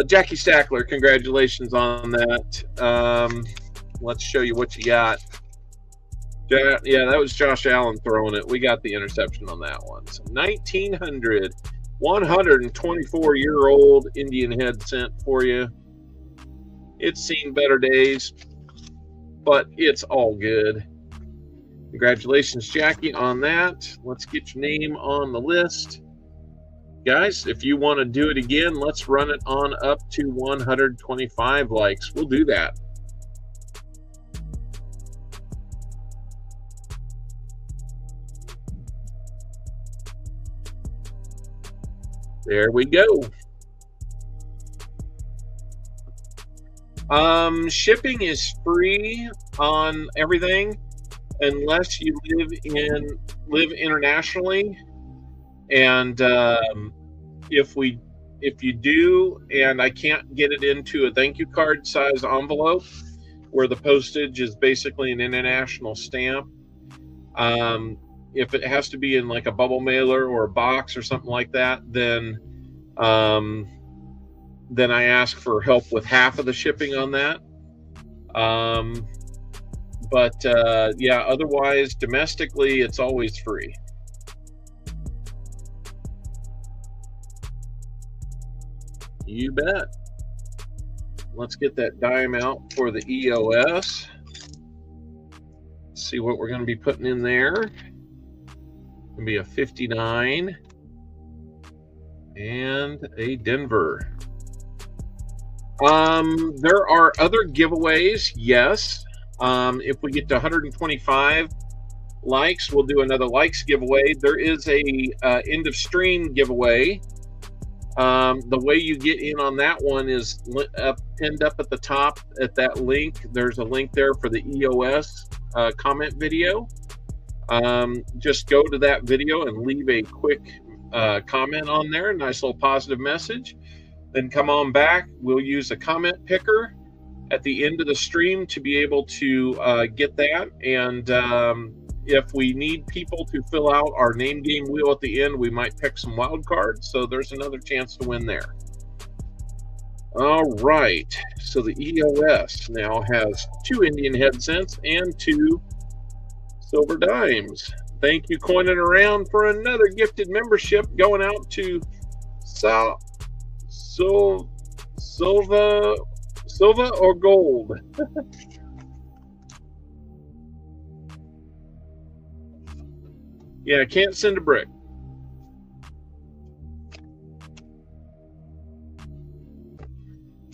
Jackie Stackler, congratulations on that. Let's show you what you got. Yeah, that was Josh Allen throwing it. We got the interception on that one. So 1,900, 124-year-old Indian head scent for you. It's seen better days, but it's all good. Congratulations, Jackie, on that. Let's get your name on the list. Guys, if you want to do it again, let's run it on up to 125 likes. We'll do that. There we go. Shipping is free on everything unless you live internationally, and if you do, and I can't get it into a thank you card size envelope where the postage is basically an international stamp, if it has to be in like a bubble mailer or a box or something like that, then I ask for help with half of the shipping on that. Yeah, otherwise domestically it's always free. You bet. Let's get that dime out for the EOS. See what we're going to be putting in there. It's going to be a 59 and a Denver. There are other giveaways, yes. If we get to 125 likes, we'll do another likes giveaway. There is a end of stream giveaway. The way you get in on that one is pinned up at the top at that link. There's a link there for the EOS comment video. Just go to that video and leave a quick comment on there, a nice little positive message. Then come on back. We'll use a comment picker at the end of the stream to be able to get that. And if we need people to fill out our name game wheel at the end, we might pick some wild cards. So there's another chance to win there. All right. So the EOS now has 2 Indian head cents and 2 silver dimes. Thank you, Coining Around, for another gifted membership going out to Silva or Gold. Yeah, I can't send a brick.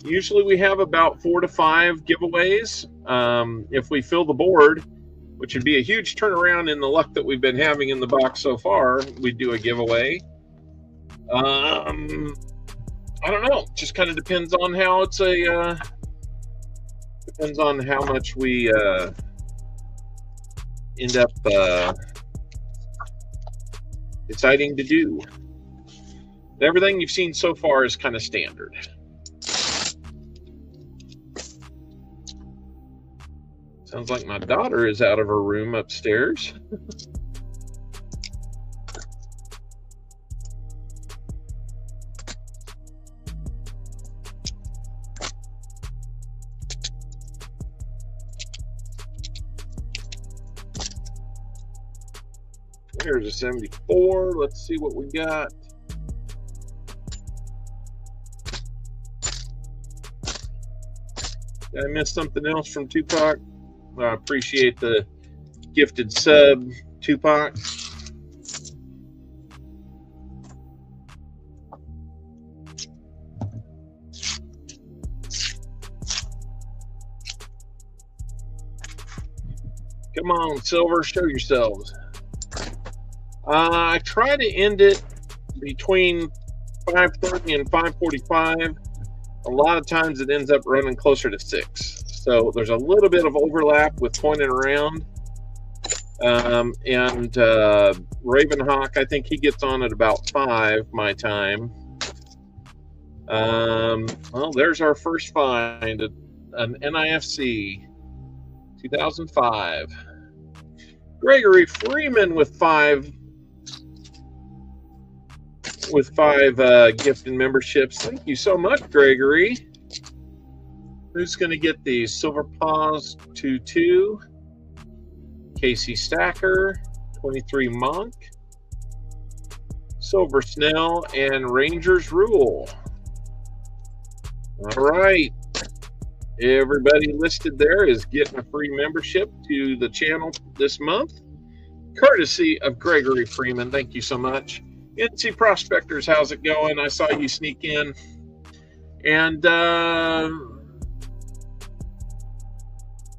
Usually we have about 4 to 5 giveaways. If we fill the board, which would be a huge turnaround in the luck that we've been having in the box so far, we do a giveaway. I don't know. Just kind of depends on how it's depends on how much we end up deciding to do. Everything you've seen so far is kind of standard. Sounds like my daughter is out of her room upstairs. Here's a 74. Let's see what we got. Did I miss something else from Tupac? I appreciate the gifted sub, Tupac. Come on, Silver, show yourselves. I try to end it between 5:30 and 5:45. A lot of times it ends up running closer to 6. So there's a little bit of overlap with Pointing Around. Ravenhawk, I think he gets on at about 5 my time. Well, there's our first find, an NIFC 2005. Gregory Freeman with 5 gift and memberships. Thank you so much, Gregory. Who's going to get these? Silver Paws 2-2, Casey Stacker, 23 Monk, Silver Snell, and Rangers Rule. All right. Everybody listed there is getting a free membership to the channel this month, courtesy of Gregory Freeman. Thank you so much. NC Prospectors, how's it going? I saw you sneak in. And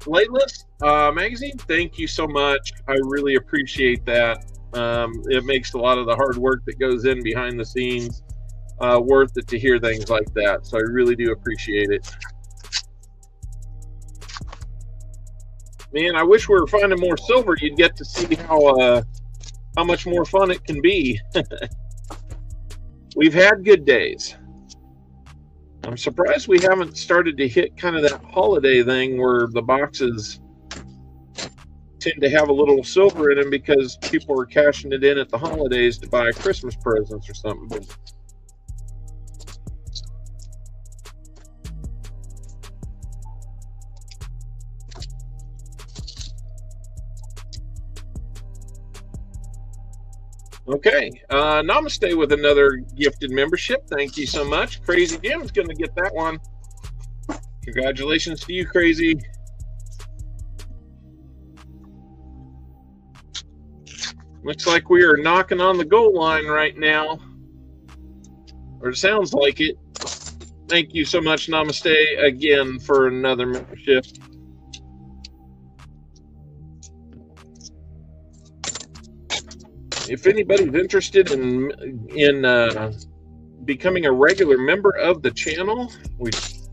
Playlist Magazine, thank you so much. I really appreciate that. It makes a lot of the hard work that goes in behind the scenes worth it to hear things like that. So I really do appreciate it. Man, I wish we were finding more silver. You'd get to see how much more fun it can be. We've had good days. I'm surprised we haven't started to hit kind of that holiday thing where the boxes tend to have a little silver in them because people are cashing it in at the holidays to buy Christmas presents or something. But okay, Namaste with another gifted membership. Thank you so much. Crazy Jim's going to get that one. Congratulations to you, Crazy. Looks like we are knocking on the goal line right now. Or it sounds like it. Thank you so much, Namaste, again for another membership. If anybody's interested in becoming a regular member of the channel, first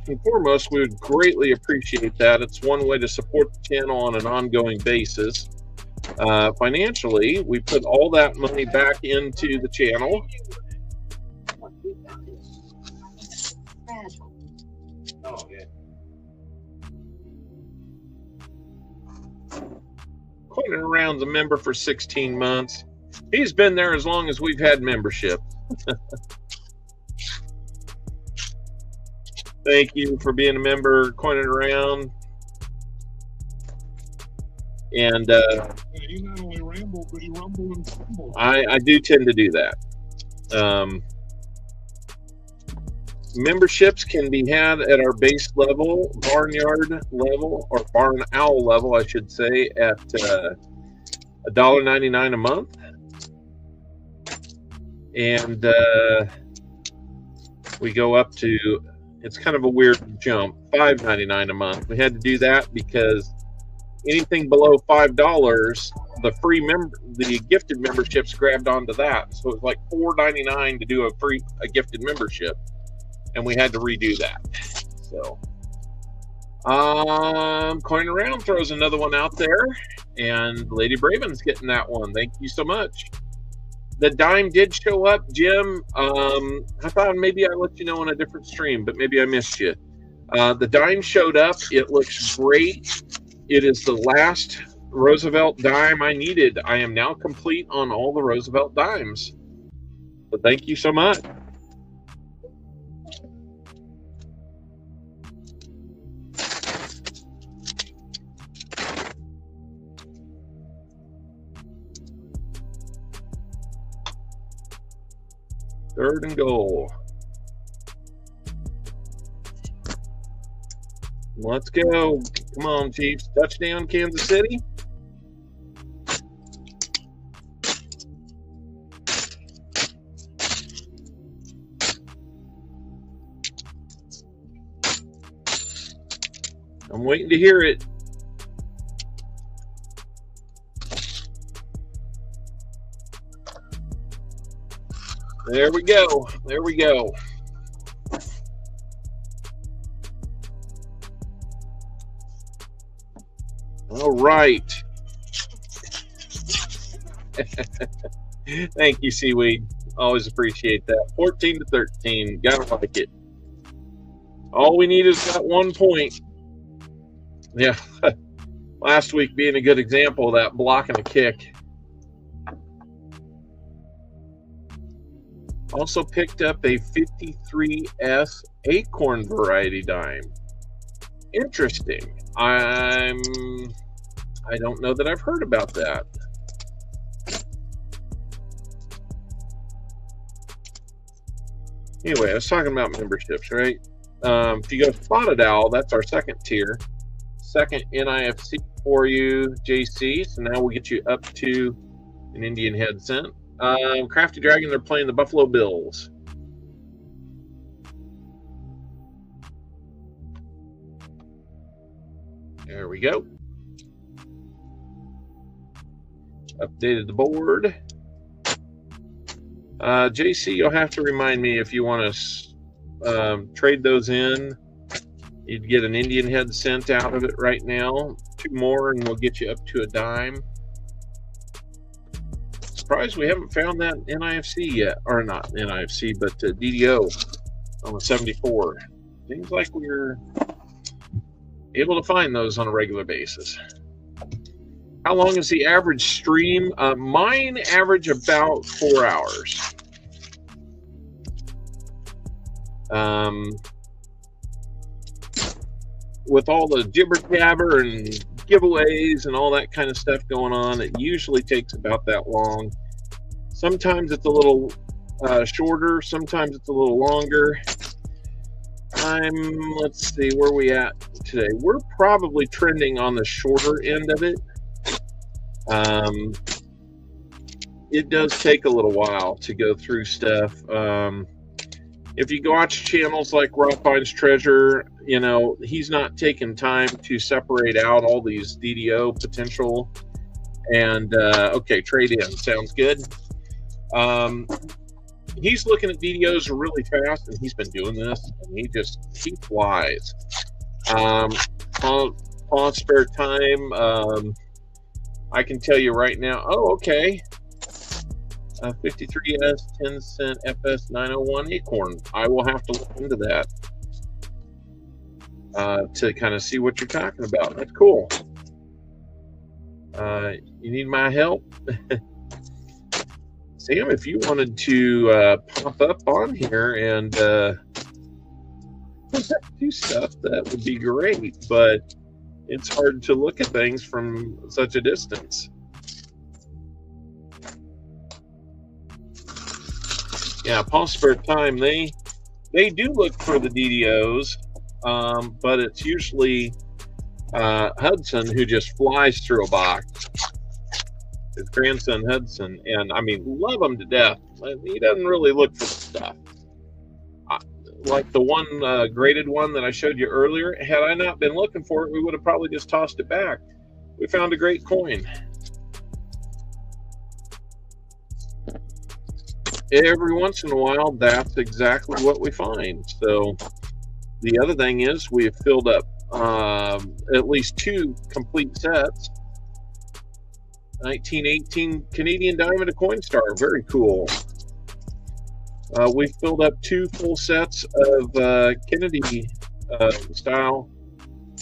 and foremost, we would greatly appreciate that. It's one way to support the channel on an ongoing basis. Financially, we put all that money back into the channel. Coin Around's a member for 16 months. He's been there as long as we've had membership. Thank you for being a member, Coin Around. And you not only ramble, but you rumble and fumble. I do tend to do that. Memberships can be had at our base level, barnyard level, or barn owl level, I should say, at $1.99 a month. And we go up to, it's kind of a weird jump, $5.99 a month. We had to do that because anything below $5, the gifted memberships grabbed onto that. So it was like $4.99 to do a gifted membership, and we had to redo that. So Coin Around throws another one out there, and Lady Braven's getting that one. Thank you so much. The dime did show up, Jim. I thought maybe I let you know on a different stream, but maybe I missed you. The dime showed up. It looks great. It is the last Roosevelt dime I needed. I am now complete on all the Roosevelt dimes. So thank you so much. Third and goal. Let's go. Come on, Chiefs. Touchdown, Kansas City. I'm waiting to hear it. There we go. There we go. All right. Thank you, Seaweed. Always appreciate that. 14-13. Gotta like it. All we need is that 1 point. Yeah. Last week being a good example of that, blocking a kick. Also picked up a 53S acorn variety dime. Interesting. I don't know that I've heard about that. Anyway, I was talking about memberships, right? If you go Spotted Owl, that's our second tier. Second NIFC for you, JC. So now we'll get you up to an Indian head cent. Crafty Dragon, they're playing the Buffalo Bills. There we go. Updated the board. JC, you'll have to remind me if you want to trade those in. You'd get an Indian head cent out of it right now. 2 more and we'll get you up to a dime. Surprised we haven't found that NIFC yet, or not NIFC, but DDO on the 74. Seems like we're able to find those on a regular basis. How long is the average stream? Mine average about 4 hours. With all the jibber jabber and giveaways and all that kind of stuff going on, it usually takes about that long. Sometimes it's a little shorter, sometimes it's a little longer. Let's see, where are we at today? We're probably trending on the shorter end of it. It does take a little while to go through stuff. If you watch channels like Rob Finds Treasure, you know, he's not taking time to separate out all these DDO potential. And, okay, trade in. Sounds good. He's looking at DDOs really fast, and he's been doing this, and he flies. Pause spare time. I can tell you right now. Oh, okay. 53S 10 cent FS 901 Acorn. I will have to look into that to kind of see what you're talking about. That's cool. You need my help? Sam, if you wanted to pop up on here and do stuff, that would be great, but it's hard to look at things from such a distance. Yeah, pause spare time, they do look for the DDOs, but it's usually Hudson who just flies through a box. His grandson Hudson, and I mean, love him to death. He doesn't really look for stuff. Like the one graded one that I showed you earlier, had I not been looking for it, we would have probably just tossed it back. We found a great coin. Every once in a while, that's exactly what we find. So the other thing is we have filled up at least 2 complete sets. 1918 Canadian Diamond of Coinstar, very cool. We filled up 2 full sets of Kennedy style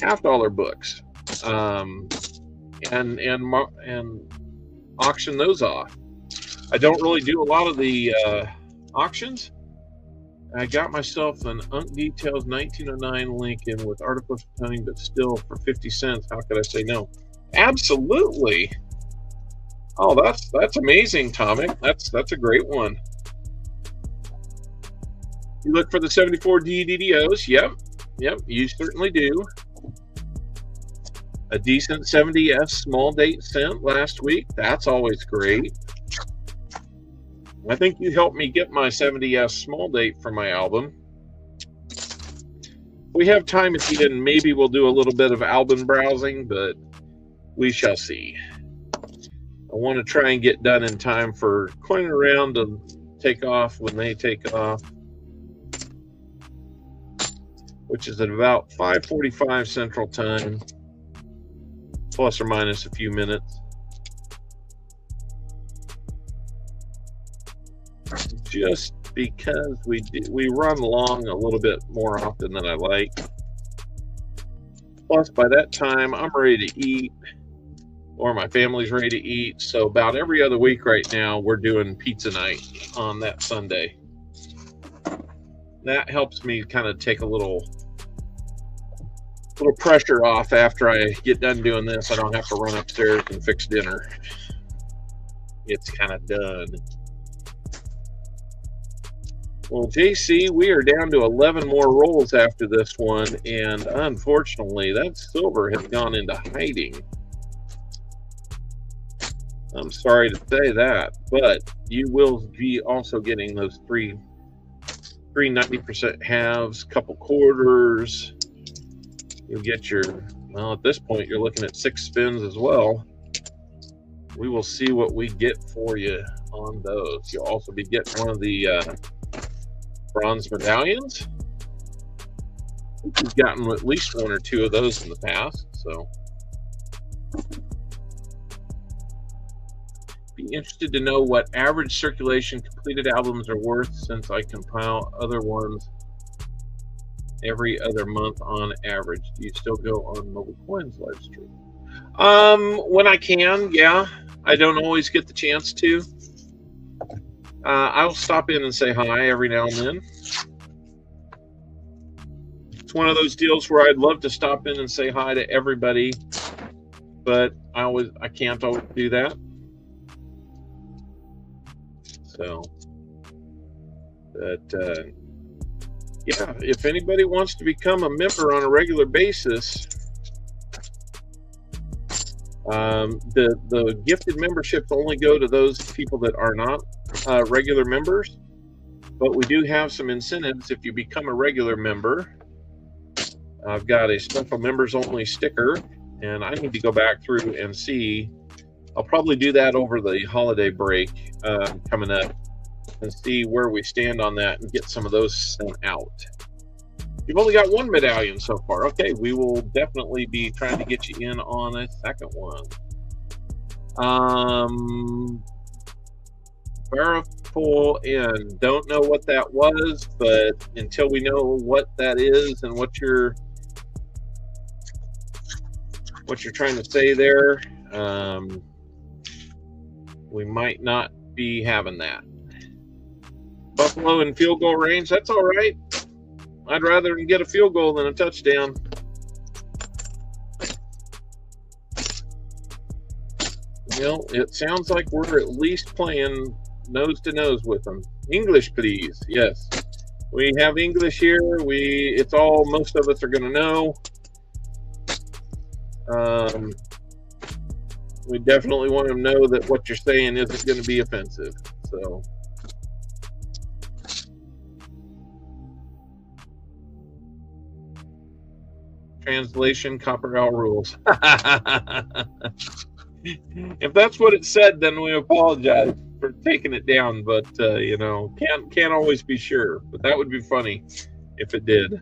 half-dollar books, and auction those off. I don't really do a lot of the auctions. I got myself an Unk Details 1909 Lincoln with artificial toning, but still for 50 cents. How could I say no? Absolutely. Oh, that's amazing, Tomic. That's a great one. You look for the 74D DDOs. Yep, you certainly do. A decent 70S small date cent last week. That's always great. I think you helped me get my 70S small date for my album. We have time at the end. Maybe we'll do a little bit of album browsing, but we shall see. I want to try and get done in time for Coin Around to take off when they take off, which is at about 5:45 Central Time, plus or minus a few minutes. Just because we run along a little bit more often than I like. Plus, by that time, I'm ready to eat, or my family's ready to eat. So about every other week right now, we're doing pizza night on that Sunday. That helps me kind of take a little pressure off after I get done doing this. I don't have to run upstairs and fix dinner. It's kind of done. Well, JC, we are down to 11 more rolls after this one, and unfortunately, that silver has gone into hiding. I'm sorry to say that, but you will be also getting those three 90% halves, couple quarters. You'll get your, well, at this point, you're looking at 6 spins as well. We will see what we get for you on those. You'll also be getting one of the bronze medallions. We've gotten at least 1 or 2 of those in the past, so interested to know what average circulation completed albums are worth since I compile other ones every other month on average. Do you still go on Mobile Coins live stream? When I can, yeah. I don't always get the chance to. I'll stop in and say hi every now and then. It's one of those deals where I'd love to stop in and say hi to everybody, but I can't always do that. So, but yeah, if anybody wants to become a member on a regular basis, the gifted memberships only go to those people that are not regular members, but we do have some incentives if you become a regular member. I've got a special members only sticker, and I need to go back through and see. I'll probably do that over the holiday break coming up and see where we stand on that and get some of those sent out. You've only got one medallion so far. Okay, we will definitely be trying to get you in on a second one. Barrel in. Don't know what that was, but until we know what that is and what you're trying to say there, we might not be having that. Buffalo in field goal range, that's all right. I'd rather get a field goal than a touchdown. Well, it sounds like we're at least playing nose to nose with them. English, please. Yes, we have English here. It's all most of us are going to know. We definitely want to know that what you're saying isn't going to be offensive. So. Translation, Copper Owl rules. If that's what it said, then we apologize for taking it down, but you know, can't always be sure. But that would be funny if it did.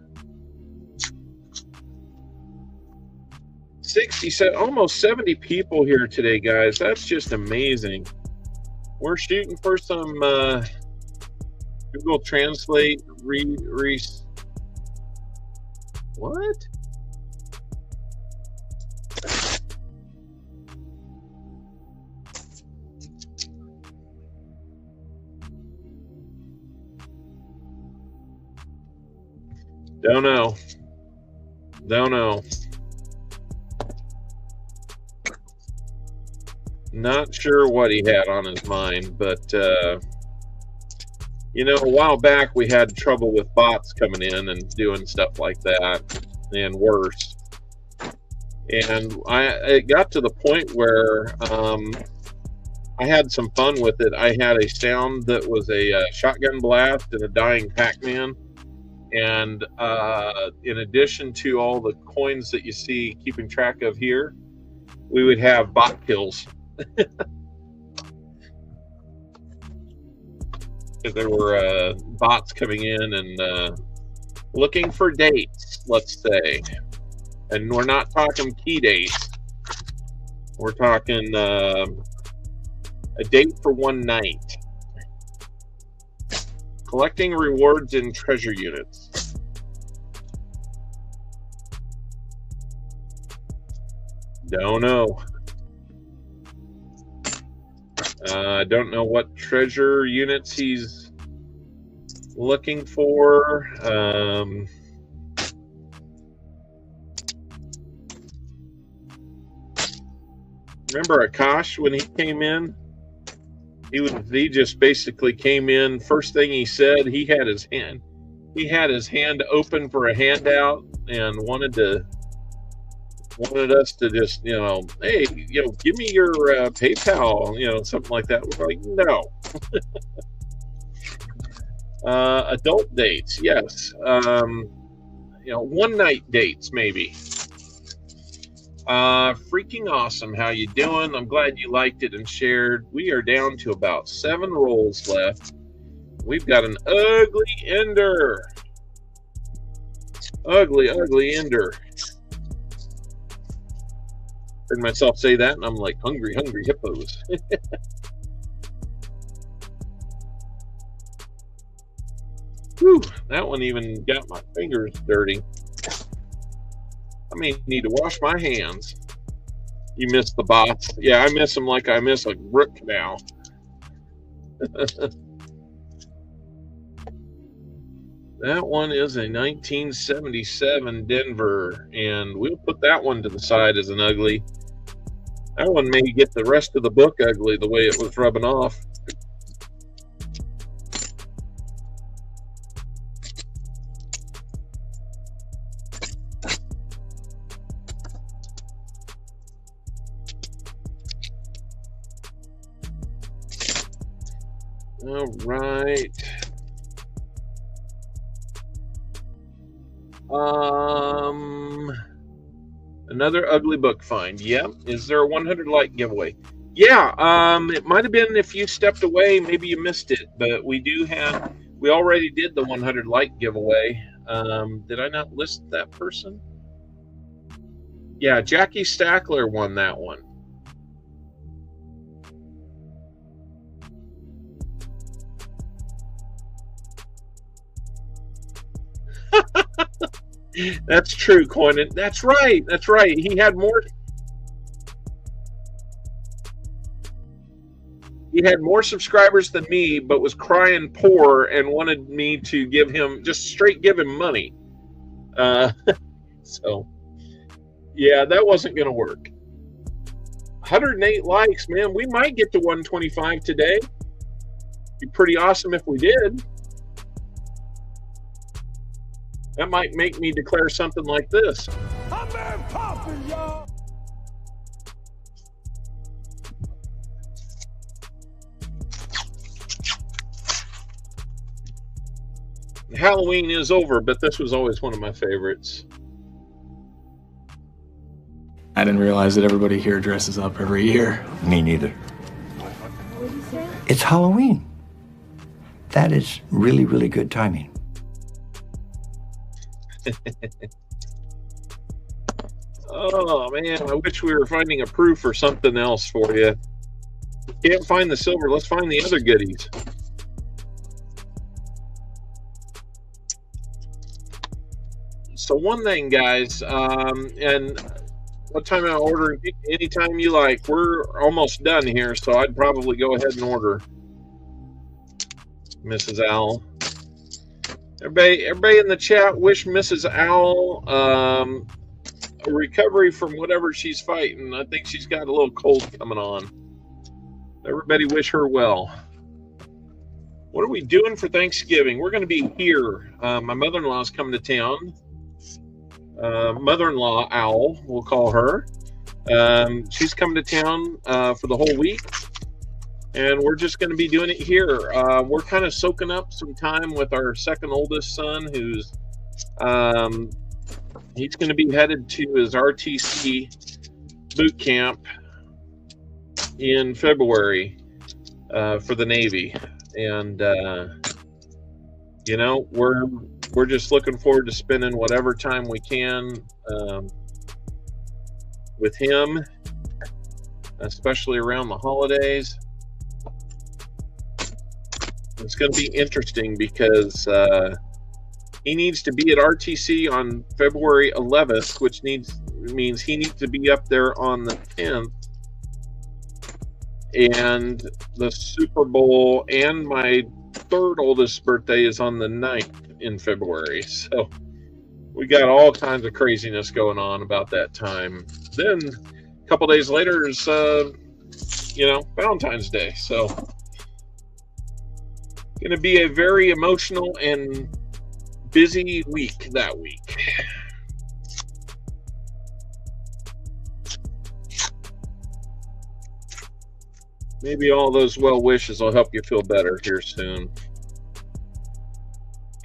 67, almost 70 people here today, guys. That's just amazing. We're shooting for some Google Translate what? Don't know. Not sure what he had on his mind, but you know, a while back we had trouble with bots coming in and doing stuff like that, and worse. And it got to the point where I had some fun with it. I had a sound that was a shotgun blast and a dying Pac-Man. And in addition to all the coins that you see keeping track of here, we would have bot kills. Because there were bots coming in and looking for dates, let's say. And we're not talking key dates. We're talking a date for one night. Collecting rewards in treasure units. Don't know. I don't know what treasure units he's looking for. Remember Akash when he came in? He just basically came in. First thing he said, he had his hand open for a handout and wanted us to just, you know, hey, you know, give me your PayPal, you know, something like that. We're like, no. Adult dates, yes. You know, one night dates maybe. Freaking awesome. How you doing? I'm glad you liked it and shared. We are down to about 7 rolls left. We've got an ugly ender. Ugly ender. Heard myself say that and I'm like, hungry hippos. Whew, that one even got my fingers dirty. I may need to wash my hands. You missed the bots. Yeah, I miss them like I miss a root canal. That one is a 1977 Denver, and we'll put that one to the side as an ugly. That one may get the rest of the book ugly the way it was rubbing off. All right. Another ugly book find. Yeah. Is there a 100 like giveaway? Yeah. It might have been if you stepped away, maybe you missed it, but we already did the 100 like giveaway. Did I not list that person? Yeah, Jackie Stackler won that one. That's true, Coinan. That's right. That's right. He had more subscribers than me, but was crying poor and wanted me to give him money. So yeah, that wasn't going to work. 108 likes, man. We might get to 125 today. Be pretty awesome if we did. That might make me declare something like this. I'm been popping, y'all. Halloween is over, but this was always one of my favorites. I didn't realize that everybody here dresses up every year. Me neither. It's Halloween. That is really, really good timing. Oh man, I wish we were finding a proof or something else for you. Can't find the silver. Let's find the other goodies. So one thing, guys, and what time am I ordering? Anytime you like. We're almost done here, so I'd probably go ahead and order. Mrs. Owl. Everybody in the chat wish Mrs. Owl a recovery from whatever she's fighting. I think she's got a little cold coming on. Everybody wish her well. What are we doing for Thanksgiving? We're going to be here. My mother-in-law is coming to town. Mother-in-law Owl, we'll call her. She's coming to town for the whole week. And we're just going to be doing it here. We're kind of soaking up some time with our second oldest son, who's he's going to be headed to his RTC boot camp in February for the Navy. And you know, we're just looking forward to spending whatever time we can with him, especially around the holidays. It's going to be interesting because he needs to be at RTC on February 11th, which means he needs to be up there on the 10th. And the Super Bowl and my third oldest birthday is on the 9th in February. So we got all kinds of craziness going on about that time. Then a couple days later is, Valentine's Day. So going to be a very emotional and busy week that week. Maybe all those well wishes will help you feel better here soon.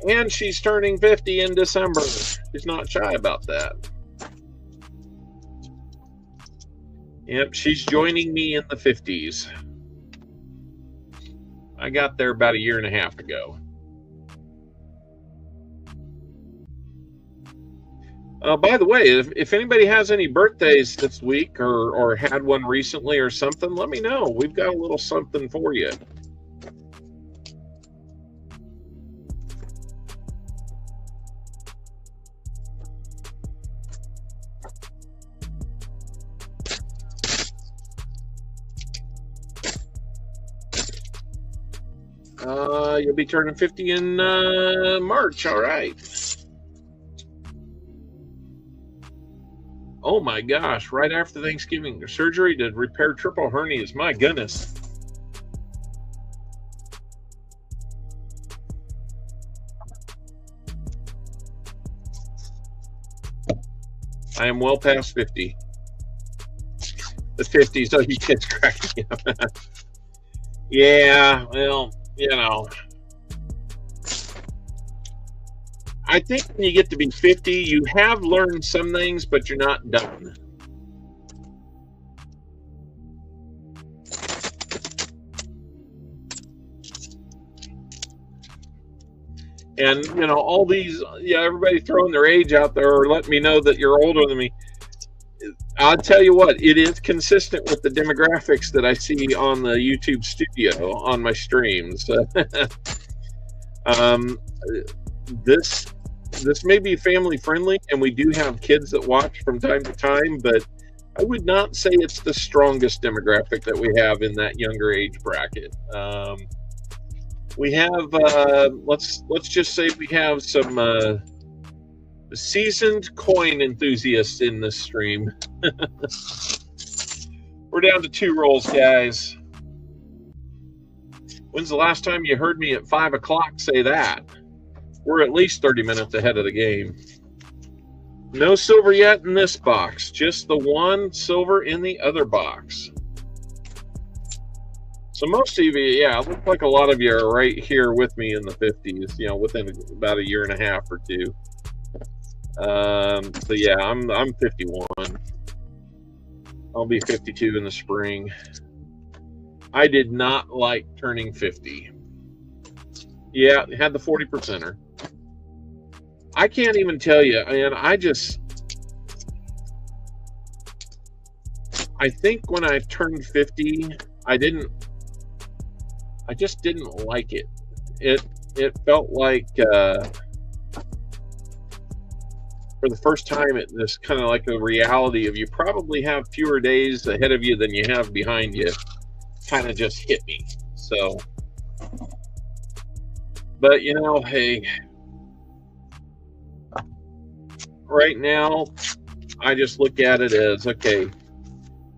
And she's turning 50 in December. She's not shy about that. Yep, she's joining me in the 50s. I got there about a year and a half ago. By the way, if anybody has any birthdays this week or had one recently or something, let me know. We've got a little something for you. You'll be turning 50 in March. All right. Oh my gosh! Right after Thanksgiving, surgery to repair triple hernias. My goodness. I am well past 50. The 50s, oh, you kids cracking up. Yeah, well, you know. I think when you get to be 50, you have learned some things, but you're not done. And, you know, all these, yeah, everybody throwing their age out there or letting me know that you're older than me. I'll tell you what, it is consistent with the demographics that I see on the YouTube studio on my streams. This may be family friendly, and we do have kids that watch from time to time, but I would not say it's the strongest demographic that we have in that younger age bracket. We have let's just say we have some seasoned coin enthusiasts in this stream. We're down to 2 rolls, guys. When's the last time you heard me at 5 o'clock say that? We're at least 30 minutes ahead of the game. No silver yet in this box, just the 1 silver in the other box. So most of you, yeah, it looks like a lot of you are right here with me in the 50s, you know, within about a year and a half or 2. So yeah, I'm 51. I'll be 52 in the spring. I did not like turning 50. Yeah, had the 40%er. I can't even tell you, and I think when I turned 50, I just didn't like it. It felt like for the first time, it was kind of like a reality of you probably have fewer days ahead of you than you have behind you. Kind of just hit me. So, but you know, hey, right now, I just look at it as, okay,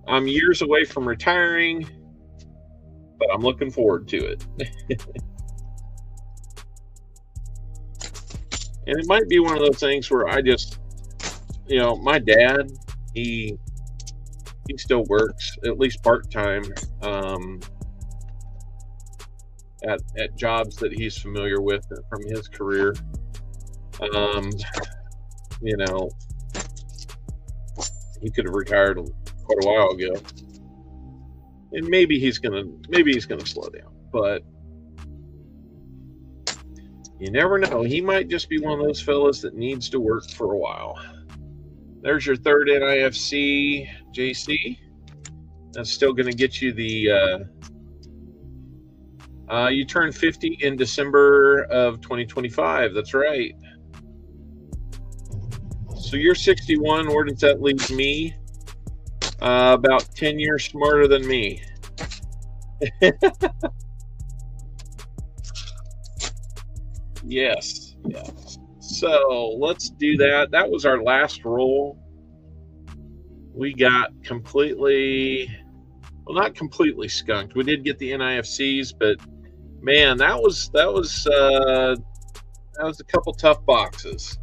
I'm years away from retiring, but I'm looking forward to it. And it might be one of those things where I just, you know, my dad, he still works, at least part-time, at jobs that he's familiar with from his career. You know, he could have retired quite a while ago. And maybe he's gonna slow down, but you never know. He might just be one of those fellas that needs to work for a while. There's your 3rd NIFC, JC. That's still going to get you the... you turn 50 in December of 2025. That's right. So you're 61. Where does that leave me? About 10 years smarter than me. Yes. So let's do that. That was our last roll. We got completely, well, not completely skunked. We did get the NIFCs, but man, that was a couple tough boxes.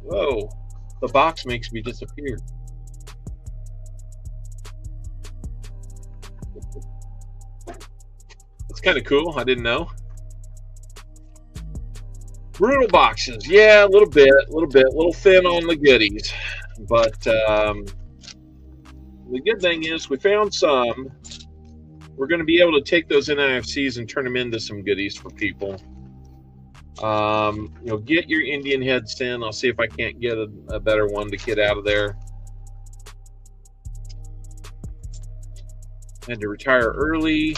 Whoa, the box makes me disappear. It's kind of cool. I didn't know. Brutal boxes, yeah, a little thin on the goodies, but the good thing is we found some. We're going to be able to take those NIFCs and turn them into some goodies for people. You know, get your Indian heads in. I'll see if I can't get a better one to get out of there. Had to retire early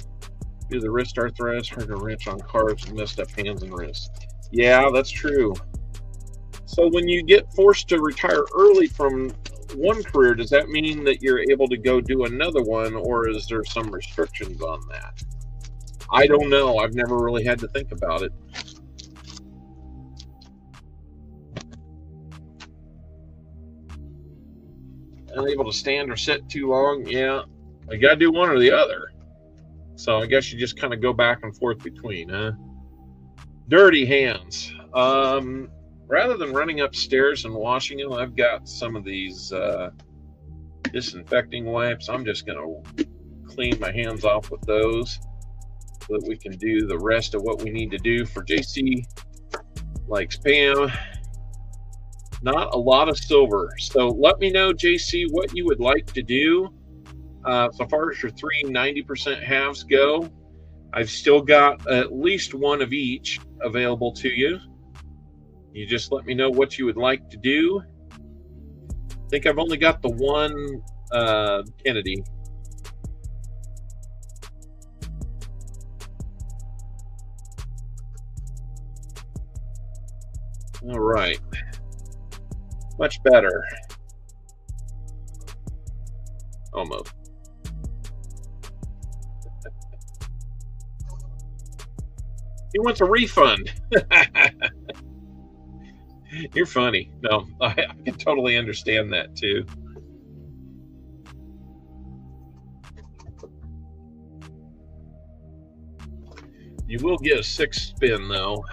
due to the wrist arthritis, hurt a wrench on cars, and messed up hands and wrists. Yeah, that's true. So when you get forced to retire early from one career, does that mean that you're able to go do another one, or is there some restrictions on that? I don't know. I've never really had to think about it. Unable to stand or sit too long. Yeah, you got to do one or the other. So I guess you just kind of go back and forth between, huh? Dirty hands. Rather than running upstairs and washing them, I've got some of these disinfecting wipes. I'm just going to clean my hands off with those so that we can do the rest of what we need to do for JC likes Pam. Not a lot of silver. So let me know, JC, what you would like to do. So far as your 3 90% halves go, I've still got at least one of each available to you. You just let me know what you would like to do. I think I've only got the one Kennedy. All right. Much better. Almost. He wants a refund. You're funny. No, I can totally understand that too. You will get a 6 spin though.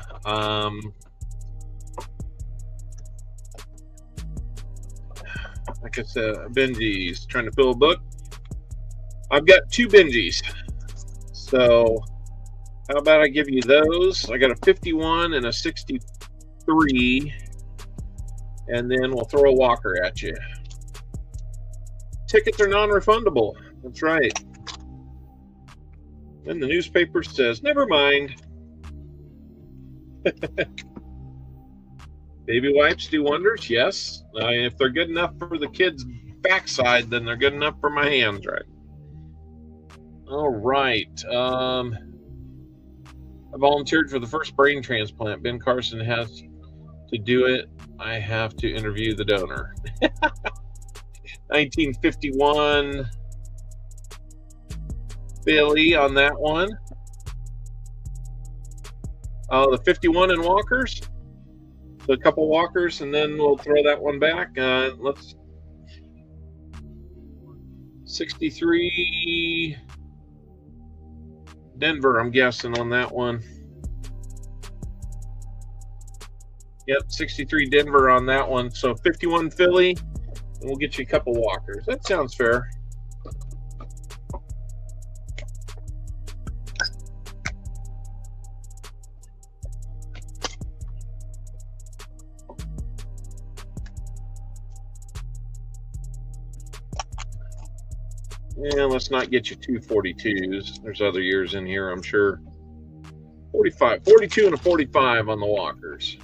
Like I said, Benji's trying to fill a book. I've got 2 Benjis. So how about I give you those? I got a 51 and a 63. And then we'll throw a walker at you. Tickets are non-refundable. That's right. Then the newspaper says, never mind. Baby wipes do wonders, yes. If they're good enough for the kid's backside, then they're good enough for my hands, right? All right. I volunteered for the first brain transplant. Ben Carson has to do it. I have to interview the donor. 1951 Billy on that one. Oh, the 51 in walkers. So a couple walkers, and then we'll throw that one back. Let's 63 Denver, I'm guessing on that one. Yep, 63 Denver on that one. So 51 Philly, and we'll get you a couple walkers. That sounds fair. Yeah, let's not get you 2 42s. There's other years in here, I'm sure. 45, 42 and a 45 on the walkers.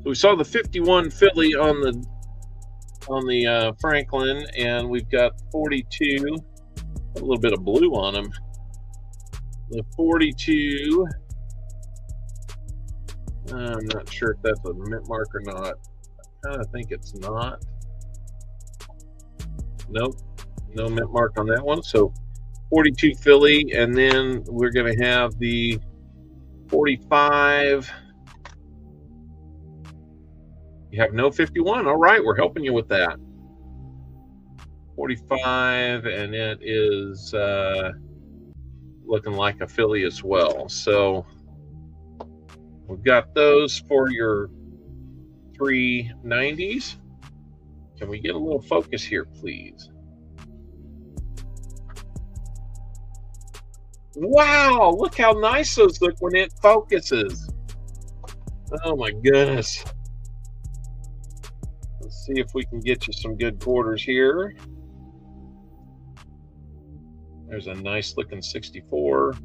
So we saw the 51 Philly on the Franklin, and we've got 42. A little bit of blue on them. The 42. I'm not sure if that's a mint mark or not. I think it's not. Nope, no mint mark on that one. So 42 Philly, and then we're going to have the 45. You have no 51. All right, we're helping you with that. 45, and it is looking like a Philly as well. So we've got those for your 390s. Can we get a little focus here, please? Wow, look how nice those look when it focuses. Oh my goodness. Let's see if we can get you some good quarters here. There's a nice looking 64.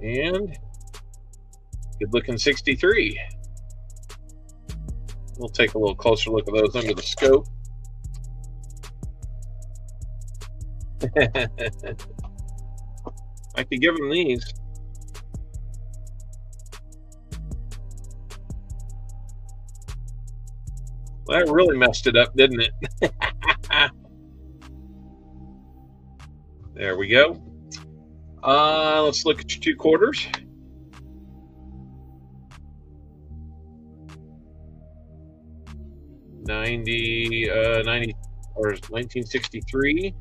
And good looking 63. We'll take a little closer look at those under the scope. I could give them these. Well, that really messed it up, didn't it? There we go. Let's look at your 2 quarters. '90 or 1963.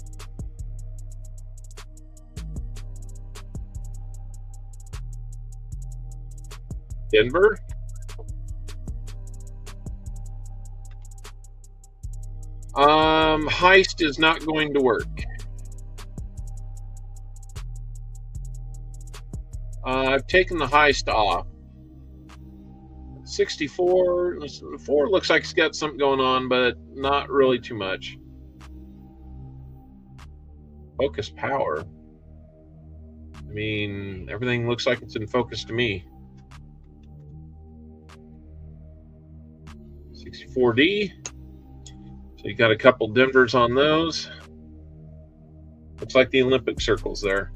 Denver. Heist is not going to work. I've taken the heist off. 64. 4 looks like it's got something going on, but not really too much. Focus power. I mean, everything looks like it's in focus to me. 64D. So you got a couple Denvers on those. Looks like the Olympic circles there.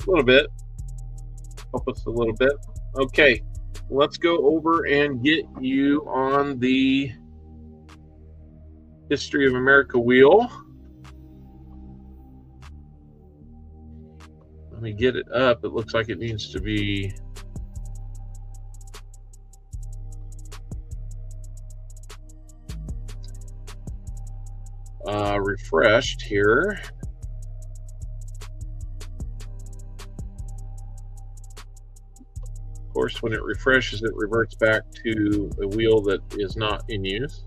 A little bit. Help us a little bit. Okay, let's go over and get you on the History of America wheel. Let me get it up. It looks like it needs to be refreshed here. Of course, when it refreshes, it reverts back to a wheel that is not in use.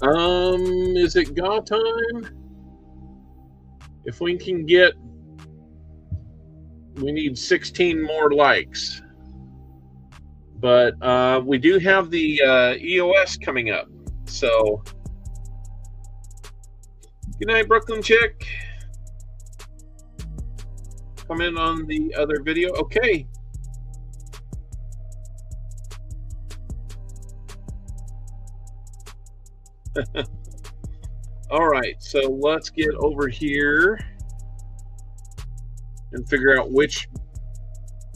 Is it GAW time? If we can get, we need 16 more likes. But we do have the EOS coming up. So, good night, Brooklyn Chick. Come in on the other video. Okay. All right, so let's get over here and figure out which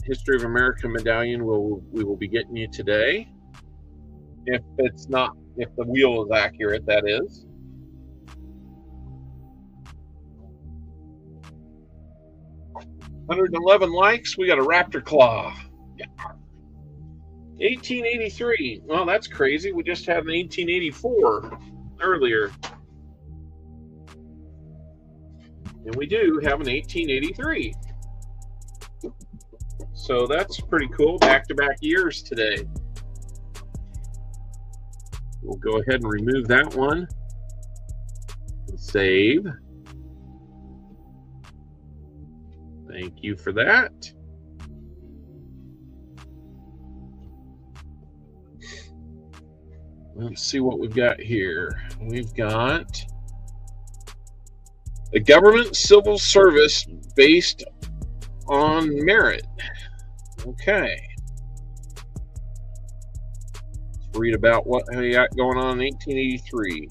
History of America medallion we will be getting you today. If it's not, if the wheel is accurate, that is. $111 likes. We got a raptor claw. Yeah. 1883. Well, that's crazy. We just had an 1884 earlier. And we do have an 1883. So that's pretty cool. Back-to-back years today. We'll go ahead and remove that one. And save. Thank you for that. Let's see what we've got here. We've got a government civil service based on merit. Okay. Let's read about what we got going on in 1883.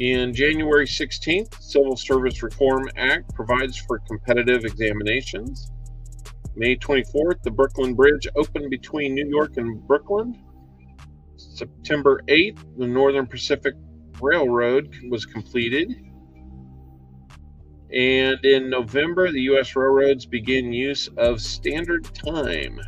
In January 16th, Civil Service Reform Act provides for competitive examinations. May 24th, the Brooklyn Bridge opened between New York and Brooklyn. September 8th, the Northern Pacific Railroad was completed. And in November, the U.S. railroads began use of standard time.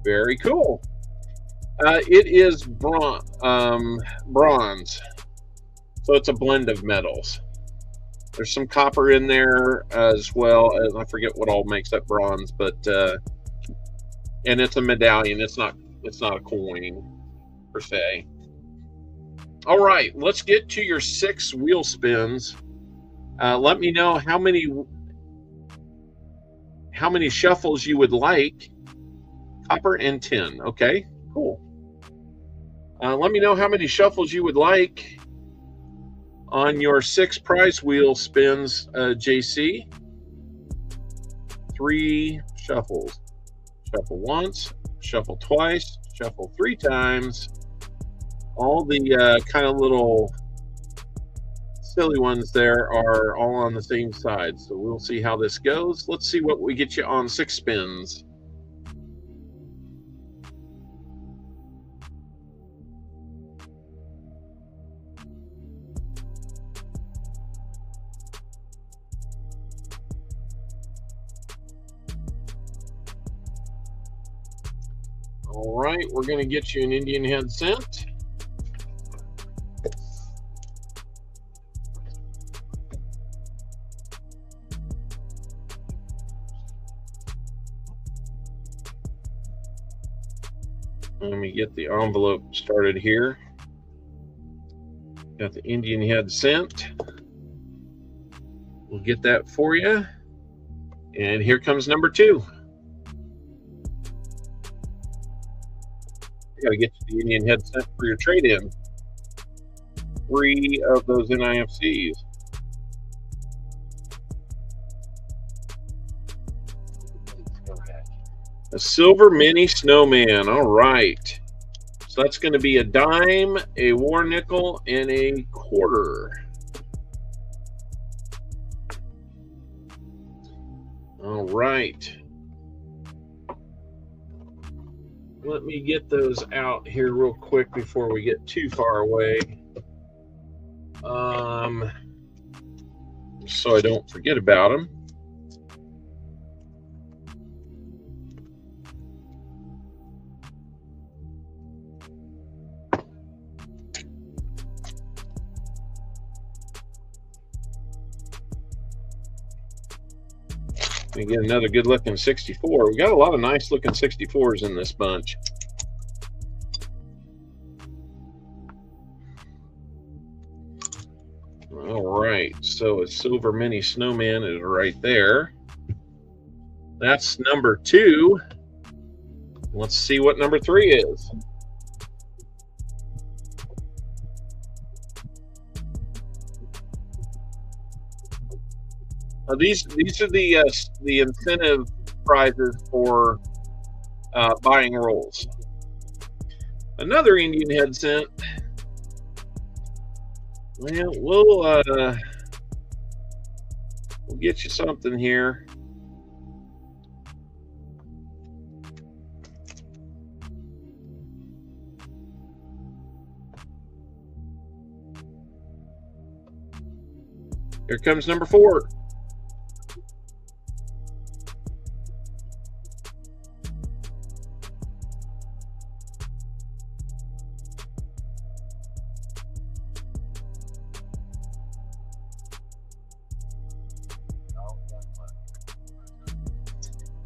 Very cool. It is bronze, so it's a blend of metals. There's some copper in there as well as, I forget what all makes up bronze, but and it's a medallion. It's not a coin per se. All right, let's get to your 6 wheel spins. Let me know how many shuffles you would like. Copper and tin. Okay, cool. Let me know how many shuffles you would like on your 6 prize wheel spins, JC. 3 shuffles. Shuffle once, shuffle twice, Shuffle 3 times. All the kind of little silly ones there are all on the same side. So we'll see how this goes. Let's see what we get you on 6 spins. All right, we're going to get you an Indian head cent. Let me get the envelope started here. Got the Indian head cent. We'll get that for you. And here comes number 2. Got to get you the Indian head cent for your trade-in. 3 of those NIFCs. A silver mini snowman. All right. So that's going to be a dime, a war nickel, and a quarter. All right. Let me get those out here real quick before we get too far away. So I don't forget about them. We get another good looking 64. We got a lot of nice looking 64s in this bunch. All right, so a silver mini snowman is right there. That's number 2. Let's see what number 3 is. These are the incentive prizes for buying rolls. Another Indian head cent. Well, we'll get you something here. Here comes number 4.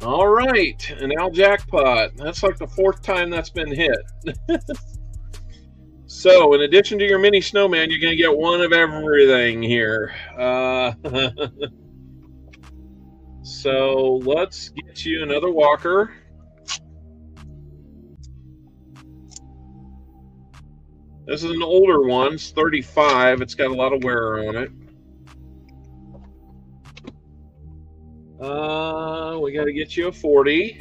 All right, an Al jackpot. That's like the 4th time that's been hit. So, in addition to your mini snowman, you're going to get one of everything here. So, let's get you another walker. This is an older one. It's 35. It's got a lot of wear on it. We got to get you a 40.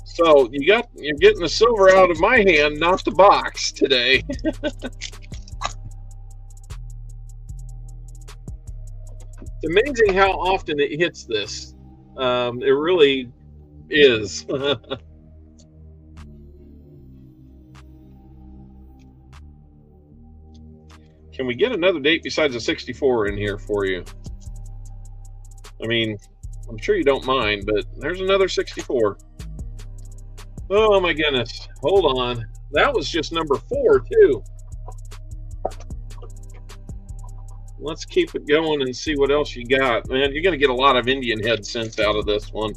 So you're getting the silver out of my hand, not the box today. It's amazing how often it hits this. It really is. Can we get another date besides a 64 in here for you? I mean, I'm sure you don't mind, but there's another 64. Oh my goodness. Hold on. That was just number 4 too. Let's keep it going and see what else you got. Man, you're going to get a lot of Indian head cents out of this one.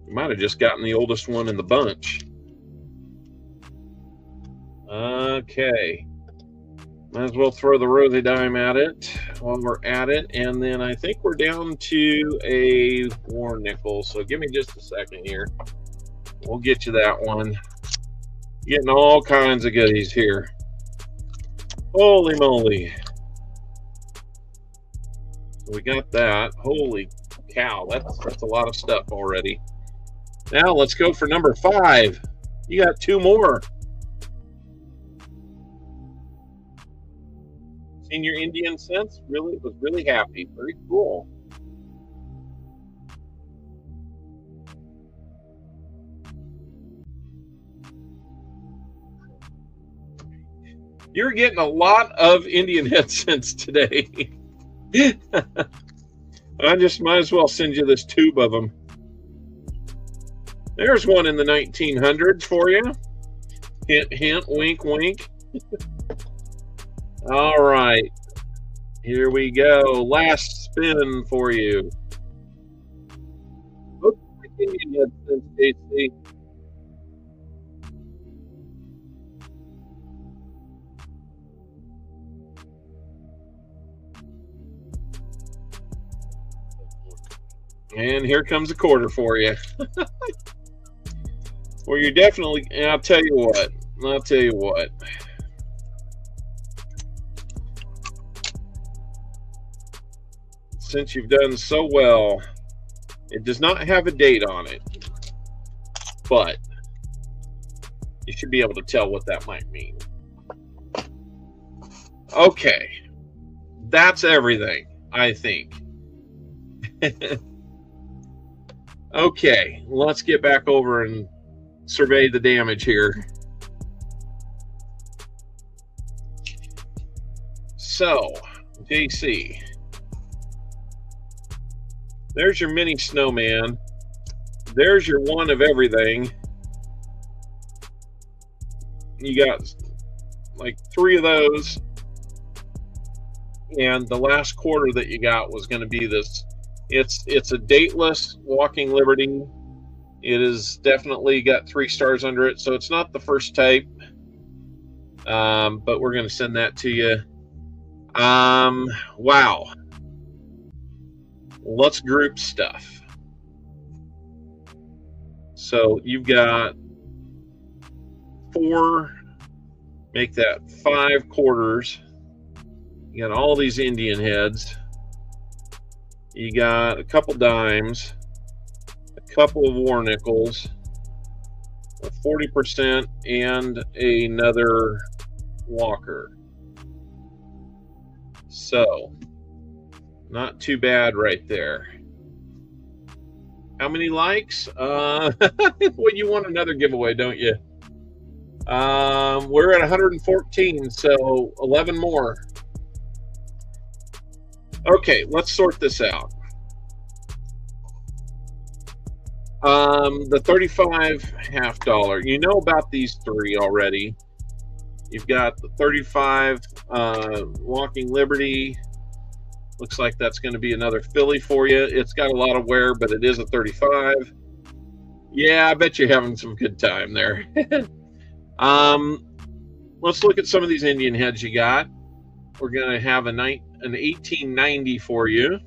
You might have just gotten the oldest one in the bunch. Okay. Might as well throw the rosy dime at it while we're at it. And then I think we're down to a war nickel. So give me just a second here. We'll get you that one. Getting all kinds of goodies here. Holy moly. We got that. Holy cow, that's a lot of stuff already. Now let's go for number 5. You got 2 more. Seen your Indian since? Really, was really happy. Very cool. You're getting a lot of Indian head scents today. I just might as well send you this tube of them. There's one in the 1900s for you. Hint, hint, wink, wink. All right. Here we go. Last spin for you. Looks like Indian head scents, JC. And here comes a quarter for you. Well, you're definitely, I'll tell you what. Since you've done so well, it does not have a date on it, but you should be able to tell what that might mean. Okay. That's everything, I think. Okay, let's get back over and survey the damage here. So, JC, there's your mini snowman. There's your one of everything. You got like 3 of those. And the last quarter that you got was going to be this. It's a dateless Walking Liberty. It is definitely got 3 stars under it, so it's not the first type. But we're going to send that to you. Wow. Let's group stuff. So you've got 4, make that 5 quarters. You got all these Indian heads. You got a couple dimes, a couple of war nickels, a 40%, and another walker. So, not too bad right there. How many likes? Well, you want another giveaway, don't you? We're at 114, so 11 more. Okay, let's sort this out. The 35 half dollar. You know about these 3 already. You've got the 35 Walking Liberty. Looks like that's going to be another Philly for you. It's got a lot of wear, but it is a 35. Yeah, I bet you're having some good time there. Let's look at some of these Indian heads you got. We're going to have an 1890 for you.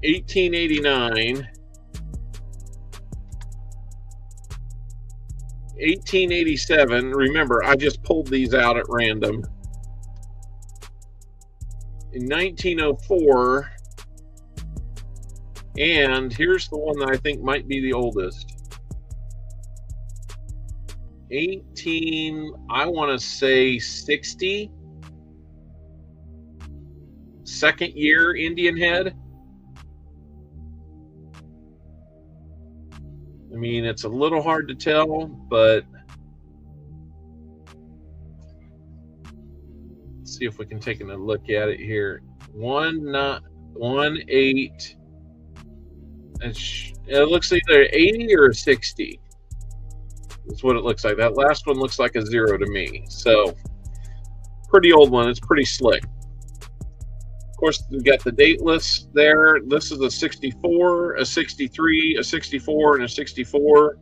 $1889, $1887. Remember, I just pulled these out at random. In 1904, and here's the one that I think might be the oldest. I want to say 60. Second year Indian head. I mean, it's a little hard to tell, but let's see if we can take a look at it here. 18. It looks either 80 or 60. That's what it looks like. That last one looks like a 0 to me. So, pretty old one. It's pretty slick. Of course, we've got the dateless there. This is a 64, a 63, a 64, and a 64.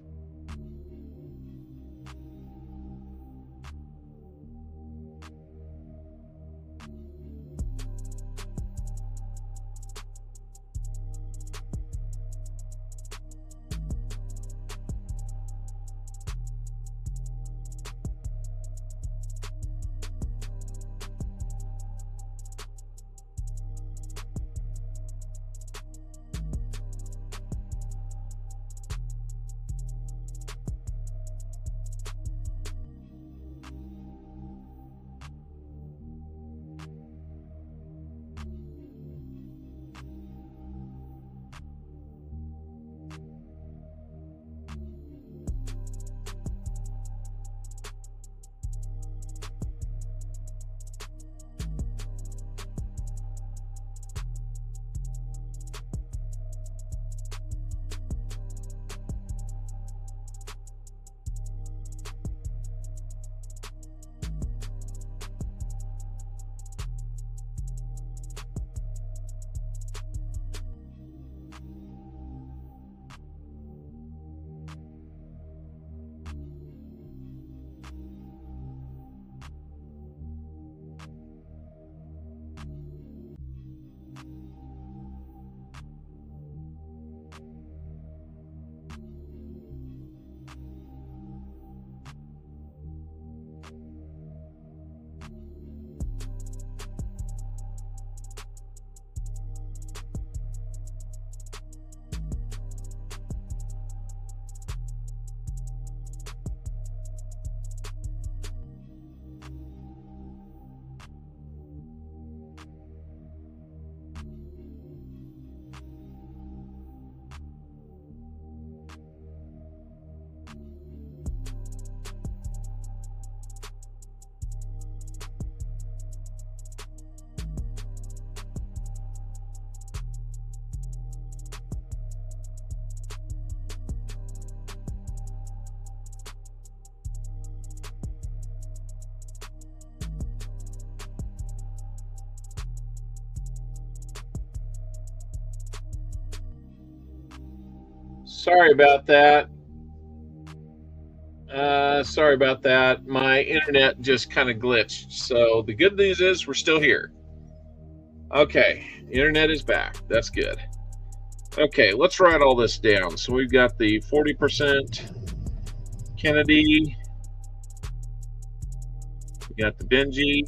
Sorry about that. Sorry about that. My internet just kind of glitched. So the good news is we're still here. Okay, internet is back. That's good. Okay, let's write all this down. So we've got the 40% Kennedy. We got the Benji.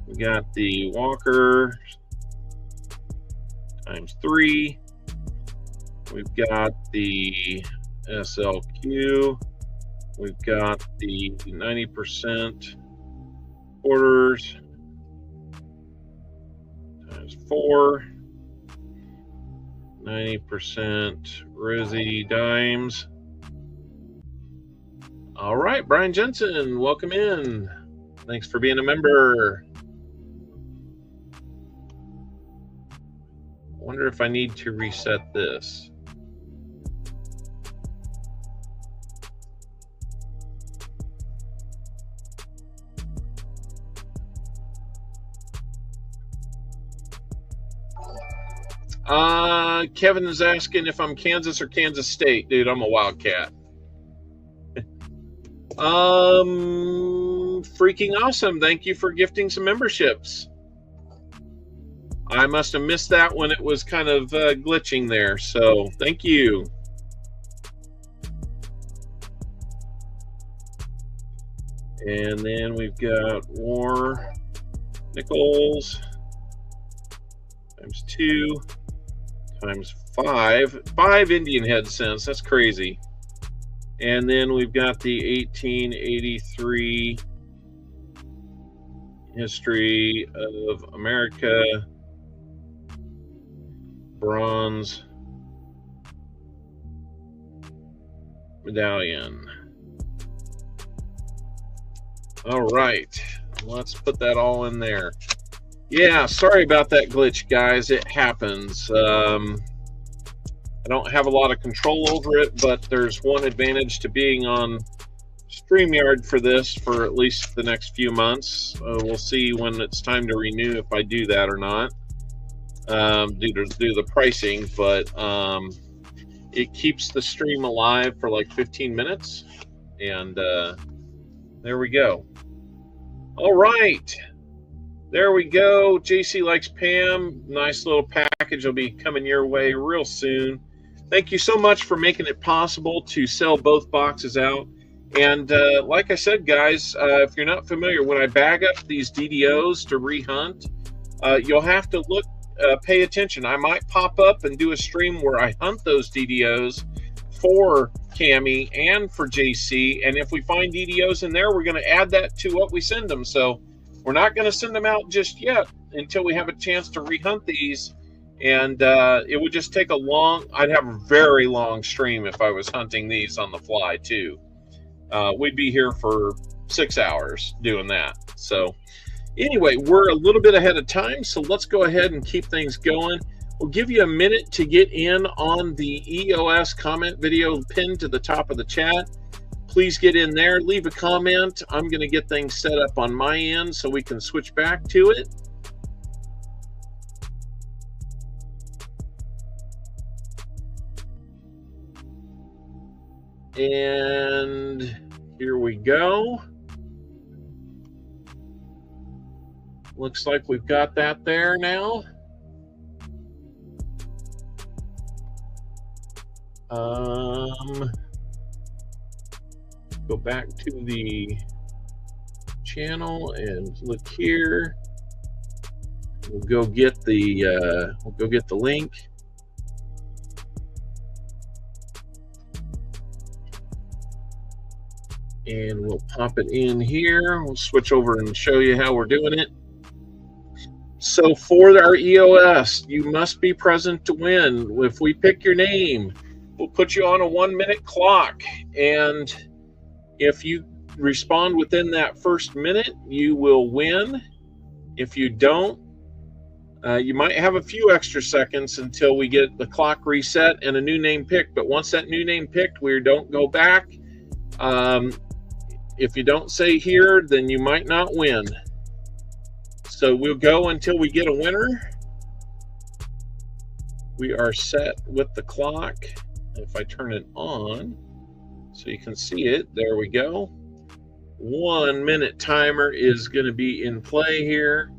We got the Walker times 3. We've got the SLQ. We've got the 90% orders times 4. 90% Rosie Dimes. All right, Brian Jensen, welcome in. Thanks for being a member. I wonder if I need to reset this. Kevin is asking if I'm Kansas or Kansas State. Dude, I'm a Wildcat. Freaking awesome. Thank you for gifting some memberships. I must have missed that when it was kind of glitching there. So thank you. And then we've got War Nichols times 2 times 5. 5 Indian head cents. That's crazy. And then we've got the 1883 history of America bronze medallion. All right, let's put that all in there. Yeah, sorry about that glitch, guys. It happens. I don't have a lot of control over it, but there's one advantage to being on StreamYard for this for at least the next few months. We'll see when it's time to renew if I do that or not, due to the pricing, but it keeps the stream alive for like 15 minutes, and there we go. All right. There we go. JC Likes Pam. Nice little package will be coming your way real soon. Thank you so much for making it possible to sell both boxes out. And like I said, guys, if you're not familiar, when I bag up these DDOs to rehunt, you'll have to look, pay attention. I might pop up and do a stream where I hunt those DDOs for Cami and for JC. And if we find DDOs in there, we're going to add that to what we send them. So we're not going to send them out just yet until we have a chance to rehunt these. And it would just take a long, I'd have a very long stream if I was hunting these on the fly too. We'd be here for 6 hours doing that. So anyway, we're a little bit ahead of time, so let's go ahead and keep things going. We'll give you a minute to get in on the EOS comment video pinned to the top of the chat. Please get in there, leave a comment. I'm going to get things set up on my end so we can switch back to it. And here we go. Looks like we've got that there now. Go back to the channel and look here. We'll go get the link. And we'll pop it in here. We'll switch over and show you how we're doing it. So for our EOS, you must be present to win. If we pick your name, we'll put you on a 1-minute clock. And if you respond within that first minute, you will win. If you don't, you might have a few extra seconds until we get the clock reset and a new name picked. But once that new name picked, we don't go back. If you don't say here, then you might not win. So we'll go until we get a winner. We are set with the clock. If I turn it on so you can see it, there we go. 1 minute timer is going to be in play here.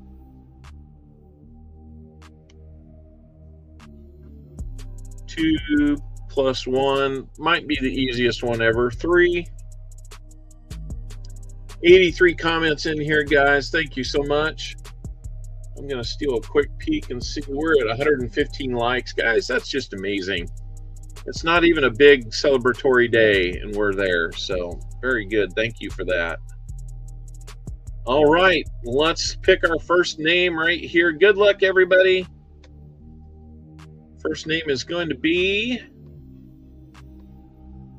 Two plus one might be the easiest one ever. 3. 83 comments in here, guys. Thank you so much. I'm going to steal a quick peek and see. We're at 115 likes, guys. That's just amazing. It's not even a big celebratory day, and we're there. So very good. Thank you for that. All right, let's pick our first name right here. Good luck, everybody. First name is going to be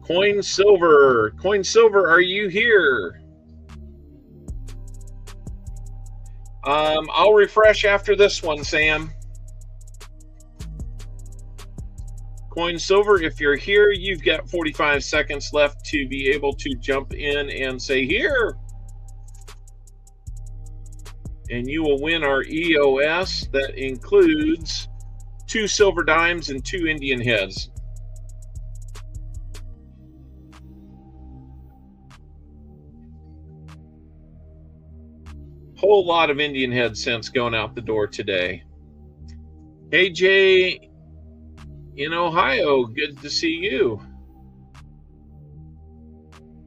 Coin Silver. Coin Silver, are you here? I'll refresh after this one, Sam. Coin Silver, if you're here, you've got 45 seconds left to be able to jump in and say here. And you will win our EOS. That includes 2 silver dimes and 2 Indian heads. Whole lot of Indian head cents going out the door today. AJ in Ohio, good to see you.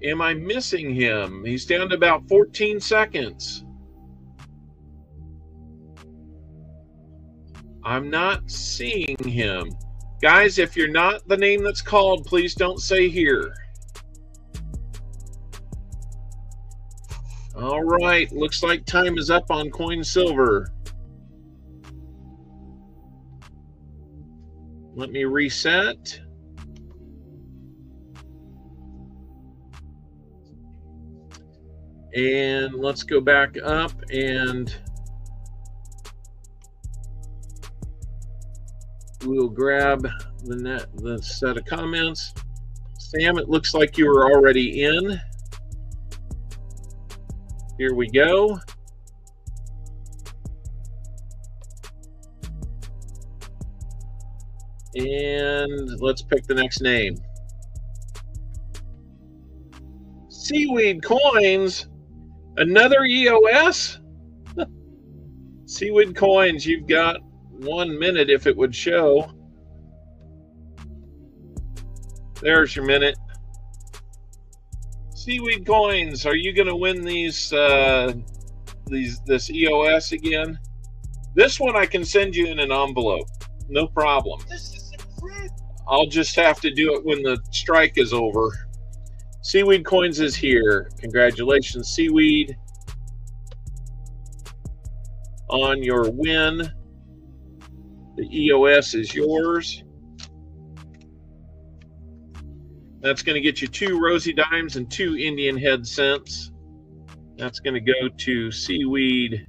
Am I missing him? He's down to about 14 seconds. I'm not seeing him. Guys, if you're not the name that's called, please don't say here. All right, looks like time is up on Coin Silver. Let me reset. And let's go back up and we'll grab the set of comments. Sam, it looks like you were already in. Here we go. And let's pick the next name. Seaweed Coins. Another EOS? Seaweed Coins, you've got 1 minute if it would show. There's your minute. Seaweed Coins, are you going to win this EOS again? This one I can send you in an envelope, no problem. I'll just have to do it when the strike is over. Seaweed Coins is here. Congratulations, Seaweed, on your win. The EOS is yours. That's going to get you 2 rosy dimes and 2 Indian head cents. That's going to go to Seaweed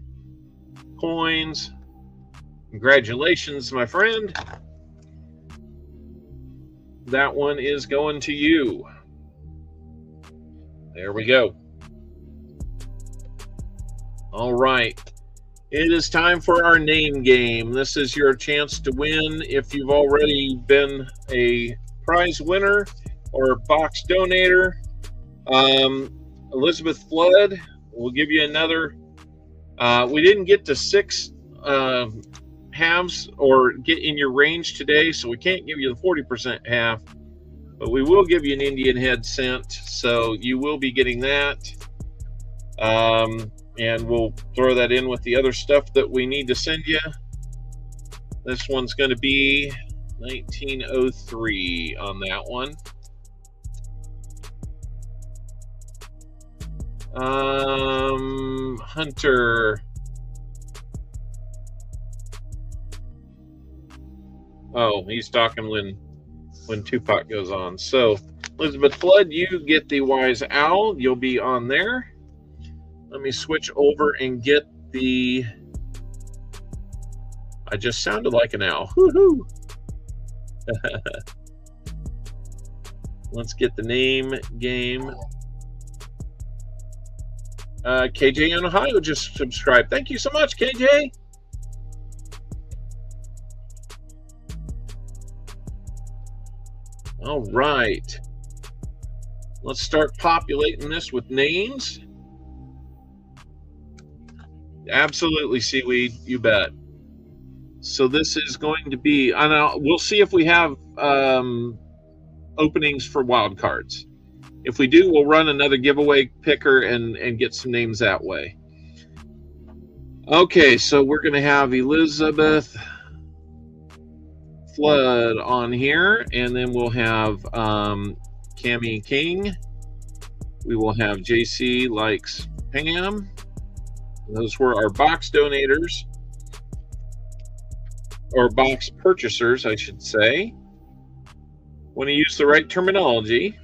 Coins. Congratulations, my friend. That one is going to you. There we go. All right. It is time for our name game. This is your chance to win if you've already been a prize winner or box donator. Elizabeth Flood, we'll give you another. We didn't get to 6 halves or get in your range today, so we can't give you the 40% half, but we will give you an Indian head cent, so you will be getting that. And we'll throw that in with the other stuff that we need to send you. This one's going to be 1903 on that one. Hunter. Oh, he's talking when Tupac goes on. So, Elizabeth Flood, you get the Wise Owl. You'll be on there. Let me switch over and get the... I just sounded like an owl. Woohoo! Let's get the name game. KJ in Ohio just subscribed. Thank you so much, KJ. All right. Let's start populating this with names. Absolutely, Seaweed. You bet. So this is going to be, we'll see if we have openings for wild cards. If we do, we'll run another giveaway picker and get some names that way. Okay, so we're going to have Elizabeth Flood on here, and then we'll have Cammie King. We will have JC Likes Pam. Those were our box donators, or box purchasers, I should say. Want to use the right terminology.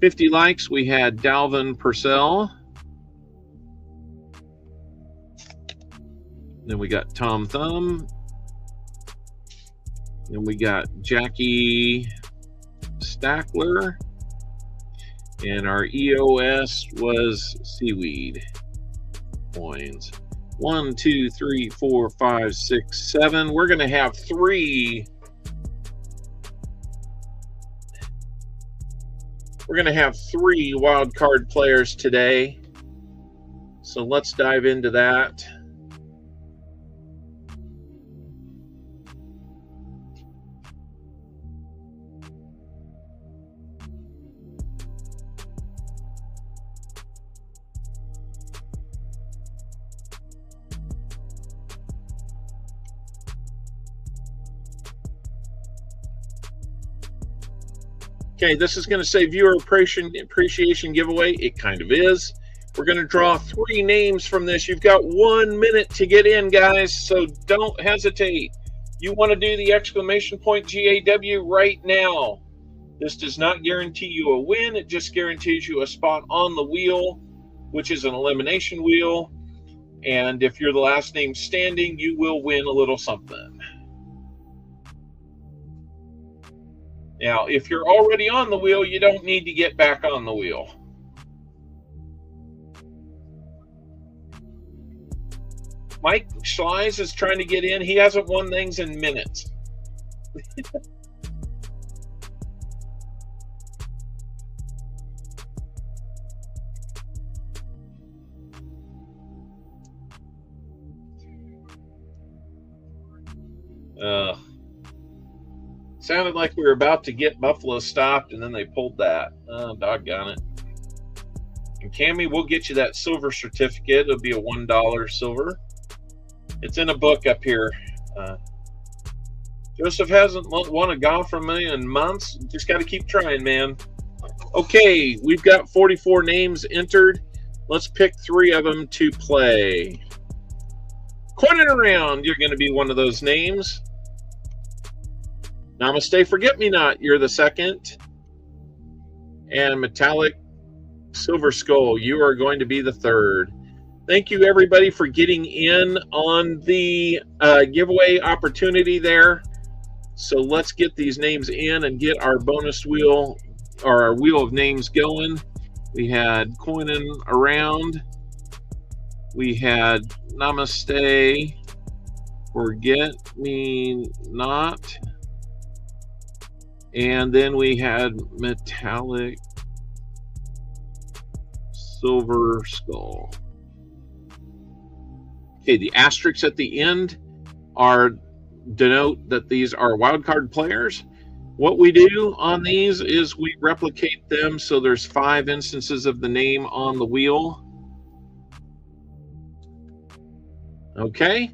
50 likes, we had Dalvin Purcell. Then we got Tom Thumb. Then we got Jackie Stackler. And our EOS was Seaweed Coins. 1, 2, 3, 4, 5, 6, 7. We're going to have 3. We're going to have 3 wild card players today. So let's dive into that. Okay, this is going to say viewer appreciation giveaway. It kind of is. We're going to draw 3 names from this. You've got 1 minute to get in, guys, so don't hesitate. You want to do the exclamation point GAW right now. This does not guarantee you a win. It just guarantees you a spot on the wheel, which is an elimination wheel. And if you're the last name standing, you will win a little something. Now, if you're already on the wheel, you don't need to get back on the wheel. Mike Schleiss is trying to get in. He hasn't won things in minutes. Sounded like we were about to get Buffalo stopped, and then they pulled that. Oh, doggone it. And Cammie, we'll get you that silver certificate. It'll be a $1 silver. It's in a book up here. Joseph hasn't won a GAW from me in months. Just got to keep trying, man. Okay, we've got 44 names entered. Let's pick 3 of them to play. Coin it around. You're going to be one of those names. Namaste Forget-Me-Not, you're the second. And Metallic Silver Skull, you are going to be the third. Thank you, everybody, for getting in on the giveaway opportunity there. So let's get these names in and get our bonus wheel, or our wheel of names going. We had Coinin Around. We had Namaste Forget-Me-Not. And then we had Metallic Silver Skull. Okay, the asterisks at the end denote that these are wildcard players. What we do on these is we replicate them so there's 5 instances of the name on the wheel. Okay,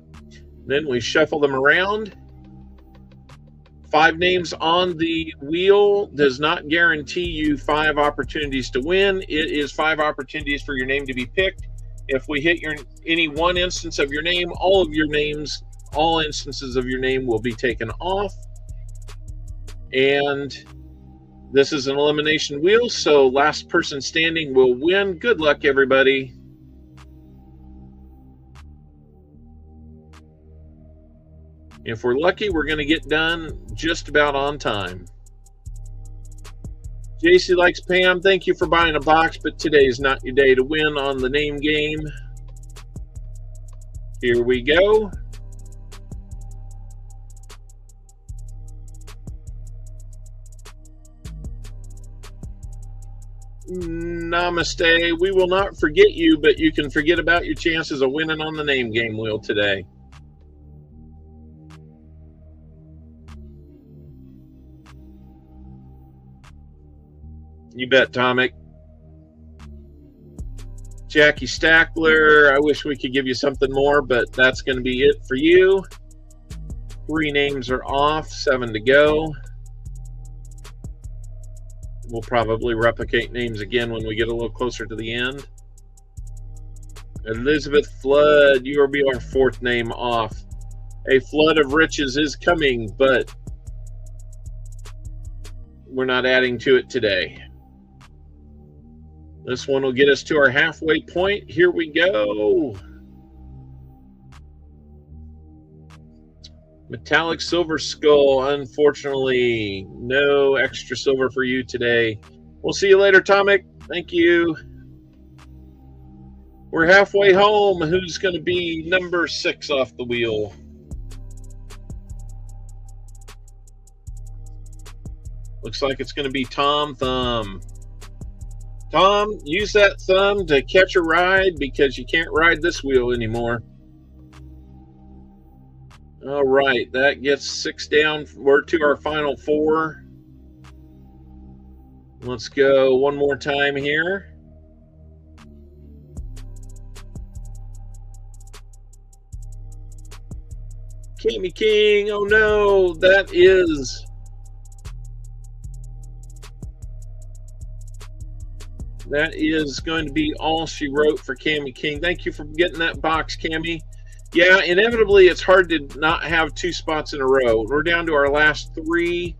then we shuffle them around. 5 names on the wheel does not guarantee you 5 opportunities to win. It is 5 opportunities for your name to be picked. If we hit any one instance of your name, all instances of your name will be taken off. And this is an elimination wheel, so last person standing will win. Good luck, everybody. If we're lucky, we're going to get done just about on time. JC Likes Pam, thank you for buying a box, but today is not your day to win on the name game. Here we go. Namaste. We will not forget you, but you can forget about your chances of winning on the name game wheel today. You bet, Tomic. Jackie Stackler, I wish we could give you something more, but that's going to be it for you. 3 names are off, 7 to go. We'll probably replicate names again when we get a little closer to the end. Elizabeth Flood, you will be our 4th name off. A flood of riches is coming, but we're not adding to it today. This one will get us to our halfway point. Here we go. Metallic Silver Skull. Unfortunately, no extra silver for you today. We'll see you later, Tomic. Thank you. We're halfway home. Who's going to be number 6 off the wheel? Looks like it's going to be Tom Thumb. Tom, use that thumb to catch a ride because you can't ride this wheel anymore. All right, that gets 6 down. We're to our final 4. Let's go one more time here. Kimmy King, oh no, that is going to be all she wrote for Cammy King. Thank you for getting that box, Cammy. Yeah, inevitably, it's hard to not have 2 spots in a row. We're down to our last 3.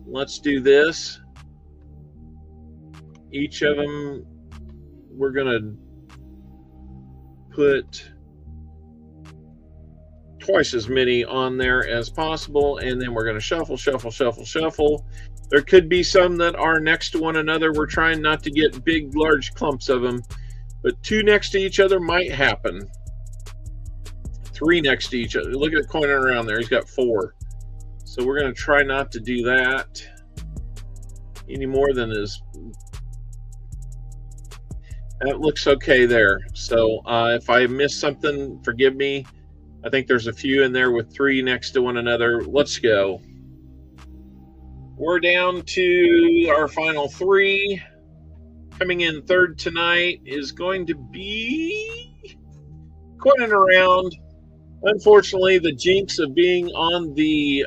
Let's do this. Each of them, we're going to put twice as many on there as possible, and then we're going to shuffle, shuffle, shuffle, shuffle. There could be some that are next to one another. We're trying not to get big, large clumps of them, but 2 next to each other might happen. 3 next to each other. Look at it coining around there. He's got 4. So we're going to try not to do that any more than is. That looks okay there. So if I missed something, forgive me. I think there's a few in there with 3 next to one another. Let's go. We're down to our final 3. Coming in 3rd tonight is going to be coining around. Unfortunately, the jinx of being on the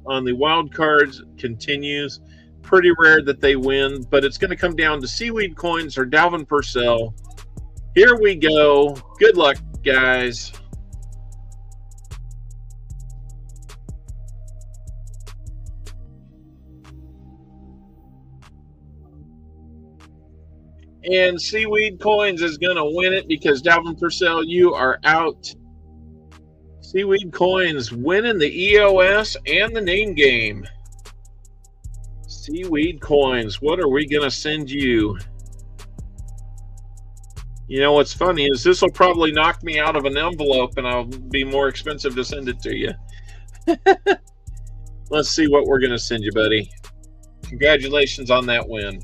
wild cards continues. Pretty rare that they win, but it's going to come down to Seaweed Coins or Dalvin Purcell. Here we go. Good luck, guys. And Seaweed Coins is going to win it because Dalvin Purcell, you are out. Seaweed Coins winning the EOS and the name game. Seaweed Coins, what are we going to send you? You know what's funny is this will probably knock me out of an envelope and I'll be more expensive to send it to you. Let's see what we're going to send you, buddy. Congratulations on that win.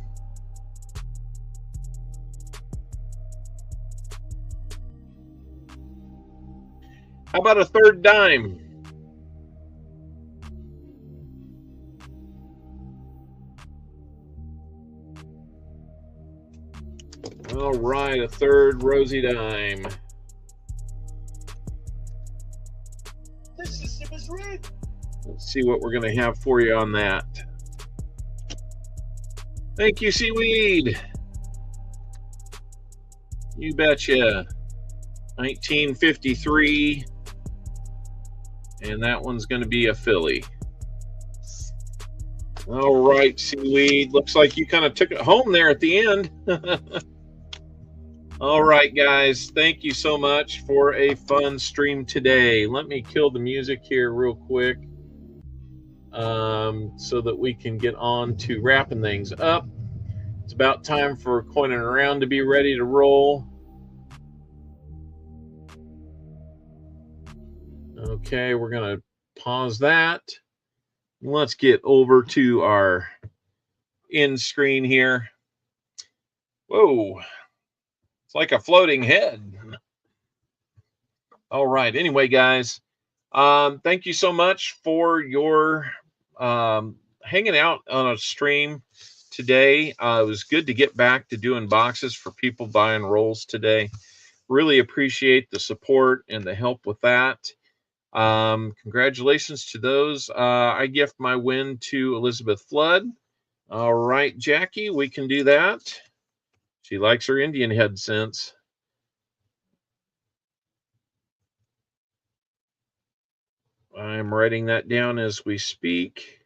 How about a 3rd dime? All right, a 3rd rosy dime. This system is rigged. Let's see what we're going to have for you on that. Thank you, Seaweed. You betcha. 1953. And that one's going to be a Philly. All right, Seaweed. Looks like you kind of took it home there at the end. All right, guys. Thank you so much for a fun stream today. Let me kill the music here real quick so that we can get on to wrapping things up. It's about time for coining around to be ready to roll. Okay, we're going to pause that. Let's get over to our in screen here. Whoa. It's like a floating head. All right. Anyway, guys, thank you so much for your hanging out on a stream today. It was good to get back to doing boxes for people buying rolls today. Really appreciate the support and the help with that. Congratulations to those. I gift my win to Elizabeth Flood. All right, Jackie, we can do that. She likes her Indian head scents. I'm writing that down as we speak.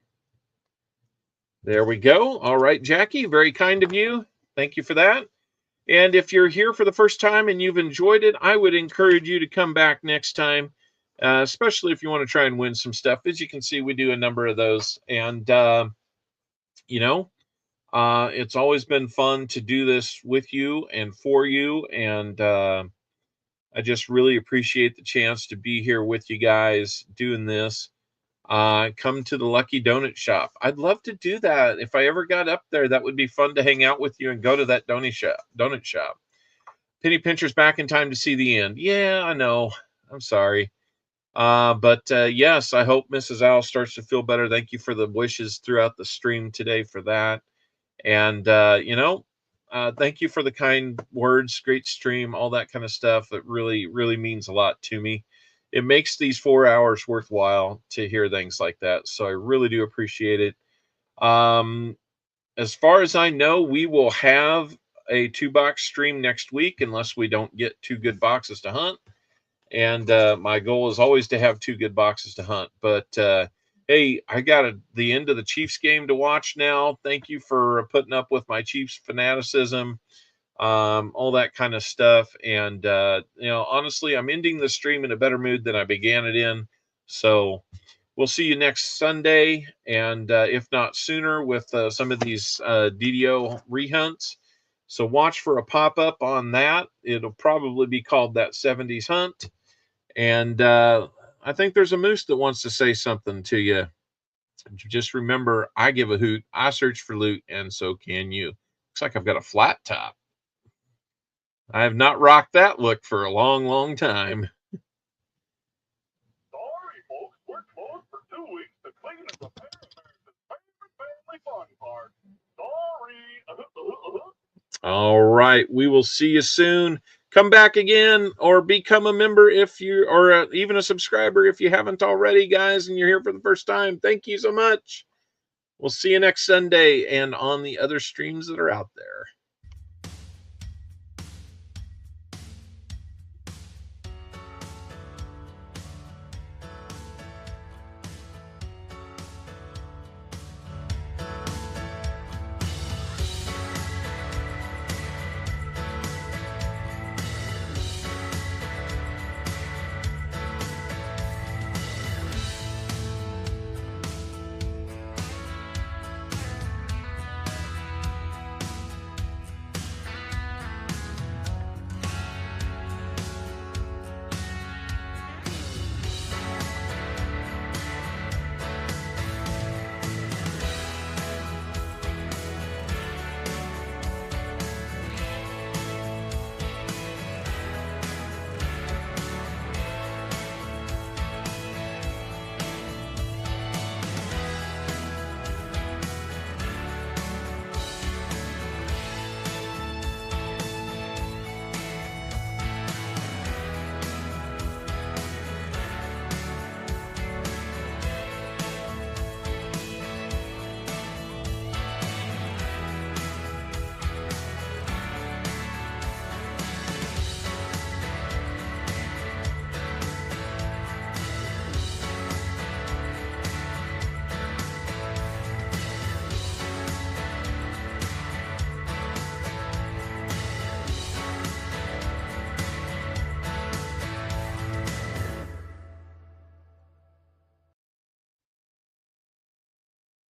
There we go. All right, Jackie, very kind of you. Thank you for that. And if you're here for the first time and you've enjoyed it, I would encourage you to come back next time, especially if you want to try and win some stuff. As you can see, we do a number of those. And, you know, it's always been fun to do this with you and for you. And I just really appreciate the chance to be here with you guys doing this. Come to the Lucky Donut Shop. I'd love to do that. If I ever got up there, that would be fun to hang out with you and go to that donut shop. Penny Pincher's back in time to see the end. Yeah, I know. I'm sorry. But yes, I hope Mrs. Owl starts to feel better. Thank you for the wishes throughout the stream today for that. And, you know, thank you for the kind words, great stream, all that kind of stuff. It really, really means a lot to me. It makes these 4 hours worthwhile to hear things like that. So I really do appreciate it. As far as I know, we will have a 2-box stream next week unless we don't get 2 good boxes to hunt. And my goal is always to have 2 good boxes to hunt. But hey, I got the end of the Chiefs game to watch now. Thank you for putting up with my Chiefs fanaticism, all that kind of stuff. And, you know, honestly, I'm ending the stream in a better mood than I began it in. So we'll see you next Sunday. And if not sooner with some of these DDO rehunts. So watch for a pop-up on that. It'll probably be called That 70s Hunt. And I think there's a moose that wants to say something to you. Just remember, I give a hoot, I search for loot, and so can you. Looks like I've got a flat top. I have not rocked that look for a long, long time. Sorry, folks, we're closed for 2 weeks to clean and repair America's favorite family fun park. Sorry. All right, we will see you soon. Come back again or become a member if you, or even a subscriber if you haven't already, guys, and you're here for the first time. Thank you so much. We'll see you next Sunday and on the other streams that are out there.